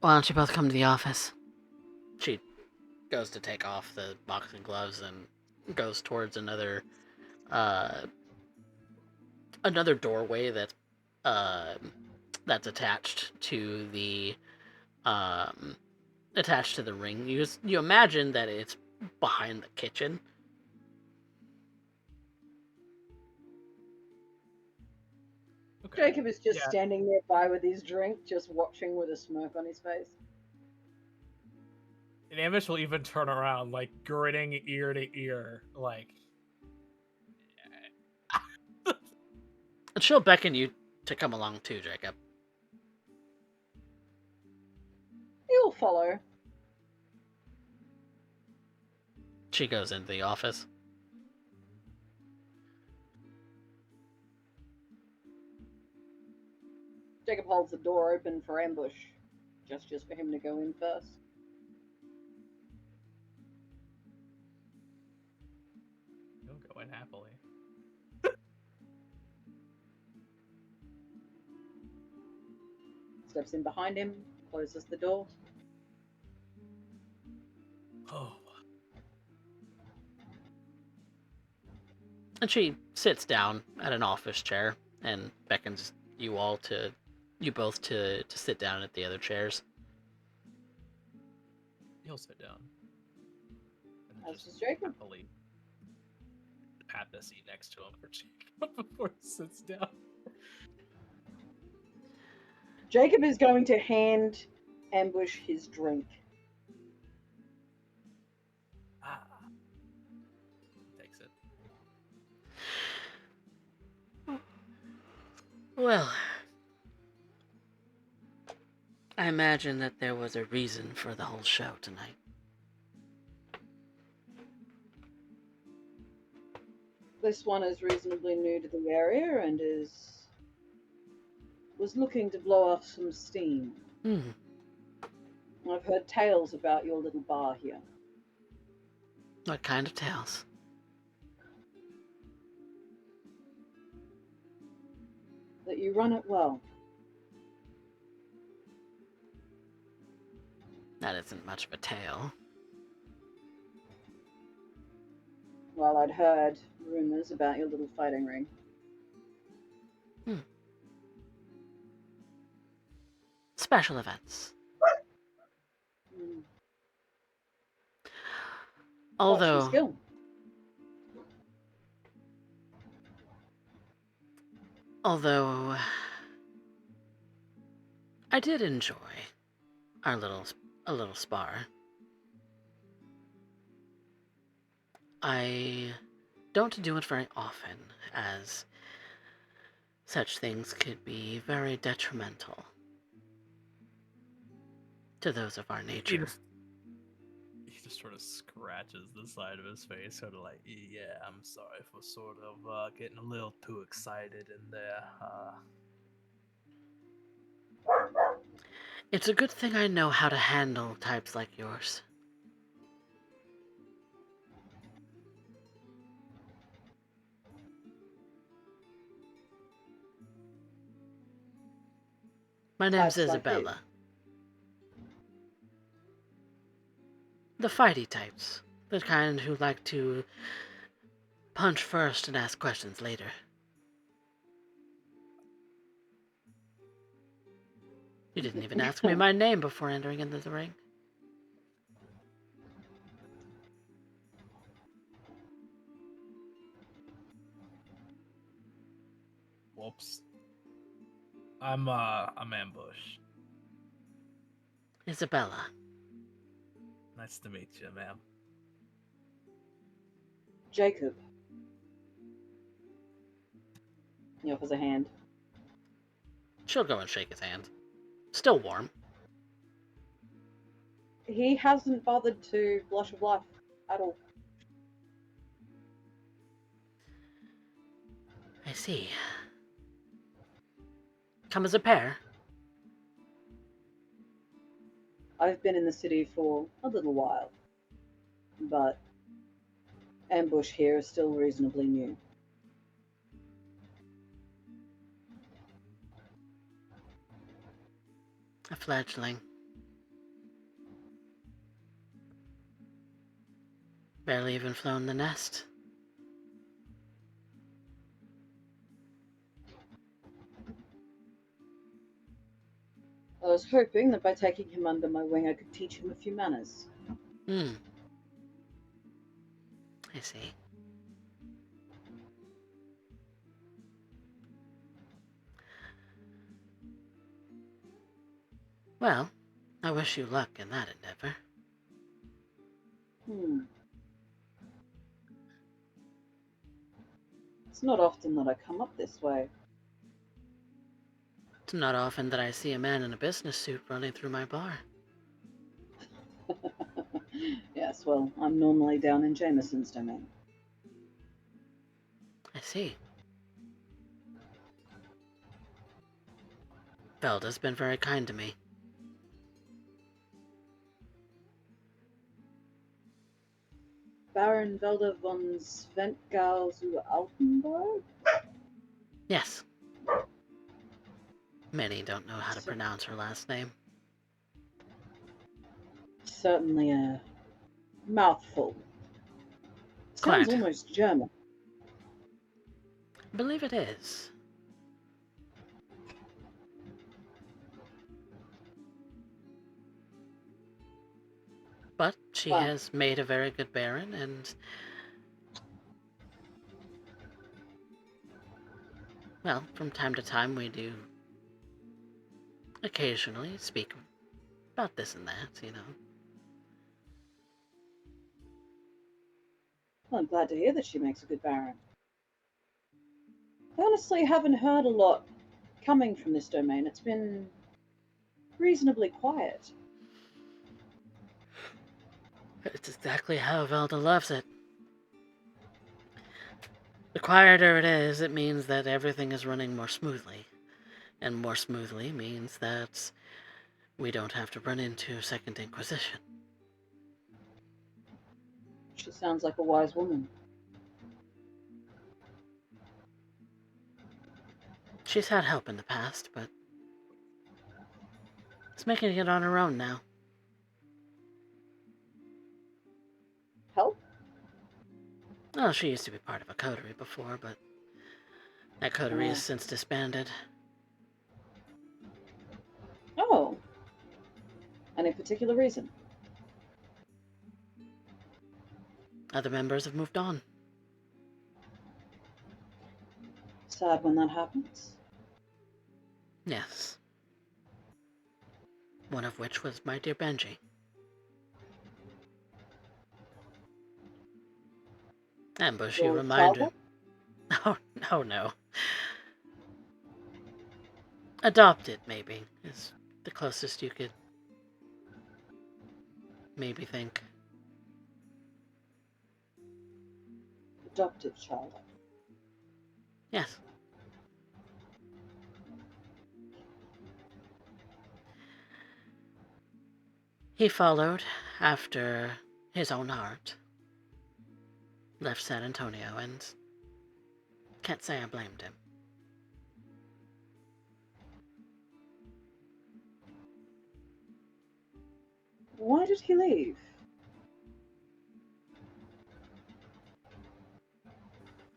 Speaker 1: Why don't you both come to the office? She goes to take off the boxing gloves and goes towards another doorway that's attached to the ring. You imagine that it's behind the kitchen.
Speaker 5: Okay.
Speaker 3: Jacob is just standing nearby with his drink, just watching with a smirk on his face.
Speaker 5: And Amish will even turn around, grinning ear to ear,
Speaker 1: And she'll beckon you to come along too, Jacob.
Speaker 3: You'll follow.
Speaker 1: She goes into the office.
Speaker 3: Jacob holds the door open for ambush, just for him to go in first.
Speaker 5: He'll go in happily.
Speaker 3: Steps in behind him, closes the door.
Speaker 5: Oh.
Speaker 1: And she sits down at an office chair and beckons you both to sit down at the other chairs.
Speaker 5: He'll sit down. And
Speaker 3: As
Speaker 5: just
Speaker 3: does Jacob.
Speaker 5: happily pat the seat next to him for Jacob before he sits down.
Speaker 3: Jacob is going to hand Ambush his drink.
Speaker 1: Well, I imagine that there was a reason for the whole show tonight.
Speaker 3: This one is reasonably new to the area and was looking to blow off some steam. I've heard tales about your little bar here.
Speaker 1: What kind of tales?
Speaker 3: That you run it well.
Speaker 1: That isn't much of a tale.
Speaker 3: Well, I'd heard rumors about your little fighting ring.
Speaker 1: Special events. Although,
Speaker 3: skill.
Speaker 1: although I did enjoy a little spar. I don't do it very often, as such things could be very detrimental to those of our nature.
Speaker 5: He just sort of scratches the side of his face, sort of like, yeah, I'm sorry for sort of getting a little too excited in there.
Speaker 1: It's a good thing I know how to handle types like yours. My name's
Speaker 3: Types like
Speaker 1: Isabella. The fighty types. The kind who like to punch first and ask questions later. You didn't even ask me my name before entering into the ring.
Speaker 5: Whoops. I'm Ambush.
Speaker 1: Isabella.
Speaker 5: Nice to meet you, ma'am.
Speaker 3: Jacob. He offers a hand.
Speaker 1: She'll go and shake his hand. Still warm.
Speaker 3: He hasn't bothered to blush of life at all.
Speaker 1: I see. Come as a pair?
Speaker 3: I've been in the city for a little while, but Ambush here is still reasonably new.
Speaker 1: A fledgling. Barely even flown the nest.
Speaker 3: I was hoping that by taking him under my wing I could teach him a few manners.
Speaker 1: I see. Well, I wish you luck in that endeavor.
Speaker 3: It's not often that I come up this way.
Speaker 1: It's not often that I see a man in a business suit running through my bar.
Speaker 3: Yes, well, I'm normally down in Jameson's domain.
Speaker 1: I see. Velda's been very kind to me.
Speaker 3: Baron Velda von Sventgau zu Altenburg?
Speaker 1: Yes. Many don't know how to pronounce her last name.
Speaker 3: Certainly a mouthful.
Speaker 1: Quite.
Speaker 3: Sounds almost German.
Speaker 1: I believe it is. But she has made a very good baron, and well, from time to time we do occasionally speak about this and that, you know.
Speaker 3: Well, I'm glad to hear that she makes a good baron. I honestly haven't heard a lot coming from this domain, it's been reasonably quiet.
Speaker 1: It's exactly how Velda loves it. The quieter it is, it means that everything is running more smoothly. And more smoothly means that we don't have to run into Second Inquisition.
Speaker 3: She sounds like a wise woman.
Speaker 1: She's had help in the past, but is making it on her own now.
Speaker 3: Help?
Speaker 1: Well, she used to be part of a coterie before, but that coterie has since disbanded.
Speaker 3: Oh. Any particular reason?
Speaker 1: Other members have moved on.
Speaker 3: Sad when that happens.
Speaker 1: Yes. One of which was my dear Benji. Ambush, you
Speaker 3: Your
Speaker 1: reminder.
Speaker 3: father?
Speaker 1: Oh, no. Adopted, maybe, is the closest you could maybe think.
Speaker 3: Adopted child.
Speaker 1: Yes. He followed after his own heart. Left San Antonio, and can't say I blamed him.
Speaker 3: Why did he leave?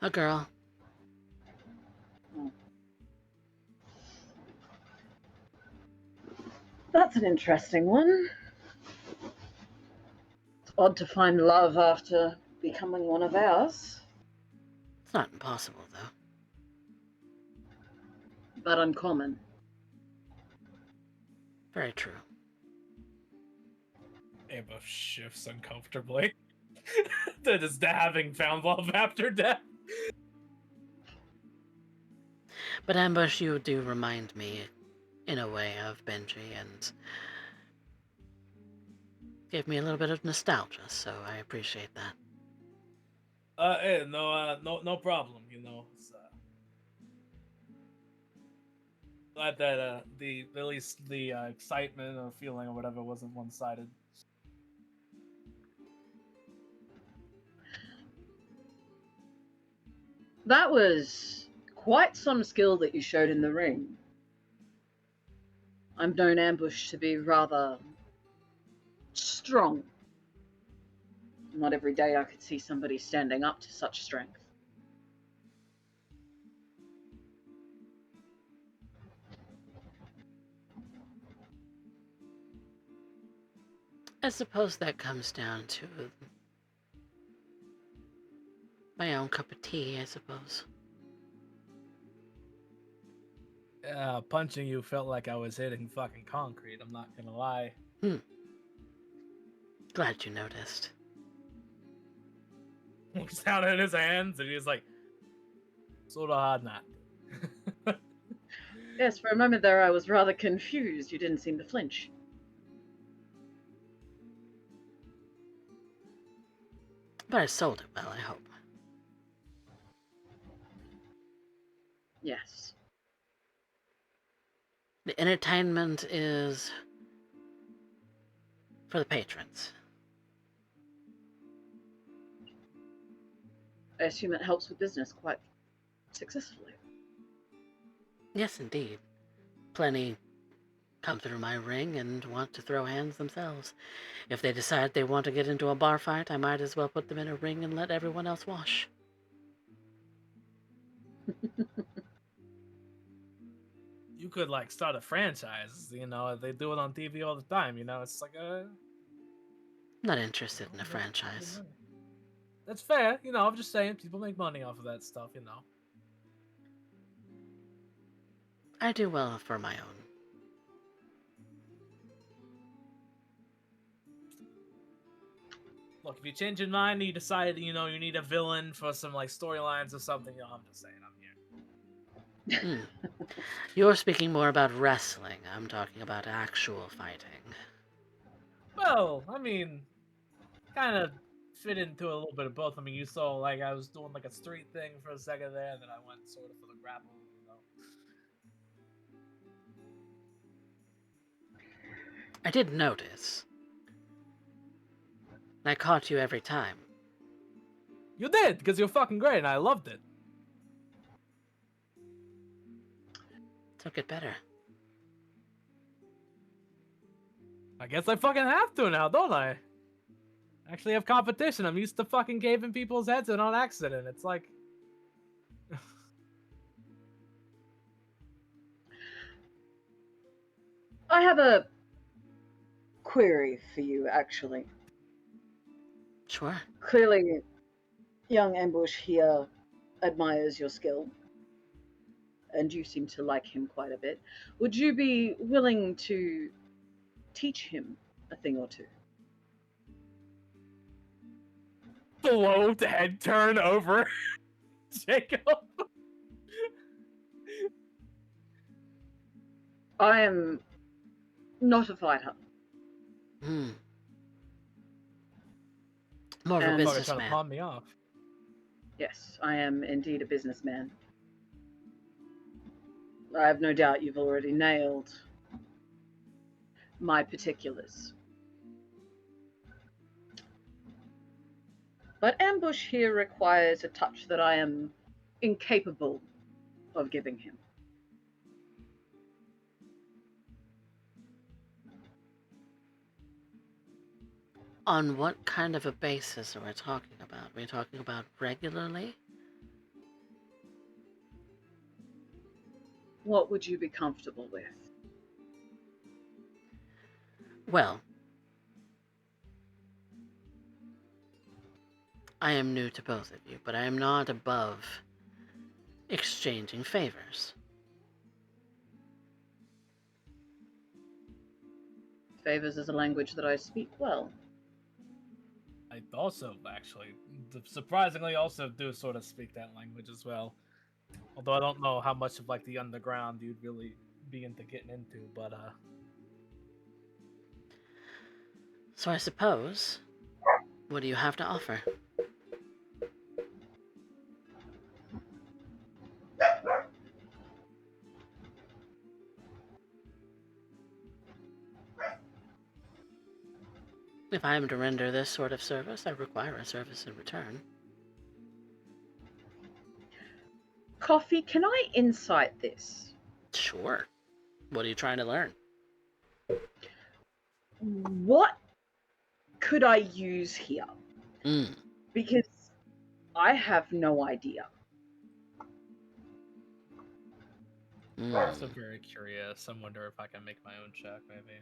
Speaker 1: A girl.
Speaker 3: That's an interesting one. It's odd to find love after becoming one of ours,
Speaker 1: It's not impossible, though.
Speaker 3: but uncommon.
Speaker 1: Very true.
Speaker 5: Ambush shifts uncomfortably. They're just having found love after death.
Speaker 1: But Ambush, you do remind me, in a way, of Benji, and gave me a little bit of nostalgia, so I appreciate that.
Speaker 5: No problem. You know, it's, glad that at least the excitement or feeling or whatever wasn't one-sided.
Speaker 3: That was quite some skill that you showed in the ring. I've known Ambush to be rather strong. Not every day I could see somebody standing up to such strength.
Speaker 1: I suppose that comes down to my own cup of tea, I suppose.
Speaker 5: Punching you felt like I was hitting fucking concrete, I'm not gonna lie.
Speaker 1: Glad you noticed.
Speaker 5: Looks down at his hands and he's like, sort of hard not.
Speaker 3: Yes, for a moment there I was rather confused. You didn't seem to flinch.
Speaker 1: But I sold it well, I hope.
Speaker 3: Yes.
Speaker 1: The entertainment is for the patrons.
Speaker 3: I assume it helps with business quite successfully.
Speaker 1: Yes, indeed. Plenty come through my ring and want to throw hands themselves. If they decide they want to get into a bar fight, I might as well put them in a ring and let everyone else wash.
Speaker 5: You could like start a franchise, you know, they do it on TV all the time, you know, it's like
Speaker 1: Not interested in a franchise.
Speaker 5: That's fair, you know, I'm just saying people make money off of that stuff, you know.
Speaker 1: I do well for my own.
Speaker 5: Look, if you change your mind and you decide, you know, you need a villain for some like storylines or something, you know, I'm just saying I'm here.
Speaker 1: Hmm. You're speaking more about wrestling. I'm talking about actual fighting.
Speaker 5: Well, I mean, kind of fit into a little bit of both. I mean, you saw like I was doing like a street thing for a second there, and then I went sort of for the grapple.
Speaker 1: I did notice. I caught you every time.
Speaker 5: You did, because you're fucking great, and I loved it.
Speaker 1: So get better.
Speaker 5: I guess I fucking have to now, don't I? I actually have competition. I'm used to fucking caving people's heads in on accident. It's like...
Speaker 3: I have a query for you, actually.
Speaker 1: Sure.
Speaker 3: Clearly, young Ambush here admires your skill, and you seem to like him quite a bit. Would you be willing to teach him a thing or two?
Speaker 5: Slow head turn over. Jacob.
Speaker 3: I am not a fighter.
Speaker 1: Hmm. More of a
Speaker 3: And-
Speaker 5: Trying to
Speaker 1: businessman.
Speaker 5: palm me off.
Speaker 3: Yes, I am indeed a businessman. I have no doubt you've already nailed my particulars. But Ambush here requires a touch that I am incapable of giving him.
Speaker 1: On what kind of a basis are we talking about? Are we talking about regularly?
Speaker 3: What would you be comfortable with?
Speaker 1: Well, I am new to both of you, but I am not above exchanging favors.
Speaker 3: Favors is a language that I speak well.
Speaker 5: I also, actually, surprisingly also do sort of speak that language as well. Although I don't know how much of like the underground you'd really be into getting into, but
Speaker 1: So I suppose, what do you have to offer? If I am to render this sort of service, I require a service in return.
Speaker 3: Coffee, can I insight this?
Speaker 1: Sure. What are you trying to learn?
Speaker 3: What could I use here?
Speaker 1: Hmm.
Speaker 3: Because I have no idea.
Speaker 5: I'm also very curious. I wonder if I can make my own check, maybe.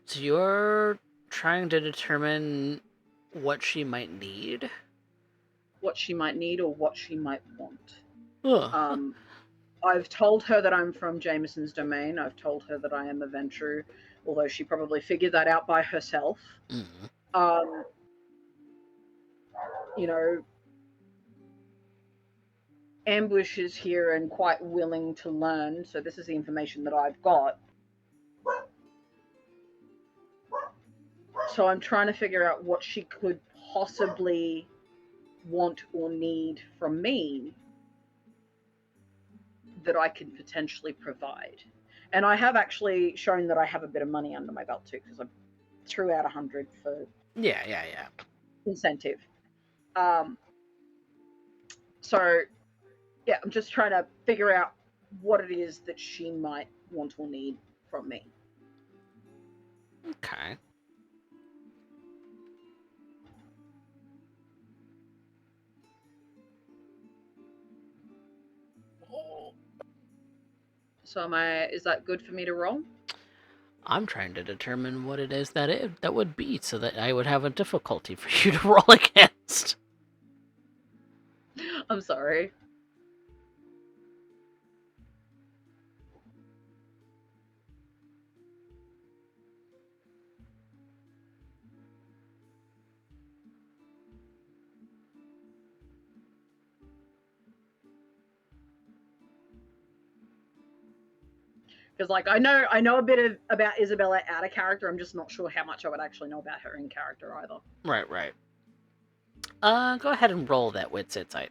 Speaker 1: So you're trying to determine what she might need?
Speaker 3: What she might need or what she might want.
Speaker 1: Ugh.
Speaker 3: I've told her that I'm from Jameson's domain. I've told her that I am a Ventru, although she probably figured that out by herself.
Speaker 1: Mm.
Speaker 3: You know, Ambush is here and quite willing to learn, so this is the information that I've got. So I'm trying to figure out what she could possibly want or need from me that I could potentially provide. And I have actually shown that I have a bit of money under my belt too, because I threw out 100 for
Speaker 1: Yeah.
Speaker 3: incentive. So yeah, I'm just trying to figure out what it is that she might want or need from me.
Speaker 1: Okay.
Speaker 3: So is that good for me to roll?
Speaker 1: I'm trying to determine what it is that would be, so that I would have a difficulty for you to roll against.
Speaker 3: I'm sorry. Because like I know a bit about Isabella out of character. I'm just not sure how much I would actually know about her in character either.
Speaker 1: Right. Go ahead and roll that wits insight.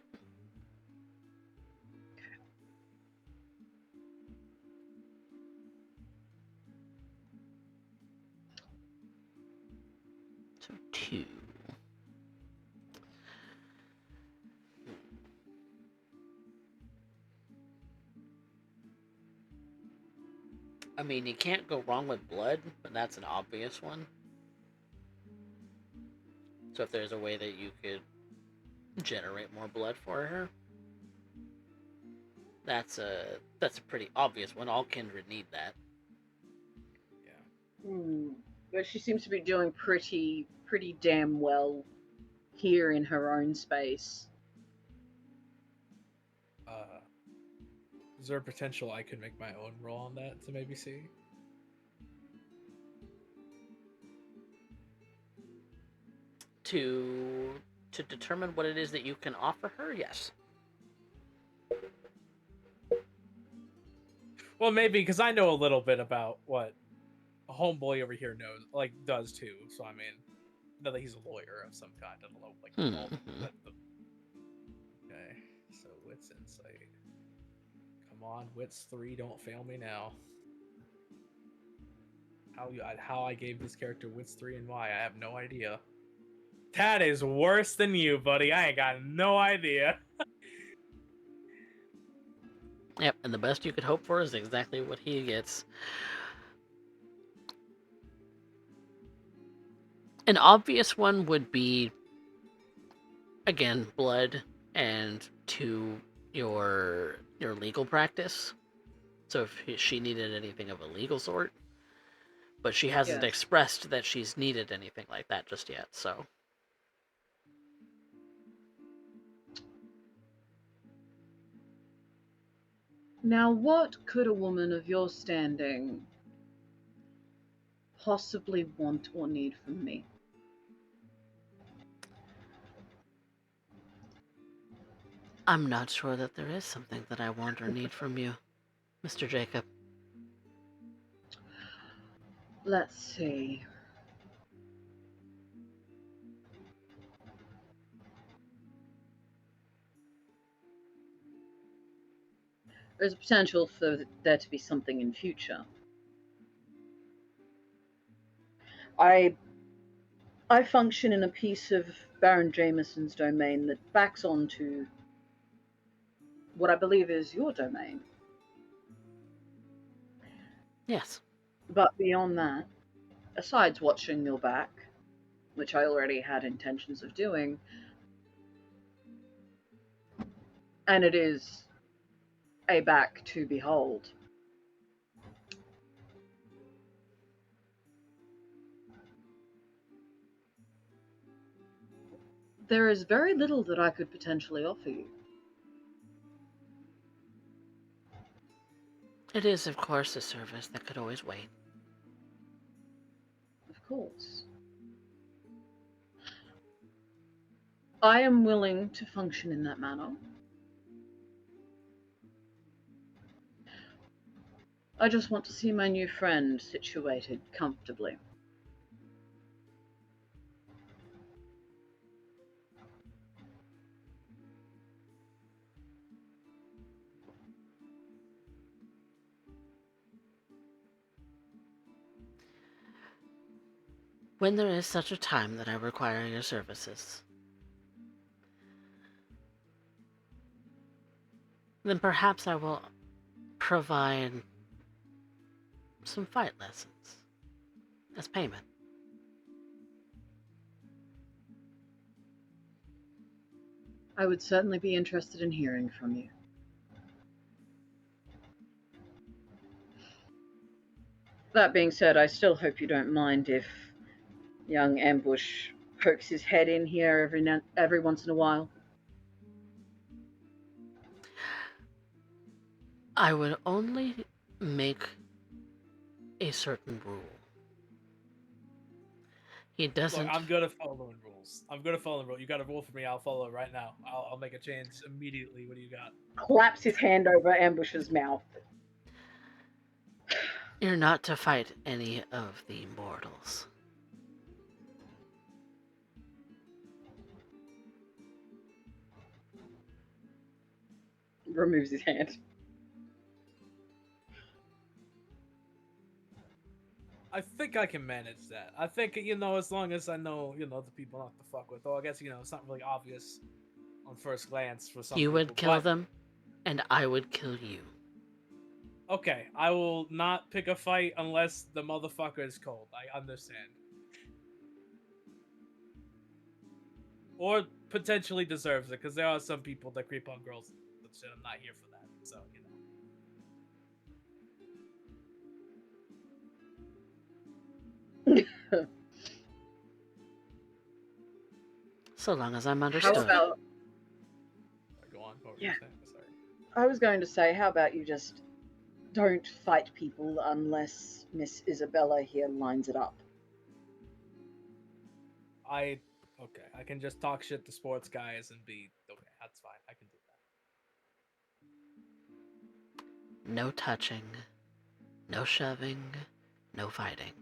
Speaker 1: So 2. I mean, you can't go wrong with blood, but that's an obvious one. So if there's a way that you could generate more blood for her, that's a pretty obvious one. All kindred need that.
Speaker 5: Yeah.
Speaker 3: But she seems to be doing pretty damn well here in her own space.
Speaker 5: Is there a potential I could make my own roll on that to maybe see?
Speaker 1: To determine what it is that you can offer her, yes.
Speaker 5: Well, maybe because I know a little bit about what a homeboy over here does too. So I mean, know that he's a lawyer of some kind. I don't know, like okay. So wits insight. Come on, wits 3, don't fail me now. How I gave this character wits 3 and why, I have no idea. That is worse than you, buddy. I ain't got no idea.
Speaker 1: Yep, and the best you could hope for is exactly what he gets. An obvious one would be, again, blood and to your legal practice. So if she needed anything of a legal sort, but she hasn't expressed that she's needed anything like that just yet, so.
Speaker 3: Now, what could a woman of your standing possibly want or need from me?
Speaker 1: I'm not sure that there is something that I want or need from you, Mr. Jacob.
Speaker 3: Let's see. There's a potential for there to be something in future. I function in a piece of Baron Jameson's domain that backs onto what I believe is your domain.
Speaker 1: Yes.
Speaker 3: But beyond that, besides watching your back, which I already had intentions of doing, and it is a back to behold, there is very little that I could potentially offer you.
Speaker 1: It is, of course, a service that could always wait.
Speaker 3: Of course. I am willing to function in that manner. I just want to see my new friend situated comfortably.
Speaker 1: When there is such a time that I require your services, then perhaps I will provide some fight lessons as payment.
Speaker 3: I would certainly be interested in hearing from you. That being said, I still hope you don't mind if young Ambush pokes his head in here every once in a while.
Speaker 1: I would only make a certain rule. He doesn't.
Speaker 5: Look, I'm good at following rules. You got a rule for me, I'll follow it right now. I'll make a change immediately. What do you got?
Speaker 3: Claps his hand over Ambush's mouth.
Speaker 1: You're not to fight any of the mortals.
Speaker 3: Removes his hand.
Speaker 5: I think I can manage that. I think, as long as I know, the people not to fuck with. Though I guess, it's not really obvious on first glance for some
Speaker 1: You
Speaker 5: people.
Speaker 1: would kill
Speaker 5: but...
Speaker 1: them, and I would kill you.
Speaker 5: Okay, I will not pick a fight unless the motherfucker is cold. I understand. Or potentially deserves it, because there are some people that creep on girls and shit. I'm not here for that, so,
Speaker 1: So long as I'm
Speaker 3: How
Speaker 1: understood.
Speaker 3: about...
Speaker 5: Go on. What were
Speaker 3: Yeah.
Speaker 5: you saying? Sorry.
Speaker 3: I was going to say, how about you just don't fight people unless Miss Isabella here lines it up.
Speaker 5: Okay, I can just talk shit to sports guys and be okay. That's fine. I can do that.
Speaker 1: No touching, no shoving, no fighting.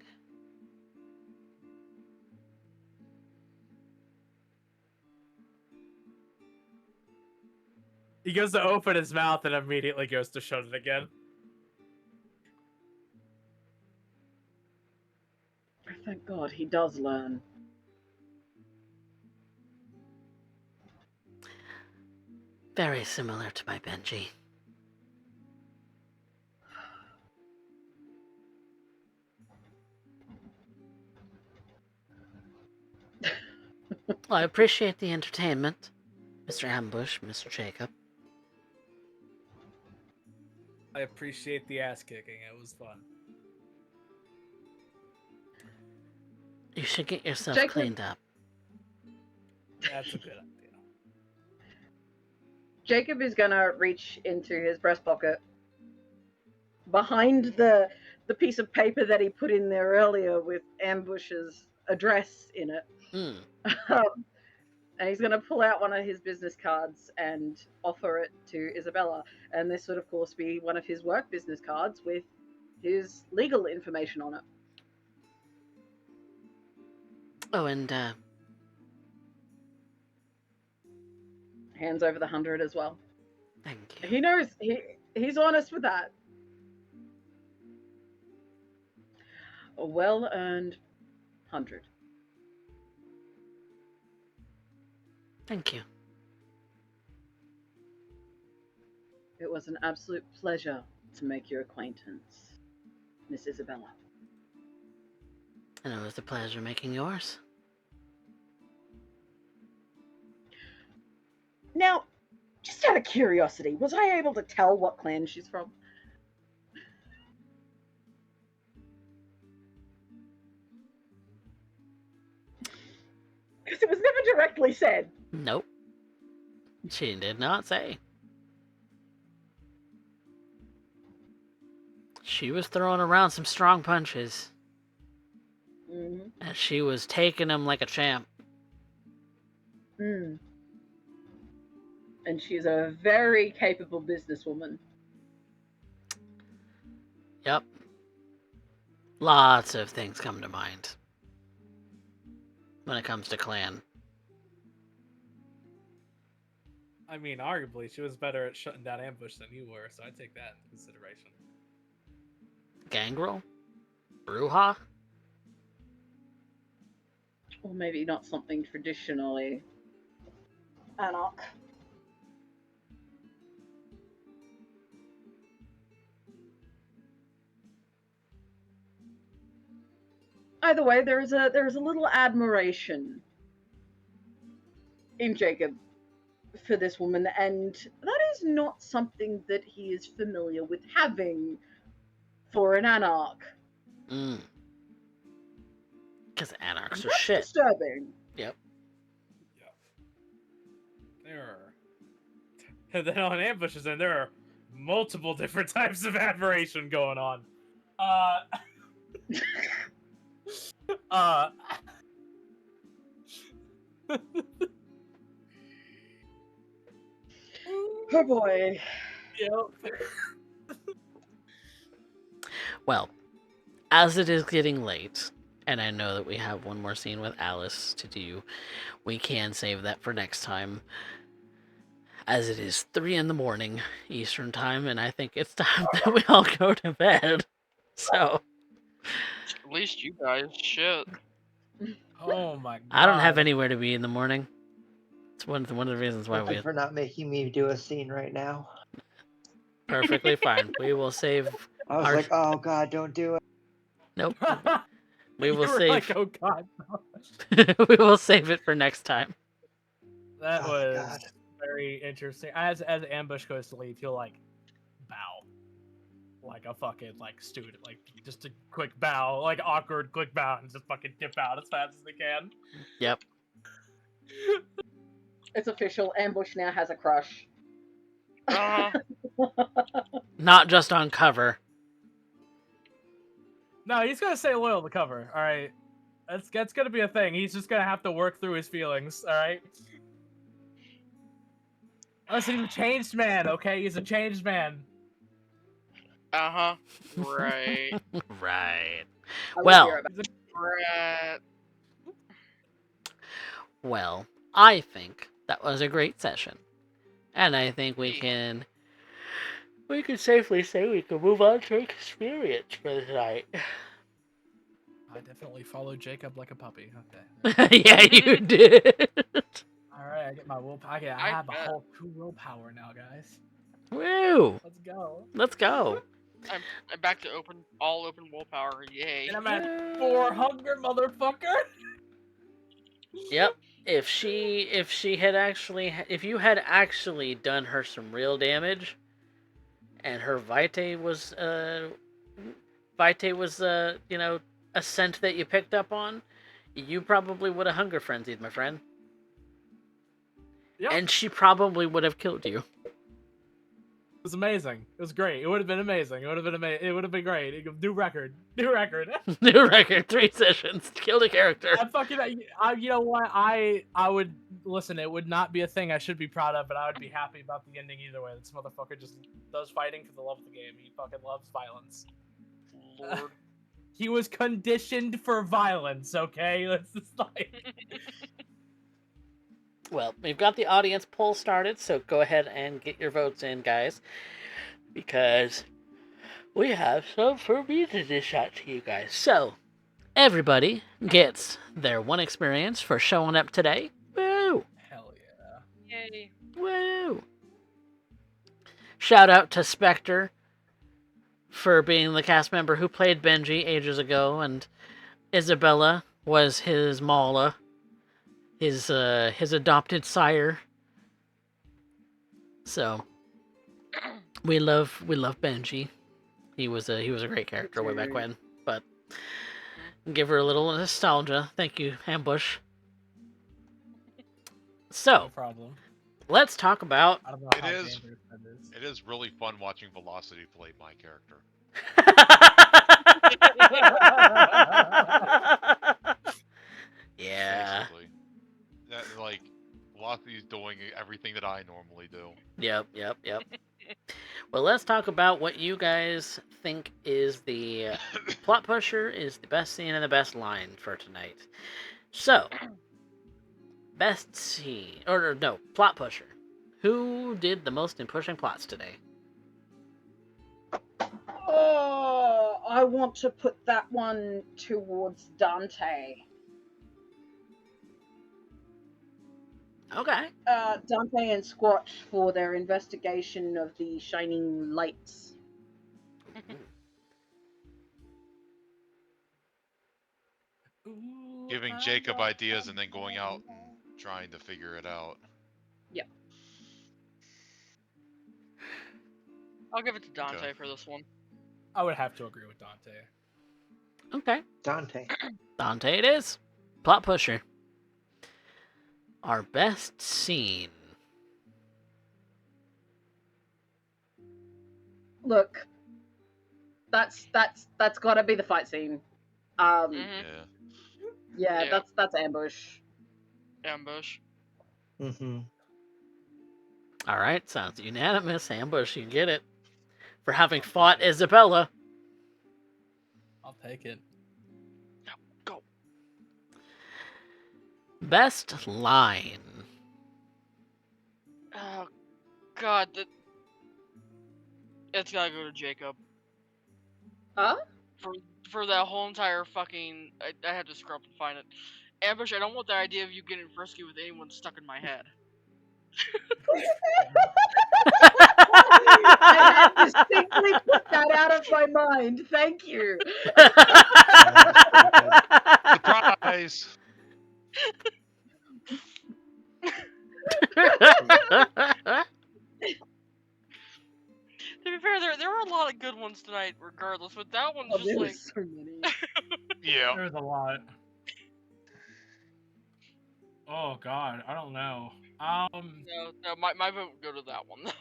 Speaker 5: He goes to open his mouth and immediately goes to shut it again.
Speaker 3: Thank God he does learn.
Speaker 1: Very similar to my Benji. Well, I appreciate the entertainment, Mr. Ambush, Mr. Jacob.
Speaker 5: I appreciate the ass kicking. It was fun.
Speaker 1: You should get yourself
Speaker 3: Jacob-
Speaker 1: cleaned up.
Speaker 5: That's a good idea.
Speaker 3: Jacob is gonna reach into his breast pocket behind the piece of paper that he put in there earlier with Ambush's address in it. And he's going to pull out one of his business cards and offer it to Isabella. And this would, of course, be one of his work business cards with his legal information on it.
Speaker 1: Oh, and
Speaker 3: Hands over the 100 as well.
Speaker 1: thank you.
Speaker 3: He knows, he's honest with that. A well-earned 100.
Speaker 1: Thank you.
Speaker 3: It was an absolute pleasure to make your acquaintance, Miss Isabella.
Speaker 1: And it was a pleasure making yours.
Speaker 3: Now, just out of curiosity, was I able to tell what clan she's from? Because it was never directly said.
Speaker 1: Nope. She did not say. She was throwing around some strong punches.
Speaker 3: Mm-hmm.
Speaker 1: And she was taking them like a champ.
Speaker 3: Mm. And she's a very capable businesswoman.
Speaker 1: Yep. Lots of things come to mind when it comes to clan.
Speaker 5: I mean, arguably, she was better at shutting down ambush than you were, so I take that into consideration.
Speaker 1: Gangrel? Bruja?
Speaker 3: Or maybe not something traditionally anarch. Either way, there is a little admiration in Jacob for this woman, and that is not something that he is familiar with having for an anarch.
Speaker 1: Because anarchs are
Speaker 3: That's
Speaker 1: shit.
Speaker 3: disturbing.
Speaker 1: Yep.
Speaker 5: There are... And then on ambushes, and there are multiple different types of admiration going on.
Speaker 3: Oh boy.
Speaker 5: Yep.
Speaker 1: Well, as it is getting late, and I know that we have one more scene with Alysse to do, we can save that for next time. As it is 3 in the morning Eastern time, and I think it's time that we all go to bed. So
Speaker 4: At least you guys, shit.
Speaker 5: Oh my god.
Speaker 1: I don't have anywhere to be in the morning. It's one of the reasons why
Speaker 2: Thank you
Speaker 1: we
Speaker 2: for not making me do a scene right now.
Speaker 1: perfectly fine. We will save.
Speaker 2: I was like, oh god, don't do it.
Speaker 1: Nope. We
Speaker 5: You
Speaker 1: will
Speaker 5: were
Speaker 1: save.
Speaker 5: like, oh god.
Speaker 1: We will save it for next time.
Speaker 5: That
Speaker 2: Oh,
Speaker 5: was
Speaker 2: God.
Speaker 5: very interesting. As Ambush goes to leave, he'll like bow, like a fucking like student, like just a quick bow, like awkward quick bow, and just fucking dip out as fast as they can.
Speaker 1: Yep.
Speaker 3: It's official. Ambush now has a crush.
Speaker 1: Not just on cover.
Speaker 5: No, he's gonna stay loyal to cover. All right, that's gonna be a thing. He's just gonna have to work through his feelings. All right. Listen, he's a changed man. Okay, he's a changed man.
Speaker 4: Right.
Speaker 1: Right.
Speaker 3: I
Speaker 1: Well.
Speaker 3: will hear about it.
Speaker 4: Right.
Speaker 1: Well, I think that was a great session. And I think we can safely say we can move on to experience for tonight.
Speaker 5: I definitely followed Jacob like a puppy. Okay.
Speaker 1: Yeah, you did.
Speaker 5: All right, I get my willpower. I
Speaker 4: I
Speaker 5: have a
Speaker 4: bet.
Speaker 5: whole 2 willpower now, guys.
Speaker 1: Woo!
Speaker 5: Let's go.
Speaker 1: Let's go.
Speaker 4: I'm back to all open willpower. Yay.
Speaker 5: And I'm at 4 hunger, motherfucker.
Speaker 1: Yep. If you had actually done her some real damage, and her Vitae was a scent that you picked up on, you probably would have hunger frenzied, my friend.
Speaker 5: Yep.
Speaker 1: And she probably would have killed you.
Speaker 5: It was amazing. It was great. It would have been amazing. It would have been It would have been great. New record. New record.
Speaker 1: New record, 3 sessions, killed a character.
Speaker 5: You know what? I would listen. It would not be a thing I should be proud of, but I would be happy about the ending either way. This motherfucker just does fighting for the love of the game. He fucking loves violence.
Speaker 4: Lord.
Speaker 5: He was conditioned for violence. Okay, it's just like.
Speaker 1: Well, we've got the audience poll started, so go ahead and get your votes in, guys, because we have some for me to dish out to you guys. So, everybody gets their 1 experience for showing up today. Woo!
Speaker 5: Hell yeah.
Speaker 4: Yay.
Speaker 1: Woo! Shout out to Spectre for being the cast member who played Benji ages ago, and Isabella was his Mala, his adopted sire. So we love Benji. He was a great character way back when, but give her a little nostalgia. Thank you, Ambush. So
Speaker 5: No problem.
Speaker 1: let's talk about.
Speaker 5: I don't know
Speaker 6: It
Speaker 5: how
Speaker 6: is-
Speaker 5: dangerous that is.
Speaker 6: It is really fun watching Velocity play my character.
Speaker 1: Yeah.
Speaker 6: Basically. That, like, Velocity's doing everything that I normally do.
Speaker 1: Yep. Well, let's talk about what you guys think is the plot pusher, is the best scene and the best line for tonight. So, best scene, or no, plot pusher. Who did the most in pushing plots today?
Speaker 3: Oh, I want to put that one towards Dante.
Speaker 1: Okay.
Speaker 3: Dante and Squatch for their investigation of the shining lights.
Speaker 5: Ooh,
Speaker 6: Giving
Speaker 5: I
Speaker 6: Jacob
Speaker 5: know
Speaker 6: ideas and then going out and trying to figure it out.
Speaker 4: I'll give it to Dante
Speaker 6: Okay.
Speaker 4: for this one.
Speaker 5: I would have to agree with Dante.
Speaker 1: Okay.
Speaker 2: Dante.
Speaker 1: Dante it is. Plot pusher. Our best scene.
Speaker 3: Look, that's got to be the fight scene.
Speaker 4: Mhm.
Speaker 6: Yeah.
Speaker 3: Yeah, that's Ambush.
Speaker 4: Ambush.
Speaker 2: Mm-hmm.
Speaker 1: All right, sounds unanimous. Ambush, you get it. For having fought Isabella.
Speaker 5: I'll take it.
Speaker 4: Go.
Speaker 1: Best line.
Speaker 4: Oh God, it's gotta go to Jacob
Speaker 3: Huh?
Speaker 4: for that whole entire fucking. I had to scrub and find it. Ambush, I don't want the idea of you getting frisky with anyone stuck in my head.
Speaker 3: I had distinctly put that out of my mind. Thank you.
Speaker 6: Surprise!
Speaker 4: To be fair, there were a lot of good ones tonight, regardless. But that one's
Speaker 3: Oh,
Speaker 4: just
Speaker 3: there
Speaker 4: like,
Speaker 3: was so many.
Speaker 6: Yeah.
Speaker 5: There's a lot. Oh God, I don't know.
Speaker 4: no, my vote would go to that one though.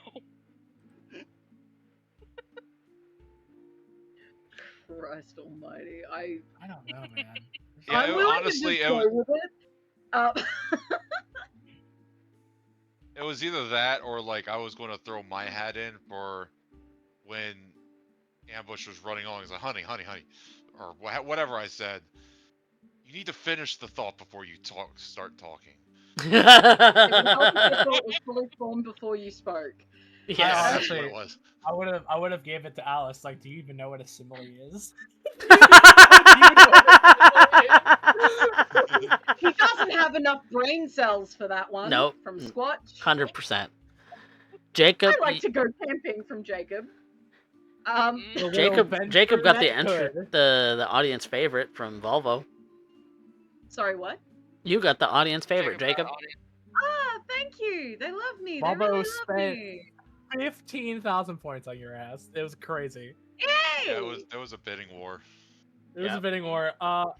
Speaker 3: Christ Almighty,
Speaker 5: I don't know, man.
Speaker 6: Yeah,
Speaker 3: I'm willing
Speaker 6: honestly,
Speaker 3: to
Speaker 6: it
Speaker 3: just
Speaker 6: was,
Speaker 3: go with it.
Speaker 6: it was either that or like I was going to throw my hat in for when Ambush was running on. He's like, honey, or whatever I said. You need to finish the thought before you start talking.
Speaker 3: It would help if the thought was fully formed before you spoke.
Speaker 1: Yes.
Speaker 6: That's
Speaker 5: honestly-
Speaker 6: what it was.
Speaker 5: I would have gave it to Alice. Like, do you even know what a simile is?
Speaker 3: He doesn't have enough brain cells for that one.
Speaker 1: Nope.
Speaker 3: From Squatch.
Speaker 1: 100%. Jacob,
Speaker 3: I like to go camping from Jacob.
Speaker 5: The little
Speaker 1: Jacob
Speaker 5: venture
Speaker 1: got the
Speaker 5: that
Speaker 1: entry,
Speaker 5: could.
Speaker 1: the audience favorite from Volvo.
Speaker 3: Sorry, what?
Speaker 1: You got the audience favorite, Jacob.
Speaker 3: Ah, thank you. They love me. They
Speaker 5: Volvo
Speaker 3: really love
Speaker 5: spent-
Speaker 3: me.
Speaker 5: 15,000 points on your ass. It was crazy.
Speaker 3: Yay!
Speaker 6: Yeah, it was a bidding war.
Speaker 5: It was
Speaker 1: Yeah.
Speaker 5: a bidding war. I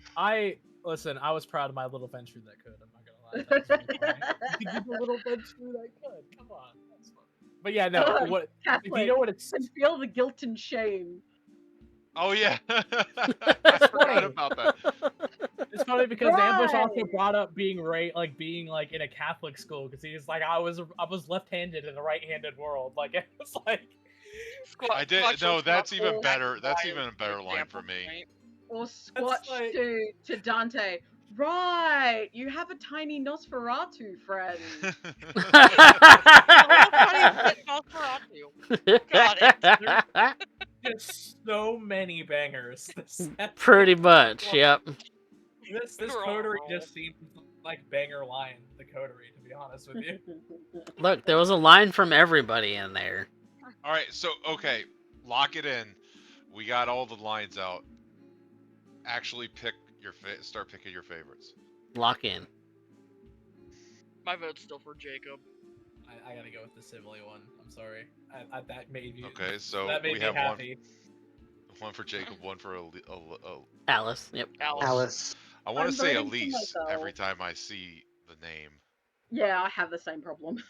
Speaker 5: was proud of my little venture that could. I'm not gonna lie. That was really funny. You did the little venture that could. Come on, that's fun. But yeah, no. What? Do
Speaker 3: Catholic.
Speaker 5: you know what it's?
Speaker 3: I feel the guilt and shame.
Speaker 6: Oh yeah, I forgot
Speaker 5: funny.
Speaker 6: about that.
Speaker 5: It's funny because Ambush also
Speaker 3: Right.
Speaker 5: brought up being being in a Catholic school because he was like, I was left-handed in a right-handed world. Like it was like.
Speaker 6: I did.
Speaker 4: Squatch
Speaker 6: No,
Speaker 4: looks
Speaker 6: that's
Speaker 4: not
Speaker 6: even
Speaker 4: full.
Speaker 6: better. That's
Speaker 4: Why
Speaker 6: even a
Speaker 4: is
Speaker 6: better
Speaker 4: the
Speaker 6: line
Speaker 4: example
Speaker 6: for me.
Speaker 4: point?
Speaker 3: Or Squatch
Speaker 5: like-
Speaker 3: to Dante. Right, you have a tiny Nosferatu friend.
Speaker 5: There's so many bangers.
Speaker 1: Pretty much, yep.
Speaker 5: This
Speaker 4: We're on a
Speaker 5: coterie
Speaker 4: roll.
Speaker 5: just seems like banger line. The coterie, to be honest with you.
Speaker 1: Look, there was a line from everybody in there.
Speaker 6: All right, so okay, lock it in. We got all the lines out. Actually, pick your start picking your favorites.
Speaker 1: Lock in.
Speaker 4: My vote's still for Jacob.
Speaker 5: I gotta go with the simile one. I'm sorry. That made you.
Speaker 6: Okay, so
Speaker 5: that made
Speaker 6: we
Speaker 5: me
Speaker 6: have
Speaker 5: happy.
Speaker 6: one for Jacob, one for
Speaker 1: Alice, yep.
Speaker 2: Alice.
Speaker 6: I want
Speaker 3: I'm
Speaker 6: to say
Speaker 3: voting for
Speaker 6: Alysse every
Speaker 3: myself.
Speaker 6: time I see the name.
Speaker 3: Yeah, I have the same problem.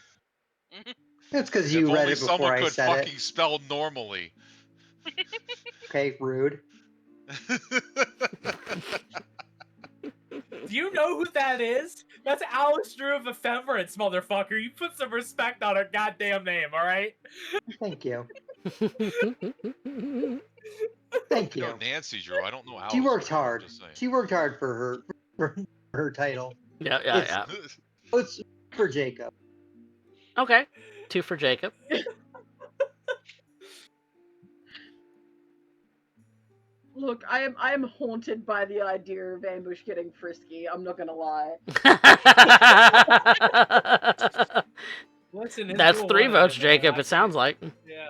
Speaker 2: That's because
Speaker 6: If
Speaker 2: you read
Speaker 6: only
Speaker 2: it before
Speaker 6: someone
Speaker 2: I
Speaker 6: could
Speaker 2: said
Speaker 6: fucking
Speaker 2: it.
Speaker 6: spell normally.
Speaker 2: Okay, rude.
Speaker 5: Do you know who that is? That's Alysse Drew of Ephemerence, motherfucker. You put some respect on her goddamn name, all right?
Speaker 2: Thank you. Thank
Speaker 6: No,
Speaker 2: you.
Speaker 6: Nancy Drew. I don't know how.
Speaker 2: She worked hard.
Speaker 6: Just saying.
Speaker 2: She worked hard for her title.
Speaker 1: Yeah, yeah,
Speaker 2: It's-
Speaker 1: yeah.
Speaker 2: It's for Jacob.
Speaker 1: Okay. 2 for Jacob.
Speaker 3: Look, I am haunted by the idea of Ambush getting frisky. I'm not gonna lie.
Speaker 5: Listen, his
Speaker 1: That's
Speaker 5: dual
Speaker 1: 3
Speaker 5: one
Speaker 1: votes,
Speaker 5: is,
Speaker 1: Jacob, it
Speaker 5: actually-
Speaker 1: sounds like.
Speaker 5: Yeah.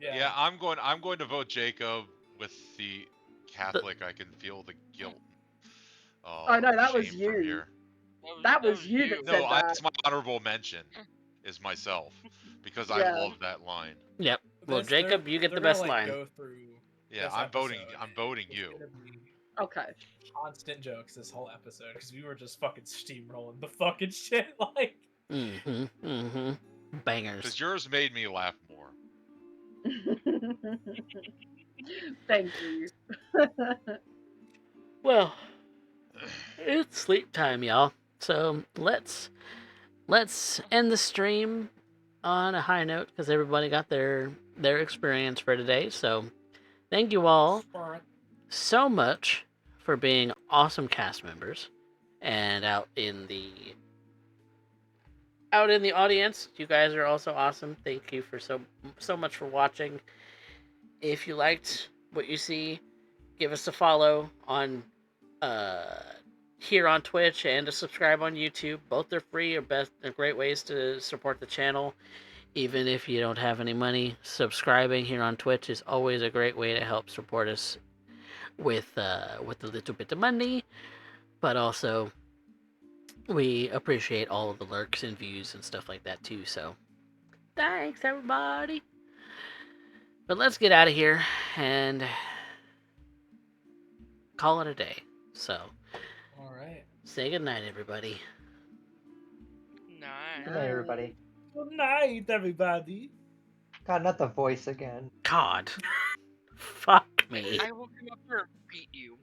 Speaker 6: Yeah, I'm going to vote Jacob with the Catholic. I can feel the guilt.
Speaker 3: Oh, no, that was
Speaker 6: shame from
Speaker 3: you.
Speaker 6: here.
Speaker 3: That was you that
Speaker 6: No,
Speaker 3: said that.
Speaker 6: that's my honorable mention. Is myself because
Speaker 3: Yeah.
Speaker 6: I love that line.
Speaker 1: Yep. Well,
Speaker 5: They're-
Speaker 1: Jacob, you get the
Speaker 5: they're gonna,
Speaker 1: best line.
Speaker 5: Go through
Speaker 6: Yeah,
Speaker 5: this
Speaker 6: I'm voting.
Speaker 5: episode.
Speaker 6: I'm voting
Speaker 5: It's
Speaker 6: you.
Speaker 5: gonna be
Speaker 3: Okay.
Speaker 5: constant jokes this whole episode because we were just fucking steamrolling the fucking shit. Like,
Speaker 1: Mm-hmm. Mm-hmm. Bangers.
Speaker 6: Because yours made me laugh more.
Speaker 3: Thank you.
Speaker 1: Well, it's sleep time, y'all. So let's end the stream on a high note because everybody got their experience for today. So thank you all so much for being awesome cast members, and out in the audience, you guys are also awesome. Thank you for so much for watching. If you liked what you see, give us a follow on here on Twitch and to subscribe on YouTube. Both are free. Are great ways to support the channel. Even if you don't have any money, subscribing here on Twitch is always a great way to help support us with a little bit of money. But also, we appreciate all of the lurks and views and stuff like that too. So, thanks everybody. But let's get out of here and call it a day. So,
Speaker 5: All right.
Speaker 1: say goodnight, everybody.
Speaker 4: Nice.
Speaker 2: Good night, everybody.
Speaker 5: Good night, everybody.
Speaker 2: God, not the voice again.
Speaker 1: God. Fuck me.
Speaker 4: I will come up here and beat you.